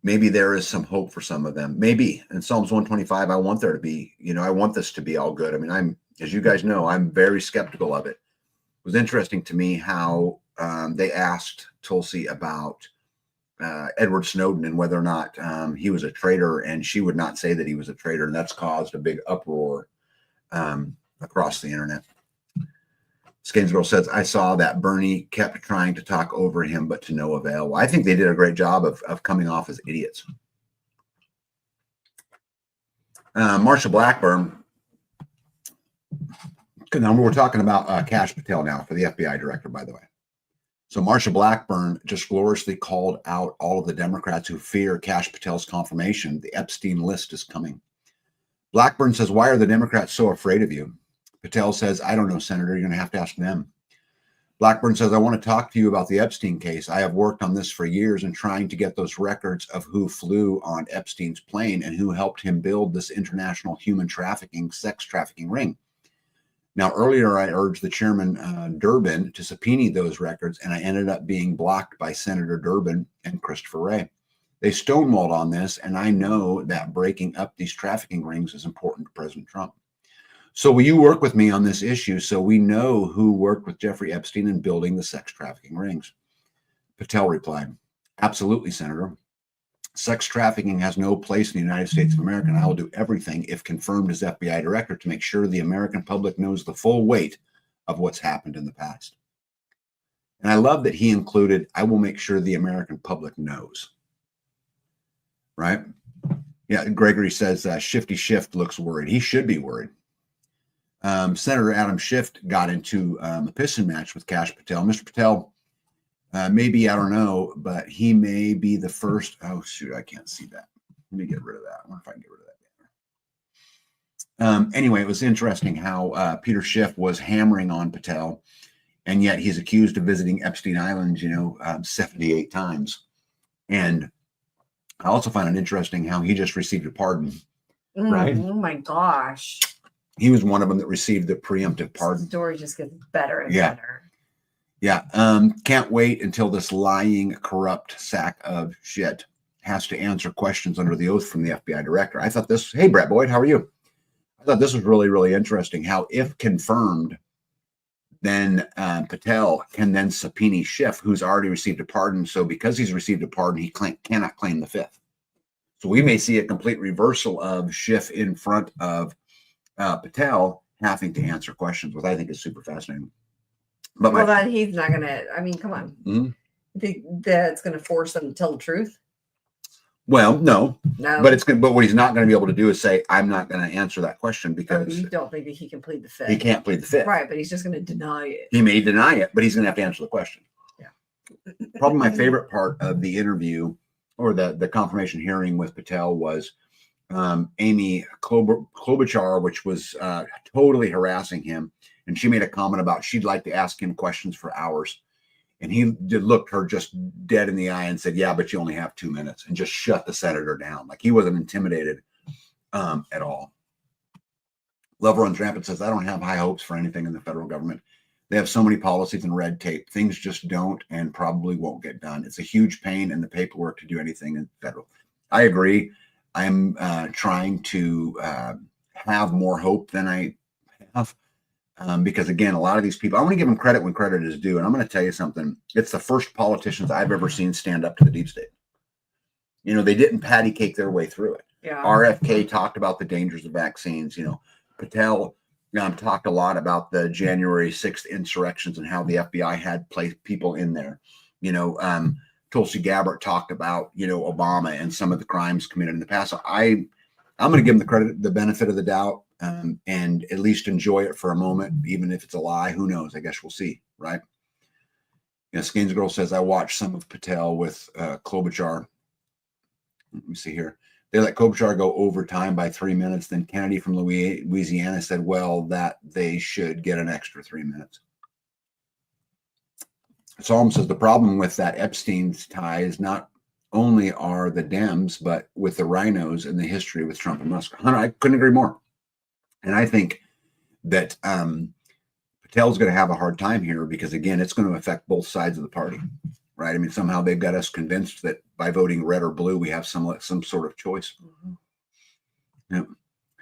[SPEAKER 1] Maybe there is some hope for some of them. Maybe. In Psalms 125, I want there to be, I want this to be all good. I mean, as you guys know, I'm very skeptical of it. It was interesting to me how they asked Tulsi about Edward Snowden and whether or not he was a traitor, and she would not say that he was a traitor, and that's caused a big uproar across the internet. Skinsgirl says, I saw that Bernie kept trying to talk over him, but to no avail. Well, I think they did a great job of coming off as idiots. Marsha Blackburn. Now we're talking about Kash Patel now for the FBI director, by the way. So Marsha Blackburn just gloriously called out all of the Democrats who fear Kash Patel's confirmation. The Epstein list is coming. Blackburn says, why are the Democrats so afraid of you? Patel says, I don't know, Senator. You're going to have to ask them. Blackburn says, I want to talk to you about the Epstein case. I have worked on this for years and trying to get those records of who flew on Epstein's plane and who helped him build this international human trafficking, sex trafficking ring. Now, earlier, I urged the chairman, Durbin, to subpoena those records, and I ended up being blocked by Senator Durbin and Christopher Wray. They stonewalled on this, and I know that breaking up these trafficking rings is important to President Trump. So will you work with me on this issue so we know who worked with Jeffrey Epstein in building the sex trafficking rings? Patel replied, absolutely, Senator. Sex trafficking has no place in the United States of America, and I will do everything, if confirmed as FBI director, to make sure the American public knows the full weight of what's happened in the past. And I love that he included, I will make sure the American public knows. Right? Yeah, Gregory says Shifty Shift looks worried. He should be worried. Senator Adam Schiff got into a pissing match with Kash Patel. Mr. Patel, maybe, I don't know, but he may be the first. Oh, shoot, I can't see that. Let me get rid of that. I wonder if I can get rid of that. Anyway, it was interesting how Peter Schiff was hammering on Patel, and yet he's accused of visiting Epstein Island, 78 times. And I also find it interesting how he just received a pardon. Right?
[SPEAKER 2] Oh my gosh.
[SPEAKER 1] He was one of them that received the preemptive pardon.
[SPEAKER 2] The story just gets better and
[SPEAKER 1] Yeah.
[SPEAKER 2] better.
[SPEAKER 1] Yeah. Can't wait until this lying, corrupt sack of shit has to answer questions under the oath from the FBI director. I thought this, hey, Brett Boyd, how are you? I thought this was really, really interesting how, if confirmed, then Patel can then subpoena Schiff, who's already received a pardon. So because he's received a pardon, he cannot claim the fifth. So we may see a complete reversal of Schiff in front of Patel having to answer questions, which I think is super fascinating. But
[SPEAKER 2] Well, then he's not going to, I mean, come on.
[SPEAKER 1] Mhm.
[SPEAKER 2] You think that's going to force him to tell the truth?
[SPEAKER 1] Well, no,
[SPEAKER 2] No.
[SPEAKER 1] but what he's not going to be able to do is say, I'm not going to answer that question,
[SPEAKER 2] Or
[SPEAKER 1] because
[SPEAKER 2] you don't think that he can plead the fifth?
[SPEAKER 1] he can't plead the fifth.
[SPEAKER 2] Right, but he's just going to deny it.
[SPEAKER 1] He may deny it, but he's going to have to answer the question.
[SPEAKER 2] Yeah.
[SPEAKER 1] Probably my favorite part of the interview, or the confirmation hearing with Patel, was Amy Klobuchar, which was totally harassing him. And she made a comment about she'd like to ask him questions for hours. And he looked her just dead in the eye and said, yeah, but you only have 2 minutes, and just shut the senator down. Like, he wasn't intimidated at all. Love Runs Rampant says, I don't have high hopes for anything in the federal government. They have so many policies and red tape. Things just don't and probably won't get done. It's a huge pain in the paperwork to do anything in federal. I agree. I'm trying to have more hope than I have. Because again, a lot of these people, I want to give them credit when credit is due. And I'm going to tell you something. It's the first politicians I've ever seen stand up to the deep state. They didn't patty cake their way through it.
[SPEAKER 2] Yeah.
[SPEAKER 1] RFK talked about the dangers of vaccines. Patel talked a lot about the January 6th insurrections and how the FBI had placed people in there. Tulsi Gabbard talked about, Obama and some of the crimes committed in the past. So I'm going to give them the benefit of the doubt. And at least enjoy it for a moment, even if it's a lie. Who knows? I guess we'll see, right? Skins Girl says, I watched some of Patel with Klobuchar. Let me see here. They let Klobuchar go overtime by 3 minutes. Then Kennedy from Louisiana said, well, that they should get an extra 3 minutes. Psalm says, the problem with that Epstein's tie is not only are the Dems, but with the rhinos and the history with Trump and Musk. Hunter, I couldn't agree more. And I think that Patel's going to have a hard time here because, again, it's going to affect both sides of the party, right? I mean, somehow they've got us convinced that by voting red or blue, we have some sort of choice. Mm-hmm.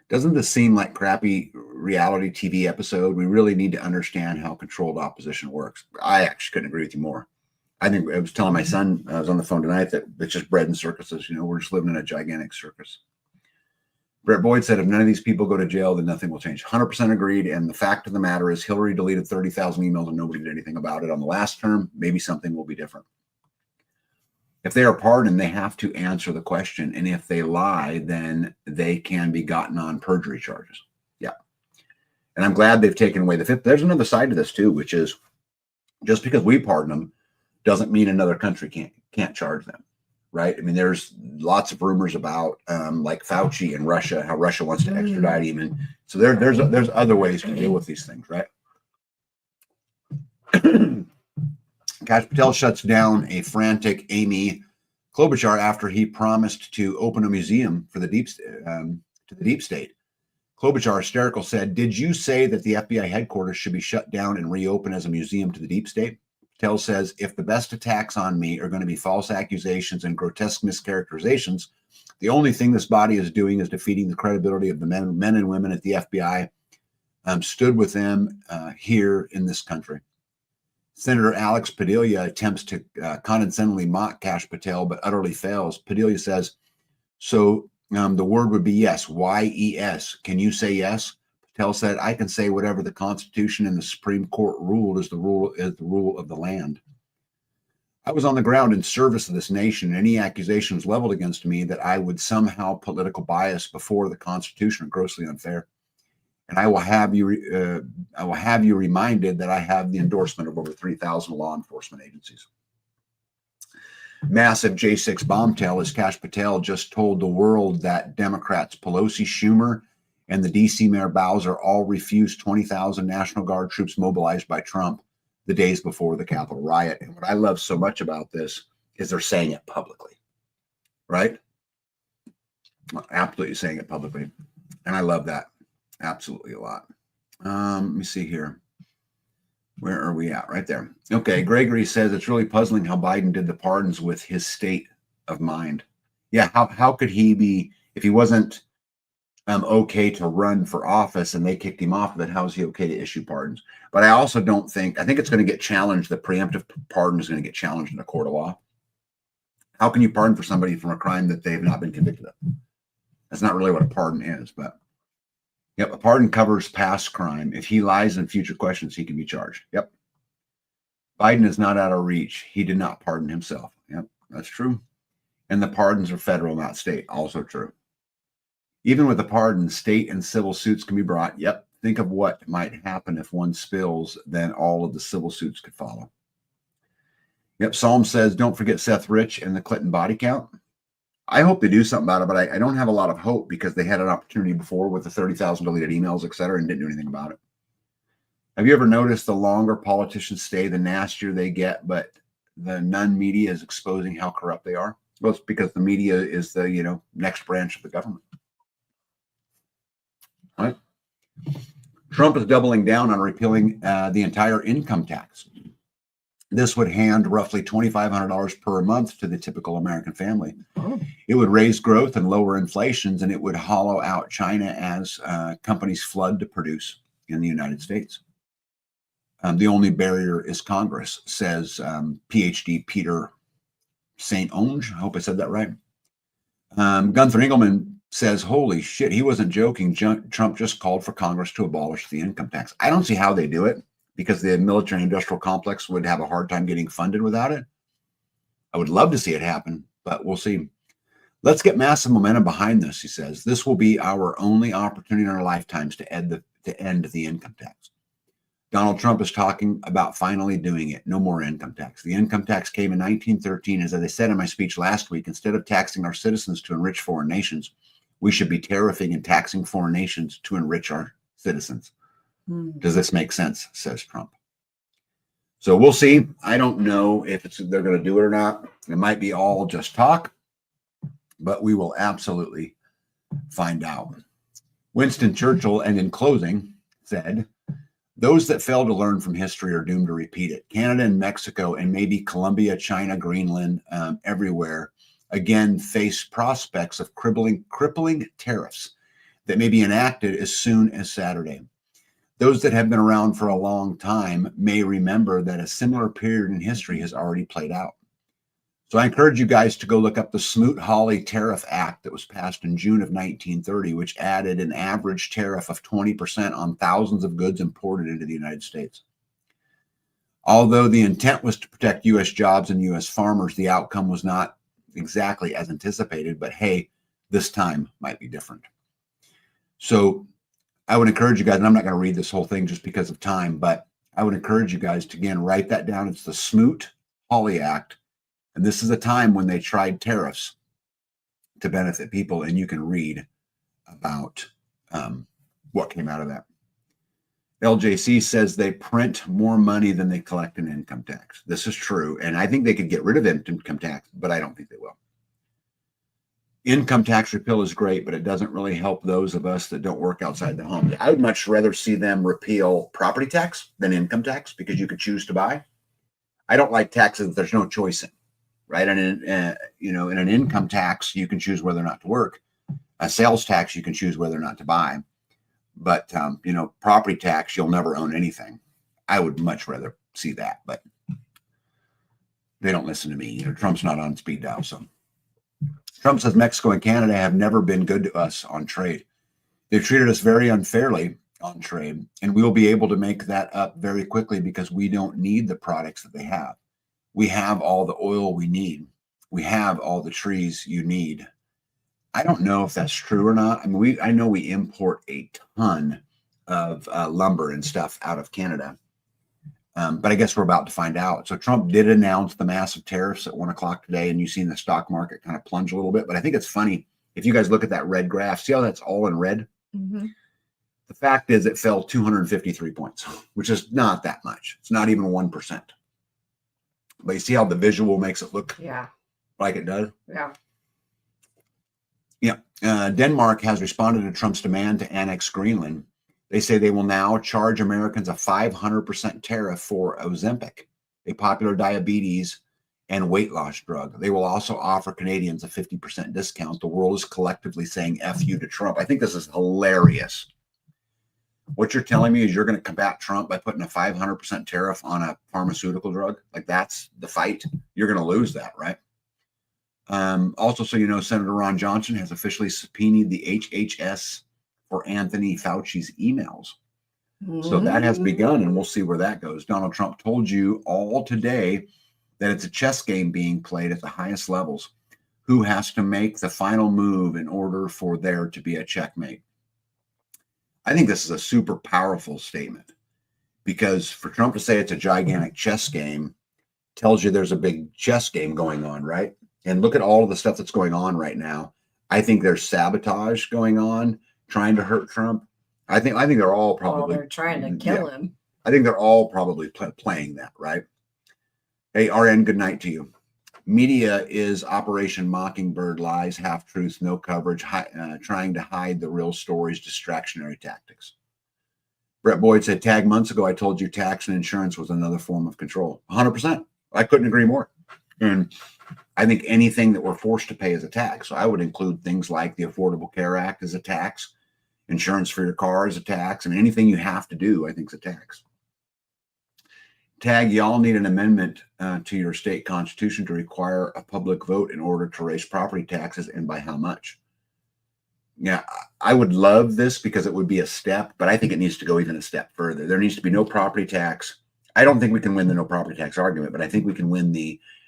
[SPEAKER 1] Doesn't this seem like crappy reality TV episode? We really need to understand how controlled opposition works. I actually couldn't agree with you more. I think I was telling my son, I was on the phone tonight, that it's just bread and circuses. We're just living in a gigantic circus. Brett Boyd said, if none of these people go to jail, then nothing will change. 100% agreed. And the fact of the matter is Hillary deleted 30,000 emails and nobody did anything about it on the last term. Maybe something will be different. If they are pardoned, they have to answer the question. And if they lie, then they can be gotten on perjury charges. Yeah. And I'm glad they've taken away the fifth. There's another side to this too, which is just because we pardon them doesn't mean another country can't charge them. Right. I mean, there's lots of rumors about like Fauci and Russia, how Russia wants to extradite him. And so there's other ways to deal with these things. Right. Kash Patel shuts down a frantic Amy Klobuchar after he promised to open a museum for the deep state. Klobuchar, hysterical, said, did you say that the FBI headquarters should be shut down and reopened as a museum to the deep state? Patel says, if the best attacks on me are going to be false accusations and grotesque mischaracterizations, the only thing this body is doing is defeating the credibility of the men and women at the FBI, stood with them here in this country. Senator Alex Padilla attempts to condescendingly mock Kash Patel, but utterly fails. Padilla says, so the word would be yes, Y-E-S. Can you say yes? Patel said, I can say whatever the Constitution and the Supreme Court ruled is the rule of the land. I was on the ground in service of this nation, and any accusations leveled against me that I would somehow political bias before the Constitution are grossly unfair. And I will have you reminded that I have the endorsement of over 3,000 law enforcement agencies. Massive J6 bomb tell as Kash Patel just told the world that Democrats Pelosi, Schumer, and the D.C. Mayor Bowser all refused 20,000 National Guard troops mobilized by Trump the days before the Capitol riot. And what I love so much about this is they're saying it publicly, right? Absolutely saying it publicly. And I love that absolutely a lot. Let me see here. Where are we at? Right there. Okay. Gregory says it's really puzzling how Biden did the pardons with his state of mind. Yeah. How could he be, if he wasn't okay to run for office and they kicked him off of it, how is he okay to issue pardons? But I also don't think, I think it's going to get challenged. The preemptive pardon is going to get challenged in a court of law. How can you pardon for somebody from a crime that they've not been convicted of? That's not really what a pardon is, but yep, a pardon covers past crime. If he lies in future questions, he can be charged. Yep. Biden is not out of reach. He did not pardon himself. Yep, that's true. And the pardons are federal, not state. Also true. Even with a pardon, state and civil suits can be brought. Yep. Think of what might happen if one spills, then all of the civil suits could follow. Yep. Psalm says, don't forget Seth Rich and the Clinton body count. I hope they do something about it, but I don't have a lot of hope because they had an opportunity before with the 30,000 deleted emails, et cetera, and didn't do anything about it. Have you ever noticed the longer politicians stay, the nastier they get, but the non-media is exposing how corrupt they are? Well, it's because the media is the, next branch of the government. All right. Trump is doubling down on repealing the entire income tax. This would hand roughly $2,500 per month to the typical American family. Oh. It would raise growth and lower inflations, and it would hollow out China as companies flood to produce in the United States. The only barrier is Congress, says PhD Peter St. Onge. I hope I said that right. Gunther Engelman says, holy shit, he wasn't joking. Trump just called for Congress to abolish the income tax. I don't see how they do it, because the military industrial complex would have a hard time getting funded without it. I would love to see it happen, but we'll see. Let's get massive momentum behind this, he says. This will be our only opportunity in our lifetimes to end the income tax. Donald Trump is talking about finally doing it. No more income tax. The income tax came in 1913. As I said in my speech last week, instead of taxing our citizens to enrich foreign nations, we should be tariffing and taxing foreign nations to enrich our citizens. Does this make sense? Says Trump. So we'll see. I don't know if they're going to do it or not. It might be all just talk, but we will absolutely find out. Winston Churchill, and in closing, said, those that fail to learn from history are doomed to repeat it. Canada and Mexico and maybe Colombia, China, Greenland, everywhere, again, face prospects of crippling tariffs that may be enacted as soon as Saturday. Those that have been around for a long time may remember that a similar period in history has already played out. So I encourage you guys to go look up the Smoot-Hawley Tariff Act that was passed in June of 1930, which added an average tariff of 20% on thousands of goods imported into the United States. Although the intent was to protect U.S. jobs and U.S. farmers, the outcome was not exactly as anticipated, but hey, this time might be different. So I would encourage you guys, and I'm not going to read this whole thing just because of time, but I would encourage you guys to, again, write that down. It's the Smoot-Hawley Act. And this is a time when they tried tariffs to benefit people, and you can read about what came out of that. LJC says they print more money than they collect in income tax. This is true, and I think they could get rid of income tax, but I don't think they will. Income tax repeal is great, but it doesn't really help those of us that don't work outside the home. I would much rather see them repeal property tax than income tax, because you could choose to buy. I don't like taxes that there's no choice in, right? And in an income tax, you can choose whether or not to work. A sales tax, you can choose whether or not to buy. But property tax, you'll never own anything. I would much rather see that, but they don't listen to me. You know, Trump's not on speed dial. So Trump says Mexico and Canada have never been good to us on trade. They've treated us very unfairly on trade, and we will be able to make that up very quickly because we don't need the products that they have. We have all the oil we need. We have all the trees you need. I don't know if that's true or not. I mean, I know we import a ton of lumber and stuff out of Canada, but I guess we're about to find out. So Trump did announce the massive tariffs at 1 o'clock today, and you've seen the stock market kind of plunge a little bit. But I think it's funny if you guys look at that red graph. See how that's all in red?
[SPEAKER 2] Mm-hmm.
[SPEAKER 1] The fact is, it fell 253 points, which is not that much. It's not even 1%. But you see how the visual makes it look like it does?
[SPEAKER 2] Yeah.
[SPEAKER 1] Yeah. Denmark has responded to Trump's demand to annex Greenland. They say they will now charge Americans a 500% tariff for Ozempic, a popular diabetes and weight loss drug. They will also offer Canadians a 50% discount. The world is collectively saying F you to Trump. I think this is hilarious. What you're telling me is you're going to combat Trump by putting a 500% tariff on a pharmaceutical drug? Like, that's the fight? You're going to lose that, right? Also, so you know, Senator Ron Johnson has officially subpoenaed the HHS for Anthony Fauci's emails. So that has begun, and we'll see where that goes. Donald Trump told you all today that it's a chess game being played at the highest levels. Who has to make the final move in order for there to be a checkmate? I think this is a super powerful statement, because for Trump to say it's a gigantic chess game tells you there's a big chess game going on, right? And look at all of the stuff that's going on right now. I think there's sabotage going on, trying to hurt Trump. I think they're all probably
[SPEAKER 2] they're trying to kill him.
[SPEAKER 1] I think they're all probably playing that, right? Hey, RN, good night to you. Media is Operation Mockingbird, lies, half-truths, no coverage, trying to hide the real stories, distractionary tactics. Brett Boyd said, tag months ago, I told you tax and insurance was another form of control. 100%. I couldn't agree more. And I think anything that we're forced to pay is a tax. So I would include things like the Affordable Care Act as a tax, insurance for your car is a tax, and anything you have to do, I think, is a tax. Tag, y'all need an amendment to your state constitution to require a public vote in order to raise property taxes, and by how much? Yeah, I would love this because it would be a step, but I think it needs to go even a step further. There needs to be no property tax. I don't think we can win the no property tax argument, but I think we can win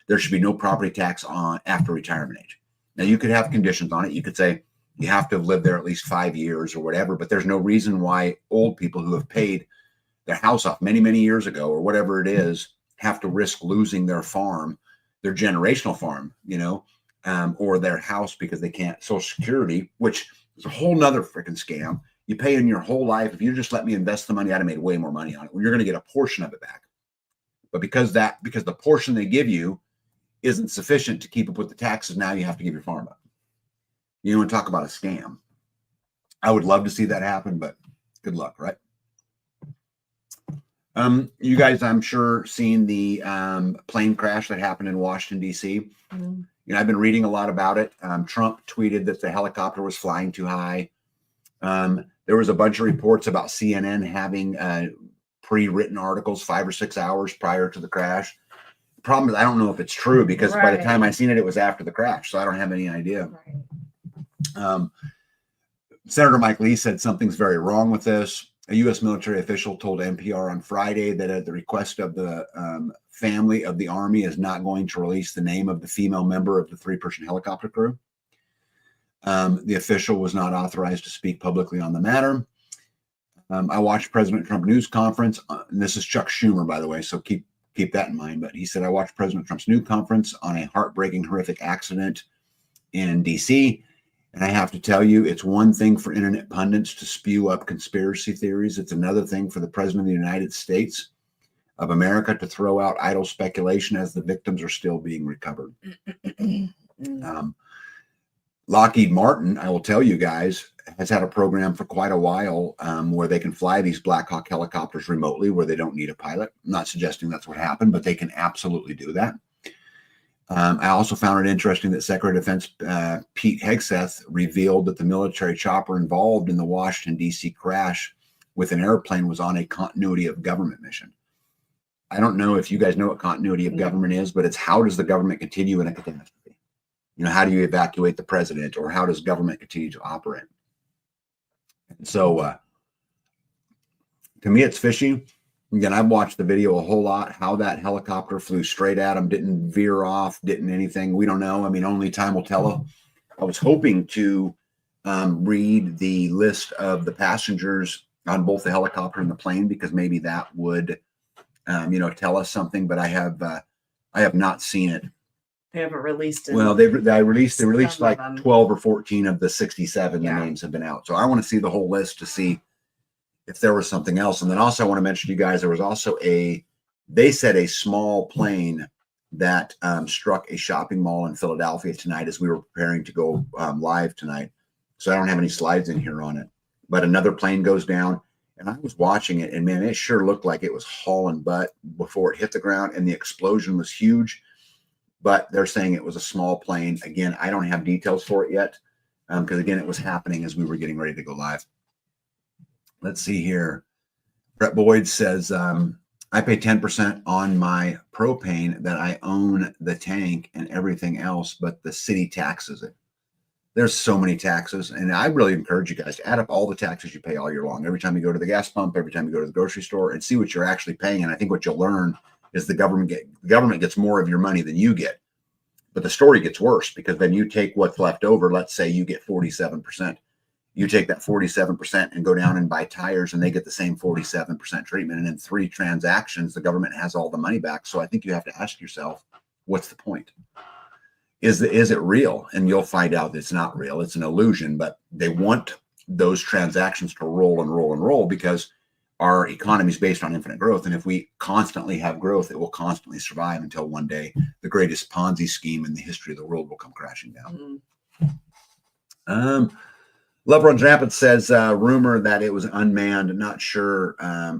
[SPEAKER 1] there should be no property tax on after retirement age. Now, you could have conditions on it. You could say you have to have lived there at least 5 years or whatever, but there's no reason why old people who have paid their house off many, many years ago or whatever it is have to risk losing their farm, their generational farm, or their house because they can't. Social Security, which is a whole nother freaking scam. You pay in your whole life. If you just let me invest the money, I'd have made way more money on it. Well, you're going to get a portion of it back. But because the portion they give you isn't sufficient to keep up with the taxes, now you have to give your farm up. You want to talk about a scam. I would love to see that happen, but good luck, right? You guys, I'm sure, seen the plane crash that happened in Washington, D.C. I've been reading a lot about it. Trump tweeted that the helicopter was flying too high. There was a bunch of reports about CNN having pre-written articles 5 or 6 hours prior to the crash. The problem is I don't know if it's true because by the time I seen it, it was after the crash. So I don't have any idea. Senator Mike Lee said something's very wrong with this. A U.S. military official told NPR on Friday that at the request of the family of the Army is not going to release the name of the female member of the 3-person helicopter crew. The official was not authorized to speak publicly on the matter. I watched President Trump news conference. And this is Chuck Schumer, by the way, so keep that in mind. But he said, I watched President Trump's news conference on a heartbreaking, horrific accident in D.C., and I have to tell you, it's one thing for internet pundits to spew up conspiracy theories. It's another thing for the President of the United States of America to throw out idle speculation as the victims are still being recovered. Lockheed Martin, I will tell you guys, has had a program for quite a while where they can fly these Black Hawk helicopters remotely where they don't need a pilot. I'm not suggesting that's what happened, but they can absolutely do that. I also found it interesting that Secretary of Defense Pete Hegseth revealed that the military chopper involved in the Washington, D.C. crash with an airplane was on a continuity of government mission. I don't know if you guys know what continuity of
[SPEAKER 2] No.
[SPEAKER 1] government is, but it's how does the government continue in a catastrophe? You know, how do you evacuate the president, or how does government continue to operate? And so to me, it's fishy. Again, I've watched the video a whole lot, how that helicopter flew straight at him, didn't veer off, didn't anything. We don't know. I mean, only time will tell. I was hoping to read the list of the passengers on both the helicopter and the plane, because maybe that would, you know, tell us something. But I have not seen it.
[SPEAKER 2] They haven't released it.
[SPEAKER 1] Well, they released
[SPEAKER 2] Some of
[SPEAKER 1] like
[SPEAKER 2] them.
[SPEAKER 1] 12 or 14 of the 67.
[SPEAKER 2] Yeah.
[SPEAKER 1] The names have been out. So I want to see the whole list to see if there was something else. And then also I want to mention to you guys, there was also they said a small plane that struck a shopping mall in Philadelphia tonight as we were preparing to go live tonight. So I don't have any slides in here on it, but another plane goes down, and I was watching it, and man, it sure looked like it was hauling butt before it hit the ground, and the explosion was huge. But they're saying it was a small plane. Again, I don't have details for it yet, because again, it was happening as we were getting ready to go live. Let's see here. Brett Boyd says, I pay 10% on my propane that I own the tank and everything else, but the city taxes it. There's so many taxes, and I really encourage you guys to add up all the taxes you pay all year long. Every time you go to the gas pump, every time you go to the grocery store, and see what you're actually paying. And I think what you'll learn is the government gets more of your money than you get. But the story gets worse, because then you take what's left over. Let's say you get 47%. You take that 47% and go down and buy tires, and they get the same 47% treatment. And in 3 transactions, the government has all the money back. So I think you have to ask yourself, what's the point? Is it real? And you'll find out that it's not real. It's an illusion, but they want those transactions to roll and roll and roll, because our economy is based on infinite growth. And if we constantly have growth, it will constantly survive until one day the greatest Ponzi scheme in the history of the world will come crashing down. Love Runs Rampant says, rumor that it was unmanned. Not sure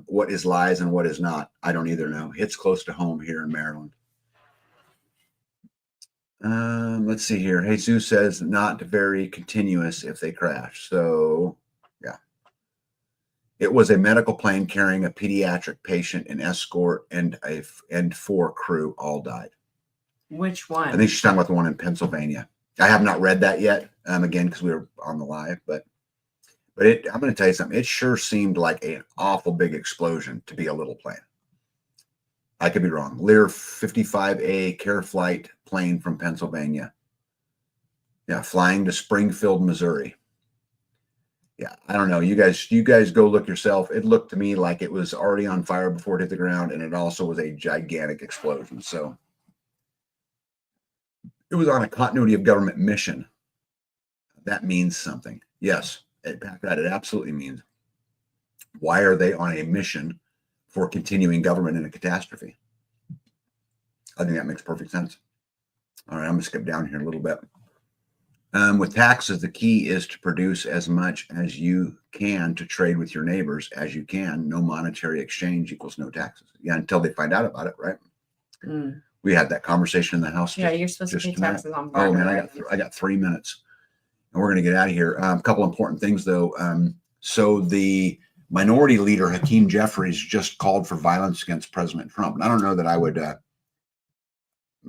[SPEAKER 1] what is lies and what is not. I don't either know. It's close to home here in Maryland. Let's see here. Jesus says not very continuous if they crash. So yeah, it was a medical plane carrying a pediatric patient, an escort, and 4 crew all died.
[SPEAKER 2] Which one?
[SPEAKER 1] I think she's talking about the one in Pennsylvania. I have not read that yet. Again, because we were on the live, but I'm going to tell you something. It sure seemed like an awful big explosion to be a little plane. I could be wrong. Lear 55A Care Flight plane from Pennsylvania. Yeah, flying to Springfield, Missouri. Yeah, I don't know. You guys go look yourself. It looked to me like it was already on fire before it hit the ground, and it also was a gigantic explosion. So it was on a continuity of government mission. That means something. Yes, it absolutely means. Why are they on a mission for continuing government in a catastrophe? I think that makes perfect sense. All right, I'm going to skip down here a little bit. With taxes, the key is to produce as much as you can to trade with your neighbors as you can. No monetary exchange equals no taxes. Yeah, until they find out about it, right? We had that conversation in the house.
[SPEAKER 2] Yeah, you're supposed to pay
[SPEAKER 1] tonight.
[SPEAKER 2] taxes on
[SPEAKER 1] Oh
[SPEAKER 2] barter.
[SPEAKER 1] man, I got 3 minutes, and we're going to get out of here. A couple important things though. So the minority leader Hakeem Jeffries just called for violence against President Trump, and I don't know that I would.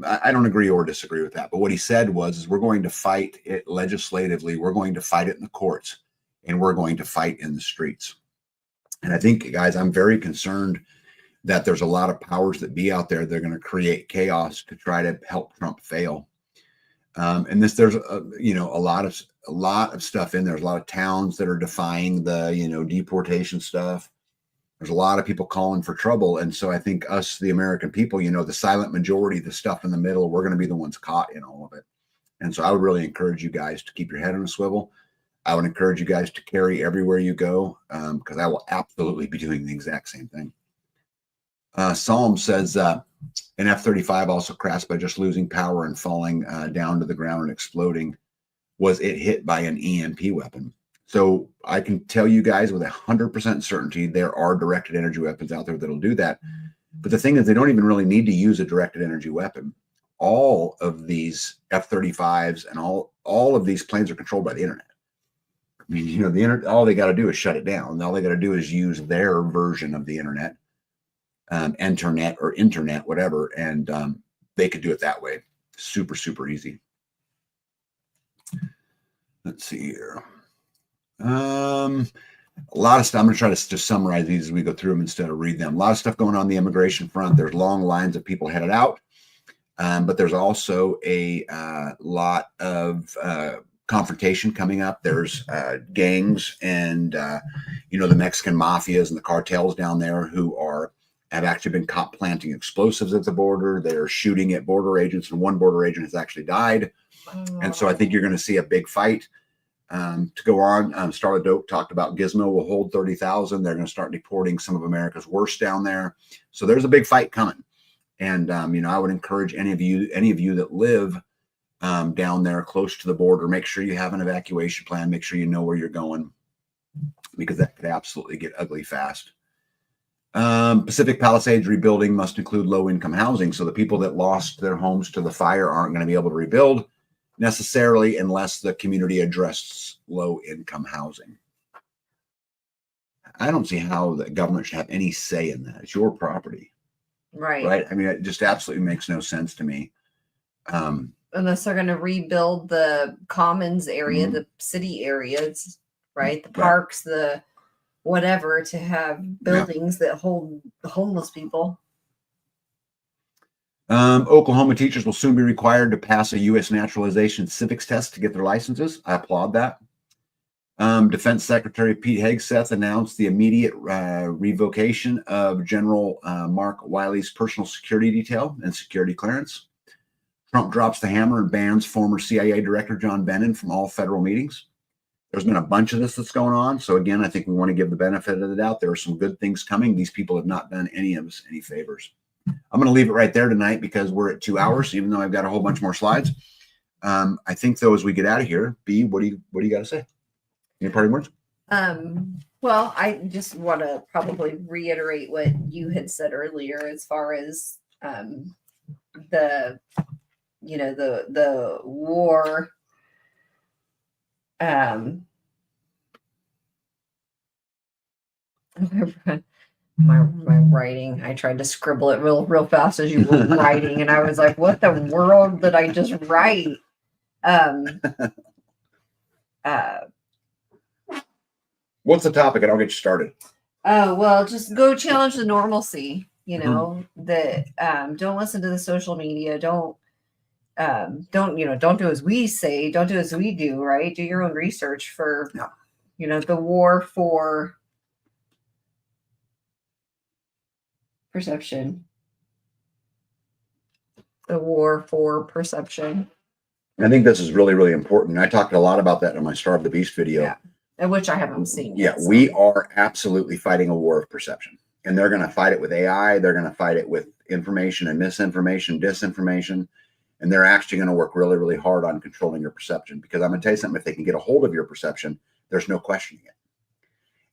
[SPEAKER 1] I don't agree or disagree with that, but what he said was, we're going to fight it legislatively, we're going to fight it in the courts, and we're going to fight in the streets. And I think, guys, I'm very concerned that there's a lot of powers that be out there. They're going to create chaos to try to help Trump fail. And there's a lot of stuff in there. There's a lot of towns that are defying the deportation stuff. There's a lot of people calling for trouble. And so I think us, the American people, the silent majority, the stuff in the middle, we're going to be the ones caught in all of it. And so I would really encourage you guys to keep your head on a swivel. I would encourage you guys to carry everywhere you go, because I will absolutely be doing the exact same thing. Psalm says an F-35 also crashed by just losing power and falling down to the ground and exploding. Was it hit by an EMP weapon? So I can tell you guys with 100% certainty, there are directed energy weapons out there that'll do that. But the thing is, they don't even really need to use a directed energy weapon. All of these F-35s and all of these planes are controlled by the internet. I mean, the internet, all they got to do is shut it down. All they got to do is use their version of the internet. internet, whatever, and they could do it that way. Super, super easy. Let's see here. A lot of stuff. I'm going to try to just summarize these as we go through them instead of read them. A lot of stuff going on the immigration front. There's long lines of people headed out, but there's also a lot of confrontation coming up. There's gangs and the Mexican mafias and the cartels down there who have actually been caught planting explosives at the border. They're shooting at border agents, and one border agent has actually died. And so I think you're going to see a big fight. To go on, Starla Doak talked about Gizmo will hold 30,000. They're going to start deporting some of America's worst down there. So there's a big fight coming. And, I would encourage any of you that live down there close to the border, make sure you have an evacuation plan. Make sure you know where you're going, because that could absolutely get ugly fast. Pacific Palisades rebuilding must include low-income housing. So the people that lost their homes to the fire aren't going to be able to rebuild necessarily unless the community addresses low-income housing. I don't see how the government should have any say in that. It's your property. Right. I mean, it just absolutely makes no sense to me.
[SPEAKER 2] Unless they're going to rebuild the commons area, the city areas, right? The parks, the whatever, to have buildings that hold homeless people.
[SPEAKER 1] Oklahoma teachers will soon be required to pass a U.S. naturalization civics test to get their licenses. I applaud that. Defense Secretary Pete Hegseth announced the immediate revocation of General Mark Wiley's personal security detail and security clearance. Trump drops the hammer and bans former CIA Director John Brennan from all federal meetings. There's been a bunch of this that's going on. So again, I think we want to give the benefit of the doubt. There are some good things coming. These people have not done any of us any favors. I'm going to leave it right there tonight because we're at 2 hours, even though I've got a whole bunch more slides. I think though, as we get out of here, B, what do you got to say? Any parting words?
[SPEAKER 2] Well, I just want to probably reiterate what you had said earlier, as far as the war. My writing, I tried to scribble it real fast as you were writing, and I was like, what the world did I just write?
[SPEAKER 1] What's the topic? And I'll get you started.
[SPEAKER 2] Oh, well, just go challenge the normalcy, that don't listen to the social media. Don't do as we say, don't do as we do, right? Do your own research for, the war for perception. The war for perception.
[SPEAKER 1] I think this is really, really important. I talked a lot about that in my Starve the Beast video.
[SPEAKER 2] Which I haven't seen yet.
[SPEAKER 1] Yeah, we are absolutely fighting a war of perception. And they're going to fight it with AI. They're going to fight it with information and misinformation, disinformation. And they're actually going to work really, really hard on controlling your perception. Because I'm going to tell you something, if they can get a hold of your perception, there's no questioning it.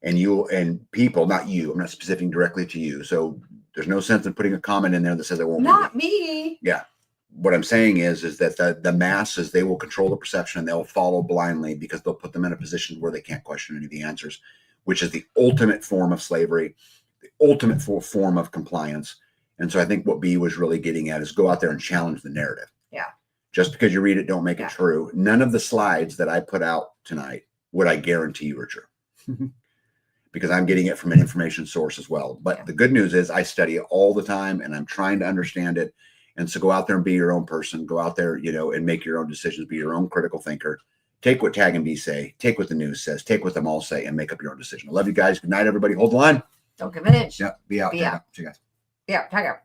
[SPEAKER 1] And people, not you, I'm not specifying directly to you. So there's no sense in putting a comment in there that says it won't be.
[SPEAKER 2] Not me.
[SPEAKER 1] Yeah. What I'm saying is that the masses, they will control the perception and they'll follow blindly because they'll put them in a position where they can't question any of the answers, which is the ultimate form of slavery, the ultimate form of compliance. And so I think what B was really getting at is go out there and challenge the narrative.
[SPEAKER 2] Yeah.
[SPEAKER 1] Just because you read it, don't make it true. None of the slides that I put out tonight would I guarantee you are true. Because I'm getting it from an information source as well. But the good news is I study it all the time and I'm trying to understand it. And so go out there and be your own person. Go out there, and make your own decisions. Be your own critical thinker. Take what Tag and B say. Take what the news says. Take what them all say and make up your own decision. I love you guys. Good night, everybody. Hold the line.
[SPEAKER 2] Don't give an inch.
[SPEAKER 1] Yeah, be out.
[SPEAKER 2] Be out.
[SPEAKER 1] See you guys.
[SPEAKER 2] Yeah, tag out.